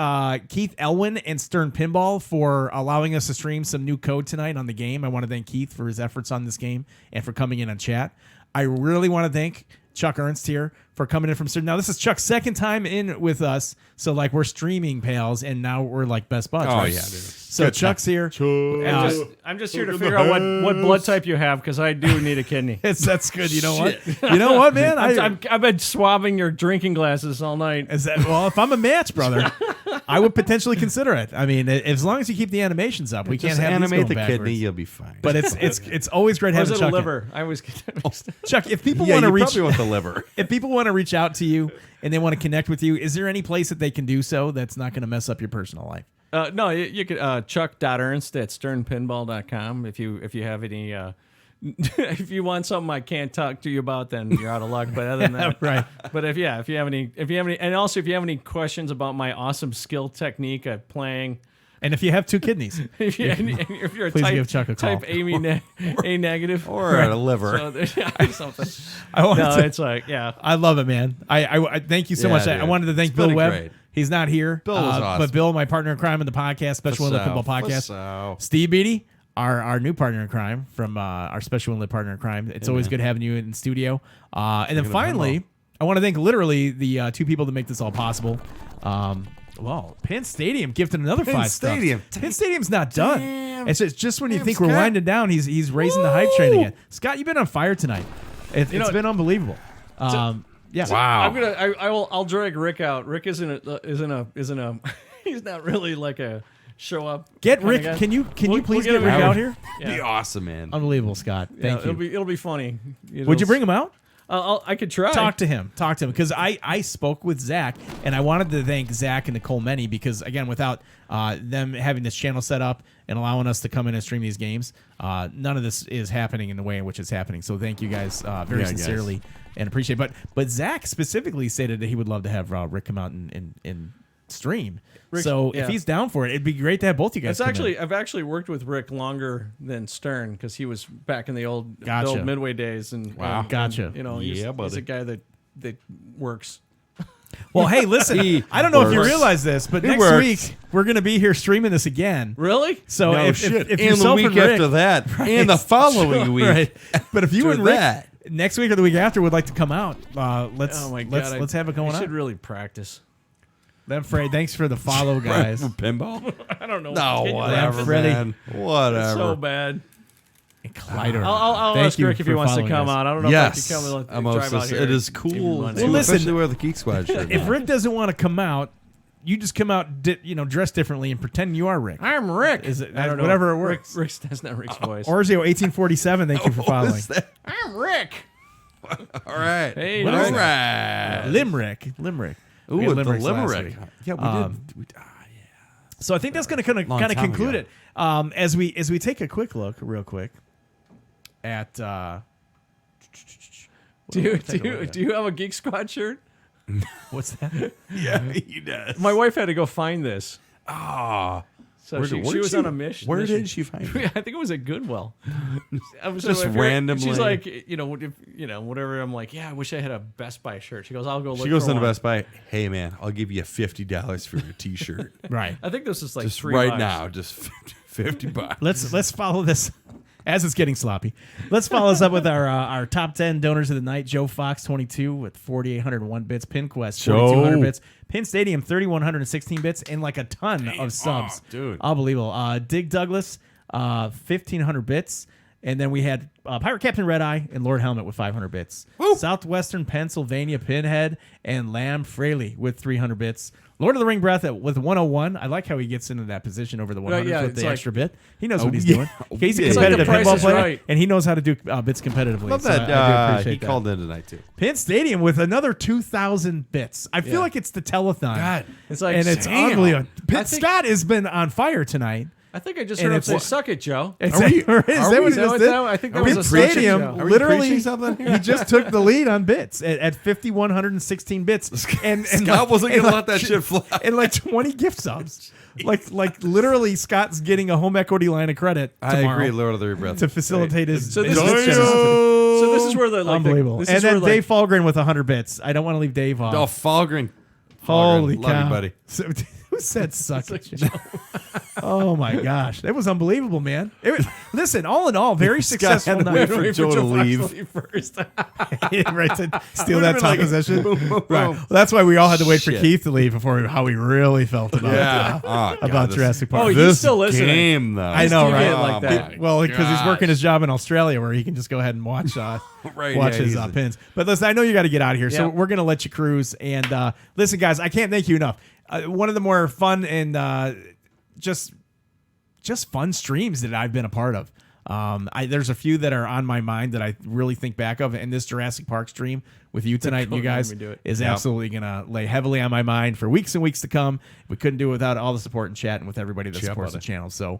Keith Elwin and Stern Pinball for allowing us to stream some new code tonight on the game. I want to thank Keith for his efforts on this game and for coming in on chat. I really want to thank Chuck Ernst here for coming in from Stern. Now, this is Chuck's second time in with us, so like we're streaming pals, and now we're like best buds. Oh, right? yeah, dude. So Good Chuck's here. I'm just here to figure out what blood type you have because I do need a kidney. That's good. You know what? You know what, man? I've been swabbing your drinking glasses all night. Is that well? If I'm a match, brother, I would potentially consider it. I mean, as long as you keep the animations up, we can't Just have these animate going the backwards. kidney, you'll be fine. But it's always great Or is having it a Chuck. liver? I always get that mixed up. Chuck, if people Yeah, want to you reach, probably want the liver. if people want to reach out to you and they want to connect with you, is there any place that they can do so that's not going to mess up your personal life? No, you could chuck.ernst at sternpinball.com if you have any if you want something I can't talk to you about, then you're out of luck. But other than that, right. But if you have any, and also if you have any questions about my awesome skill technique at playing, and if you have two kidneys, if you're a please type, give Chuck a call. type A negative Or a liver. so yeah, something. I want No, to, it's like yeah. I love it, man. I thank you so Yeah, much. I dude. wanted to thank It's Bill been Webb. great. He's not here. Bill was awesome. But Bill, my partner in crime in the podcast, Special Inlet Pinball Podcast. So. Steve Beatty, our new partner in crime from our Special Inlet partner in crime. It's always good having you in studio. And then finally, I want to thank literally the two people that make this all possible. Well, Penn Stadium gifted another Penn 5 Stadium. stars. Penn Stadium's not done. Damn. It's just when you Damn, think we're Scott. winding down, he's raising the hype train again. Scott, you've been on fire tonight. It's been unbelievable. Yeah. Wow. I'll drag Rick out. Rick isn't a he's not really like a show up. Get kinda Rick. guy. Can you please get get Rick him out here? Yeah. Be awesome, man. Unbelievable, Scott. Thank you. It'll be funny. Would you bring him out? I could try. Talk to him because I spoke with Zach, and I wanted to thank Zach and Nicole Many because, again, without them having this channel set up and allowing us to come in and stream these games, none of this is happening in the way in which it's happening. So thank you guys very sincerely and appreciate it. But Zach specifically stated that he would love to have Rick come out and stream. Rick, so yeah. if he's down for it, it'd be great to have both you guys. I've actually worked with Rick longer than Stern because he was back in the old Midway days and Gotcha. And, you know, he's a guy that works. Well, hey, listen, I don't know if you realize this, but next week we're going to be here streaming this again. Really? So No if shit. if and the yourself week and Rick, after that, and the following week. Right. But if you and Rick that. next week or the week after would like to come out, let's Oh my God! let's have it going I on. should really practice. Then Fred, thanks for the follow, guys. For pinball? I don't know. No, Can you whatever, Freddie? man. Whatever. It's so bad. And Clyder. I'll Thank ask you Rick if for he wants to following come us. out. I don't know Yes. if he can come I'm drive out obsessed. here. It is cool. Monday. Well, listen, Especially wear the Geek Squad shirt. If Rick doesn't want to come out, you just come out, dressed differently and pretend you are Rick. I'm Rick. Is it I don't know. whatever it works? Rick's that's not Rick's voice. Orzio 1847. Thank you for following. What is that? I'm Rick. All right. Hey, What all is right. Limerick. Ooh, We had the limericks last limerick. week. Yeah, we did. So I think that's going to kind Long of time conclude ago. it. As we take a quick look, real quick, at Do you have a Geek Squad shirt? What's that? Yeah, he does. My wife had to go find this. Ah. So she was on a mission. Where did she find it? I think it was at Goodwill. I was Just randomly. She's like, whatever. I'm like, yeah, I wish I had a Best Buy shirt. She goes, I'll go look. She goes for into one. Best Buy. Hey man, I'll give you $50 for your T-shirt. Right. I think this is like Just $3. right now, just $50. Let's follow this as it's getting sloppy. Let's follow this up with our top 10 donors of the night. Joe Fox 22 with 4,801 bits. PinQuest 4,200 bits. Pin Stadium 3,116 bits and like a ton of subs. Dude. Unbelievable. Dig Douglas 1,500 bits. And then we had Pirate Captain Red Eye and Lord Helmet with 500 bits. Woo! Southwestern Pennsylvania Pinhead and Lamb Fraley with 300 bits. Lord of the Ring Breath with 101. I like how he gets into that position over the 100 with the extra bit. He knows what he's doing. He's a competitive pinball player, and he knows how to do bits competitively. Love so that. I do appreciate He that. called in tonight too. Pin Stadium with another 2,000 bits. I feel like it's the telethon. God, it's like, and it's damn. unbelievable. I think- Scott has been on fire tonight. I think I just And heard him it's- say, "Suck it, Joe." Is that what he just did? I think that Pin was a suck it, Stadium Joe. Are we literally preaching something here? he just took the lead on bits at 5,116 bits. And Scott wasn't gonna let that shit fly. And like 20 gift subs. Like literally Scott's getting a home equity line of credit I tomorrow agree, Lord of the Ring to facilitate his So this his is- generosity. So this is where the Unbelievable. This And is where then Dave Falgren with 100 bits. I don't want to leave Dave off. Oh, Falgren. Holy Love cow. you, buddy. So, who said suck it? Oh my gosh. That was unbelievable, man. Listen, all in all, very Scott successful had to wait night. for Joe to leave. first. Right, to steal Would've that been top like, position. boom, boom, Right. boom. Well, that's why we all had to wait for Shit. Keith to leave before how we really felt about Yeah. Oh, God, about this- Jurassic Park. Oh, he's This still listening. game, though. I know, keeping right? it like that. my Well, because he's working gosh. his job in Australia, where he can just go ahead and watch Right, watch yeah, his he's- pins. But listen, I know you got to get out of here, so Yeah. we're gonna let you cruise. And listen, guys, I can't thank you enough. One of the more fun and just fun streams that I've been a part of. There's a few that are on my mind that I really think back of, and this Jurassic Park stream with you tonight and you guys Let me do it. is Yep. absolutely gonna lay heavily on my mind for weeks and weeks to come. We couldn't do it without all the support and chat and with everybody that Yep, supports the brother. channel. So,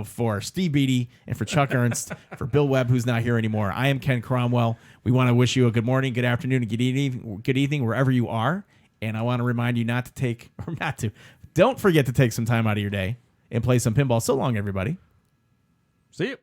for Steve Beatty and for Chuck Ernst, for Bill Webb, who's not here anymore, I am Ken Cromwell. We want to wish you a good morning, good afternoon, and good evening wherever you are. And I want to remind you don't forget to take some time out of your day and play some pinball. So long, everybody. See you.